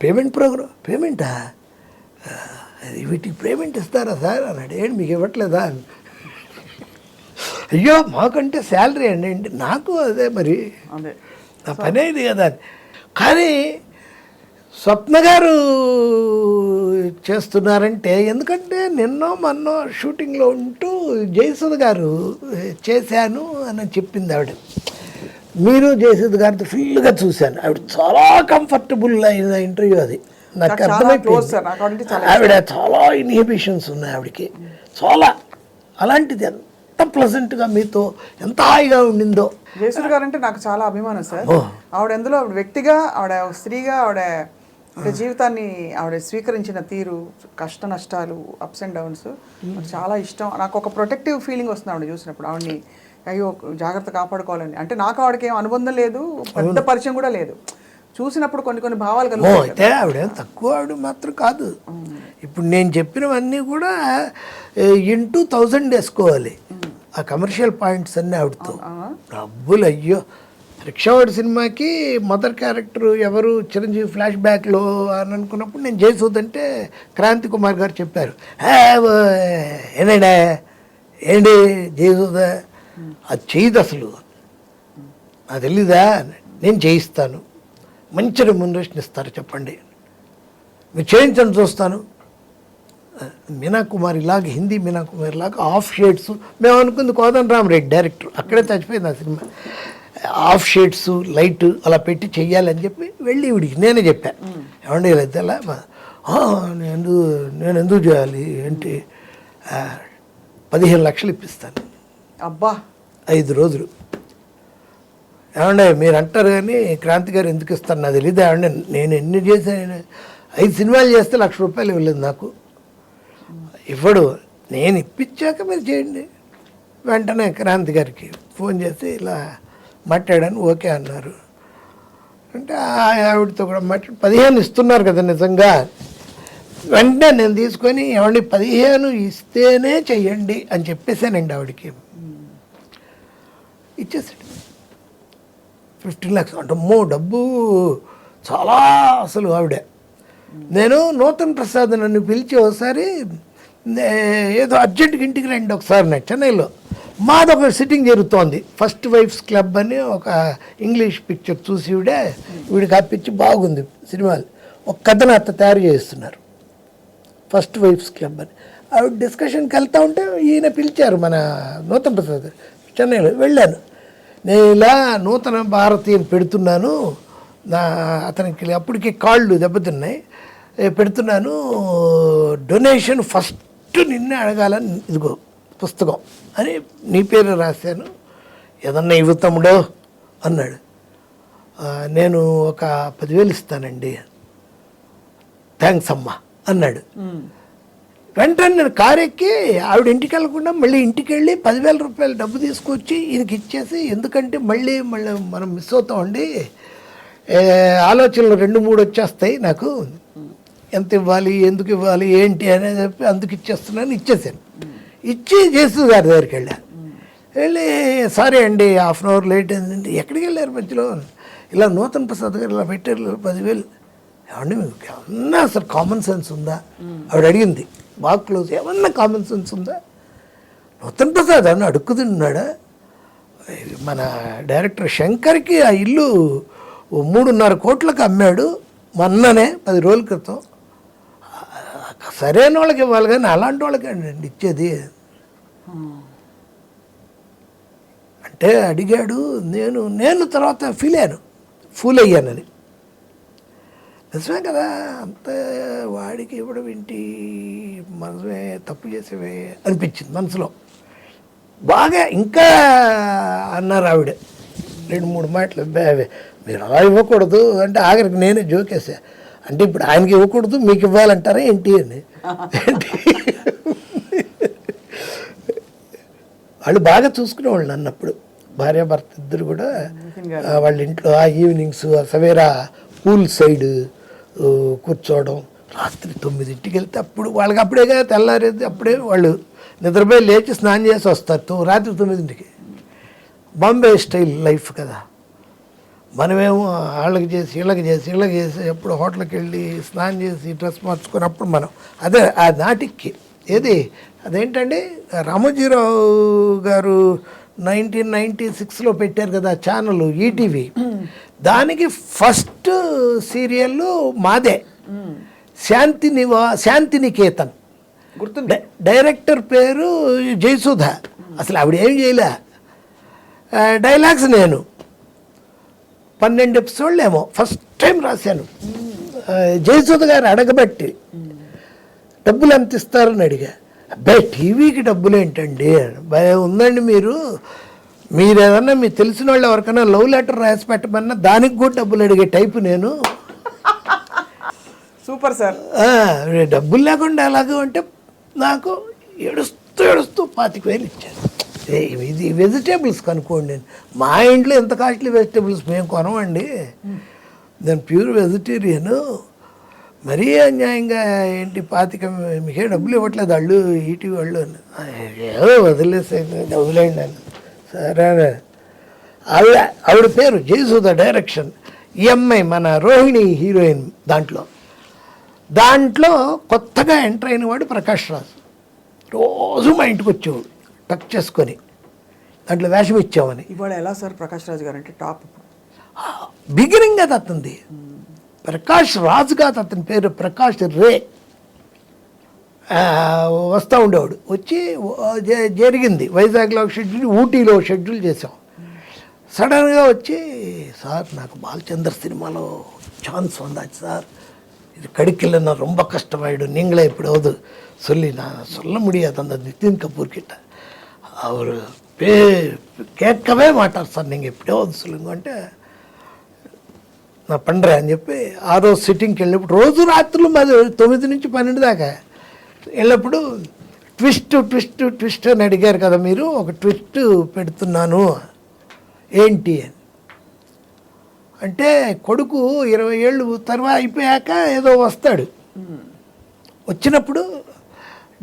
పేమెంటా వీటికి పేమెంట్ ఇస్తారా సార్ అన్నాడు. ఏంటి మీకు ఇవ్వట్లేదా? అయ్యో మాకంటే శాలరీ అండి. నాకు అదే మరి నా పని అయింది కదా. కానీ స్వప్న గారు చేస్తున్నారంటే ఎందుకంటే మొన్న షూటింగ్లో ఉంటూ జయసుధ గారు చేశాను అని చెప్పింది ఆవిడ. మీరు జయసుధ గారితో ఫుల్గా చూశాను. ఆవిడ చాలా కంఫర్టబుల్ అయిన ఇంటర్వ్యూ అది. నాకు అర్థమైపోయింది. ఆవిడ చాలా ఇన్హిబిషన్స్ ఉన్నాయి ఆవిడకి చాలా. అలాంటిది ఎంత ప్లెజెంట్గా మీతో ఎంత హాయిగా ఉండిందో. జయసుధ గారు అంటే నాకు చాలా అభిమానం సార్. ఆవిడ ఎందులో ఆవిడ వ్యక్తిగా, ఆవిడ స్త్రీగా, ఆవిడ జీవితాన్ని ఆవిడ స్వీకరించిన తీరు, కష్ట నష్టాలు, అప్స్ అండ్ డౌన్స్ నాకు చాలా ఇష్టం. నాకు ఒక ప్రొటెక్టివ్ ఫీలింగ్ వస్తుంది ఆవిడ చూసినప్పుడు. ఆవిడని అయ్యో జాగ్రత్త కాపాడుకోవాలని. అంటే నాకు ఆవిడకి ఏం అనుబంధం లేదు, పెద్ద పరిచయం కూడా లేదు. చూసినప్పుడు కొన్ని భావాలు కలుగుతాయి. అయితే ఆవిడ తక్కువ ఆవిడ మాత్రం కాదు. ఇప్పుడు నేను చెప్పినవన్నీ కూడా ఇంటూ 1000 వేసుకోవాలి. ఆ కమర్షియల్ పాయింట్స్ అన్నీ ఆవిడతో. డబ్బులు అయ్యో. రిక్షావాడి సినిమాకి మదర్ క్యారెక్టర్ ఎవరు చిరంజీవి ఫ్లాష్ బ్యాక్లో అని అనుకున్నప్పుడు నేను జయసూద్ అంటే క్రాంతి కుమార్ గారు చెప్పారు, ఏంటి జయసూద అది చేయదు అసలు, నాకు తెలీదా, నేను చేయిస్తాను, మంచి రెమ్యునరేషన్ ఇస్తారు చెప్పండి, మీరు చేయించండి చూస్తాను. మీనా కుమార్ ఇలాగ హిందీ మీనా కుమార్ లాగా ఆఫ్ షేడ్స్. మేము అనుకుంది కోదండరామరెడ్డి డైరెక్టర్, అక్కడే చచ్చిపోయింది ఆ సినిమా. ఆఫ్ షేడ్స్ లైట్ అలా పెట్టి చెయ్యాలని చెప్పి వెళ్ళి వీడికి నేనే చెప్పాను, ఏమండి ఇలా ఇద్దలా నేను ఎందుకు చేయాలి ఏంటి, 15 లక్షలు ఇప్పిస్తాను. అబ్బా 5 రోజులు. ఏమండే మీరు అంటారు కానీ క్రాంతి గారు ఎందుకు ఇస్తాను నాకు తెలియదు. ఏమంటే నేను ఎన్ని చేశాను, 5 సినిమాలు చేస్తే ₹1,00,000 ఇవ్వలేదు నాకు. ఇవ్వడు. నేను ఇప్పించాక మీరు చేయండి. వెంటనే క్రాంతి గారికి ఫోన్ చేసి ఇలా మాట్లాడాను, ఓకే అన్నారు. అంటే ఆవిడతో కూడా మాట్లాడి 15 ఇస్తున్నారు కదా నిజంగా. వెంటనే నేను తీసుకొని ఏమండి 15 ఇస్తేనే చెయ్యండి అని చెప్పేసానండి ఆవిడకి. ఇచ్చేసాడు 15 lakhs. అంటే డబ్బు చాలా అసలు ఆవిడ. నేను నూతన్ ప్రసాద్ నన్ను పిలిచి ఒకసారి ఏదో అర్జెంటుగా ఇంటికి రండి ఒకసారి నేను చెన్నైలో మాదొక సిట్టింగ్ జరుగుతోంది. ఫస్ట్ వైఫ్స్ క్లబ్ అని ఒక ఇంగ్లీష్ పిక్చర్ చూసి వీడికి ఆ పిక్చర్ బాగుంది సినిమాలు. ఒక కథను అత్త తయారు చేస్తున్నారు ఫస్ట్ వైఫ్స్ క్లబ్ అని. ఆవిడ డిస్కషన్కి వెళ్తూ ఉంటే ఈయన పిలిచారు మన నూతన్ ప్రసాద్ గారు. చెన్నైలో వెళ్ళాను. నేను ఇలా నూతన భారతీయని పెడుతున్నాను, అతనికి అప్పటికి కాళ్ళు దెబ్బతిన్నాయి, పెడుతున్నాను, డొనేషన్ ఫస్ట్ నిన్నే అడగాలని, ఇదిగో పుస్తకం అని నీ పేరు రాశాను, ఏదన్నా ఇవ్వు తమ్ముడో అన్నాడు. నేను ఒక 10,000 ఇస్తానండి. థ్యాంక్స్ అమ్మా అన్నాడు. వెంటనే నేను కారు ఎక్కి ఆవిడ ఇంటికి వెళ్ళకుండా మళ్ళీ ఇంటికి వెళ్ళి 10,000 రూపాయలు డబ్బు తీసుకొచ్చి ఈయనకి ఇచ్చేసి, ఎందుకంటే మళ్ళీ మనం మిస్ అవుతామండి, ఆలోచనలు 2-3 వచ్చేస్తాయి నాకు, ఎంత ఇవ్వాలి, ఎందుకు ఇవ్వాలి, ఏంటి అనేది చెప్పి అందుకు ఇచ్చేసాను. ఇచ్చి జేసు గారి దగ్గరికి వెళ్ళి సారీ అండి హాఫ్ అన్ అవర్ లేట్ అయిందండి. ఎక్కడికి వెళ్ళారు మధ్యలో? ఇలా నూతన్ ప్రసాద్ గారు ఇలా పెట్టారు 10,000. ఏమండి మీకు ఏమన్నా అసలు కామన్ సెన్స్ ఉందా? ఆవిడ అడిగింది బాగా క్లోజ్. ఏమన్నా కామన్ సెన్స్ ఉందా? నూతన్ ప్రసాద్ అని అడుక్కుతున్నాడా? మన డైరెక్టర్ శంకర్కి ఆ ఇల్లు 3.5 కోట్లకు అమ్మాడు మొన్ననే 10 రోజుల క్రితం. సరైన వాళ్ళకి ఇవ్వాలి కానీ అలాంటి వాళ్ళకి అండి ఇచ్చేది అంటే అడిగాడు. నేను తర్వాత ఫూల్ అయ్యానని. నిజమే కదా, అంత వాడికి ఇవ్వడం ఏంటి, మనమే తప్పు చేసేవే అనిపించింది మనసులో బాగా. ఇంకా అన్నారు ఆవిడ 2-3 మాటలు, మీరు అలా ఇవ్వకూడదు అంటే ఆఖరికి నేనే జోకేసా. అంటే ఇప్పుడు ఆయనకి ఇవ్వకూడదు మీకు ఇవ్వాలంటారా ఏంటి అని. వాళ్ళు బాగా చూసుకునేవాళ్ళు అన్నప్పుడు, భార్యాభర్త ఇద్దరు కూడా. వాళ్ళ ఇంట్లో ఆ ఈవినింగ్స్ సవేరా పూల్ సైడ్ కూర్చోవడం, రాత్రి 9ంటికి వెళ్తే అప్పుడు వాళ్ళకి అప్పుడేగా తెల్లారేది, అప్పుడే వాళ్ళు నిద్రపోయి లేచి స్నానం చేసి వస్తారు రాత్రి 9ంటికి. బాంబే స్టైల్ లైఫ్ కదా. మనమేమో వాళ్ళకి చేసి వీళ్ళకి చేసి ఎప్పుడు హోటల్కి వెళ్ళి స్నానం చేసి డ్రెస్ మార్చుకొని అప్పుడు మనం అదే ఆ నాటికి ఏది అదేంటండి రామోజీరావు గారు 1996లో పెట్టారు కదా ఛానల్ ఈటీవీ. దానికి ఫస్ట్ సీరియల్ మాదే, శాంతినికేతన్. గుర్తుంది. డైరెక్టర్ పేరు జయసుధ. అసలు ఆవిడ ఏం చేయలే, డైలాగ్స్ నేను 12 ఎపిసోడ్లు ఏమో ఫస్ట్ టైం రాశాను. జయసుధ గారు అడగబట్టి డబ్బులు ఎంత ఇస్తారని అడిగా. అబ్బాయి టీవీకి డబ్బులు ఏంటండి, భయం ఉందండి, మీరు ఏదన్నా మీకు తెలిసిన వాళ్ళు ఎవరికైనా లవ్ లెటర్ రాసి పెట్టమన్నా దానికి కూడా డబ్బులు అడిగే టైపు నేను. Super sir. డబ్బులు లేకుండా ఎలాగో అంటే నాకు ఏడుస్తూ 25,000 ఇచ్చారు. ఇది వెజిటేబుల్స్ కనుక్కోండి, నేను మా ఇంట్లో ఎంత కాస్ట్లీ వెజిటేబుల్స్ మేము కొనమండి, నేను ప్యూర్ వెజిటేరియను, మరీ అన్యాయంగా ఏంటి 25 మీకే డబ్బులు ఇవ్వట్లేదు వాళ్ళు ఈటీవీ వాళ్ళు. ఏదో వదిలేండి అని. సరే ఆవిడ పేరు జయసుధ, డైరెక్షన్. ఈ అమ్మాయి మన రోహిణి హీరోయిన్. దాంట్లో కొత్తగా ఎంటర్ అయిన వాడు ప్రకాష్ రాజ్. రోజు మా ఇంటికి వచ్చేవాడు టక్ చేసుకొని, దాంట్లో వేషం ఇచ్చామని. ఇవాళ ఎలా సార్ ప్రకాష్ రాజ్ గారు అంటే టాప్ బిగినింగ్ అది అతనిది. ప్రకాష్ రాజు కాదు అతని పేరు, ప్రకాష్ రే. వస్తూ ఉండేవాడు. వచ్చి జరిగింది వైజాగ్లో షెడ్యూల్, ఊటీలో షెడ్యూల్ చేసాం. సడన్గా వచ్చి సార్ నాకు బాలచందర్ సినిమాలో ఛాన్స్ வந்தாச்சு சார், இது கிடைக்கல, நான் ரொம்ப கஷ்டமாயிடும், நீங்களே எப்படியாவது சொல்லி நான் சொல்ல முடியாது அந்த நிதின் கபூர் கிட்ட, அவர் கேட்கவே மாட்டார் సార్, நீங்கள் எப்படியாவது சொல்லுங்க అంటే నా పండ్రే అని చెప్పి ఆ రోజు సిట్టింగ్కి వెళ్ళినప్పుడు రోజు రాత్రులు మాది 9 నుంచి 12 దాకా వెళ్ళినప్పుడు ట్విస్ట్ అని అడిగారు కదా మీరు, ఒక ట్విస్ట్ పెడుతున్నాను ఏంటి అని అంటే, కొడుకు 20 ఏళ్ళు తర్వాత అయిపోయాక ఏదో వస్తాడు, వచ్చినప్పుడు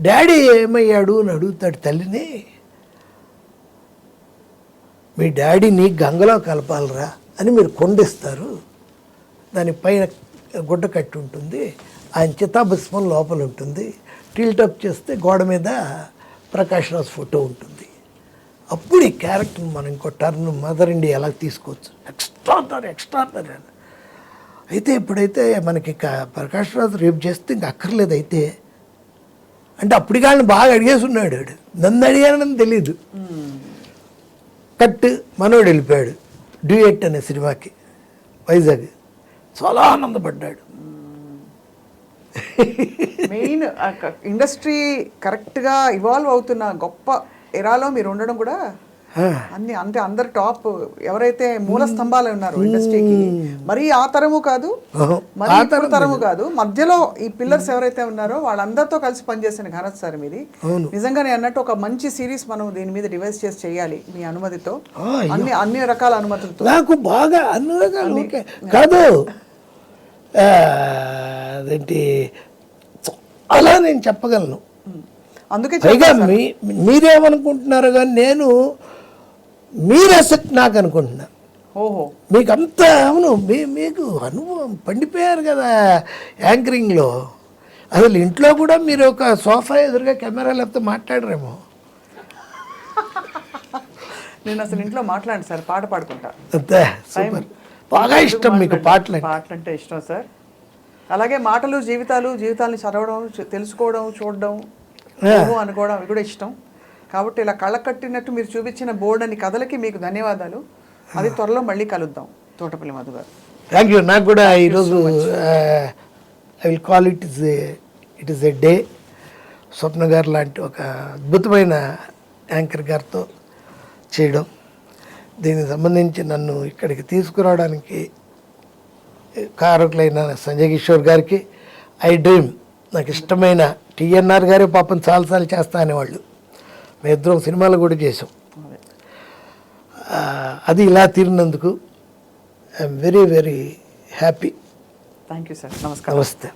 డాడీ ఏమయ్యాడు అని అడుగుతాడు తల్లిని. మీ డాడీని గంగలో కలపాలరా అని మీరు కొండిస్తారు, దానిపైన గుడ్డ కట్టి ఉంటుంది, ఆయన చితాభస్మం లోపల ఉంటుంది. టిల్టప్ చేస్తే గోడ మీద ప్రకాష్ రాజ్ ఫోటో ఉంటుంది. అప్పుడు ఈ క్యారెక్టర్ని మనం ఇంకో టర్న్ మదర్ ఇండియా ఎలా తీసుకోవచ్చు. ఎక్స్ట్రాడనరీ అయితే ఎప్పుడైతే మనకి ఇక ప్రకాష్ రాజ్ రేపు చేస్తే ఇంక అక్కర్లేదు. అయితే అంటే అప్పటికి ఆయన బాగా అడిగేసి ఉన్నాడు. వాడు నన్ను అడిగానని తెలీదు. కట్ మనోడు వెళ్ళిపోయాడు డ్యూయెట్ అనే సినిమాకి వైజాగ్. చాలా ఆనందపడ్డాడు. మెయిన్ ఇండస్ట్రీ కరెక్ట్గా ఇవాల్వ్ అవుతున్న గొప్ప ఎరాలో మీరు ఉండడం కూడా అన్ని అంటే అందరు టాప్ ఎవరైతే మూల స్తంభాలు ఉన్నారు ఇండస్ట్రీకి, మరీ ఆ తరము కాదు, మరీ ఇప్పుడు తరము కాదు, మధ్యలో ఈ పిల్లర్స్ ఎవరైతే ఉన్నారో వాళ్ళందరితో కలిసి పనిచేసిన ఘనత సార్ మీది. నిజంగా నేను అన్నట్టు ఒక మంచి సిరీస్ మనం దీని మీద డివైస్ చేసి చేయాలి మీ అనుమతితో, అన్ని రకాల అనుమతులతో. నాకు బాగా అన్ని రకాలు కాదు అదేంటి అలా నేను చెప్పగలను. అందుకే పైగా మీరేమనుకుంటున్నారు కానీ నేను మీరు అసెట్ నాకు అనుకుంటున్నా. ఓహో, మీకు అంత అవును మీకు అనుభవం పండిపోయారు కదా యాంకరింగ్లో. అసలు ఇంట్లో కూడా మీరు ఒక సోఫా ఎదురుగా కెమెరా లేకపోతే మాట్లాడరేమో. నేను అసలు ఇంట్లో మాట్లాడండి సార్, పాట పాడుకుంటా. అంతే, సూపర్. బాగా ఇష్టం మీకు పాటలు అంటే ఇష్టం సార్. అలాగే మాటలు జీవితాలని చదవడం, తెలుసుకోవడం, చూడడం, అనుకోవడం అవి కూడా ఇష్టం. కాబట్టి ఇలా కళ్ళ కట్టినట్టు మీరు చూపించిన బోర్డు అని కథలకి మీకు ధన్యవాదాలు. అది త్వరలో మళ్ళీ కలుద్దాం తోటపల్లి మధు గారు. Thank you. నాకు కూడా ఈరోజు I will call it is a day. Swapna గారు లాంటి ఒక అద్భుతమైన యాంకర్ గారితో చేయడం, దీనికి సంబంధించి నన్ను ఇక్కడికి తీసుకురావడానికి కారకులైన సంజయ్ కిషోర్ గారికి, ఐ డ్రీమ్ నాకు ఇష్టమైన టీఎన్ఆర్ గారే పాపం చాలాసార్లు చేస్తా అనేవాళ్ళు. మేము ఇద్దరం సినిమాలు కూడా చేసాం. అది ఇలా తీరినందుకు I'm very very happy. Thank you sir. నమస్కారం. నమస్తే.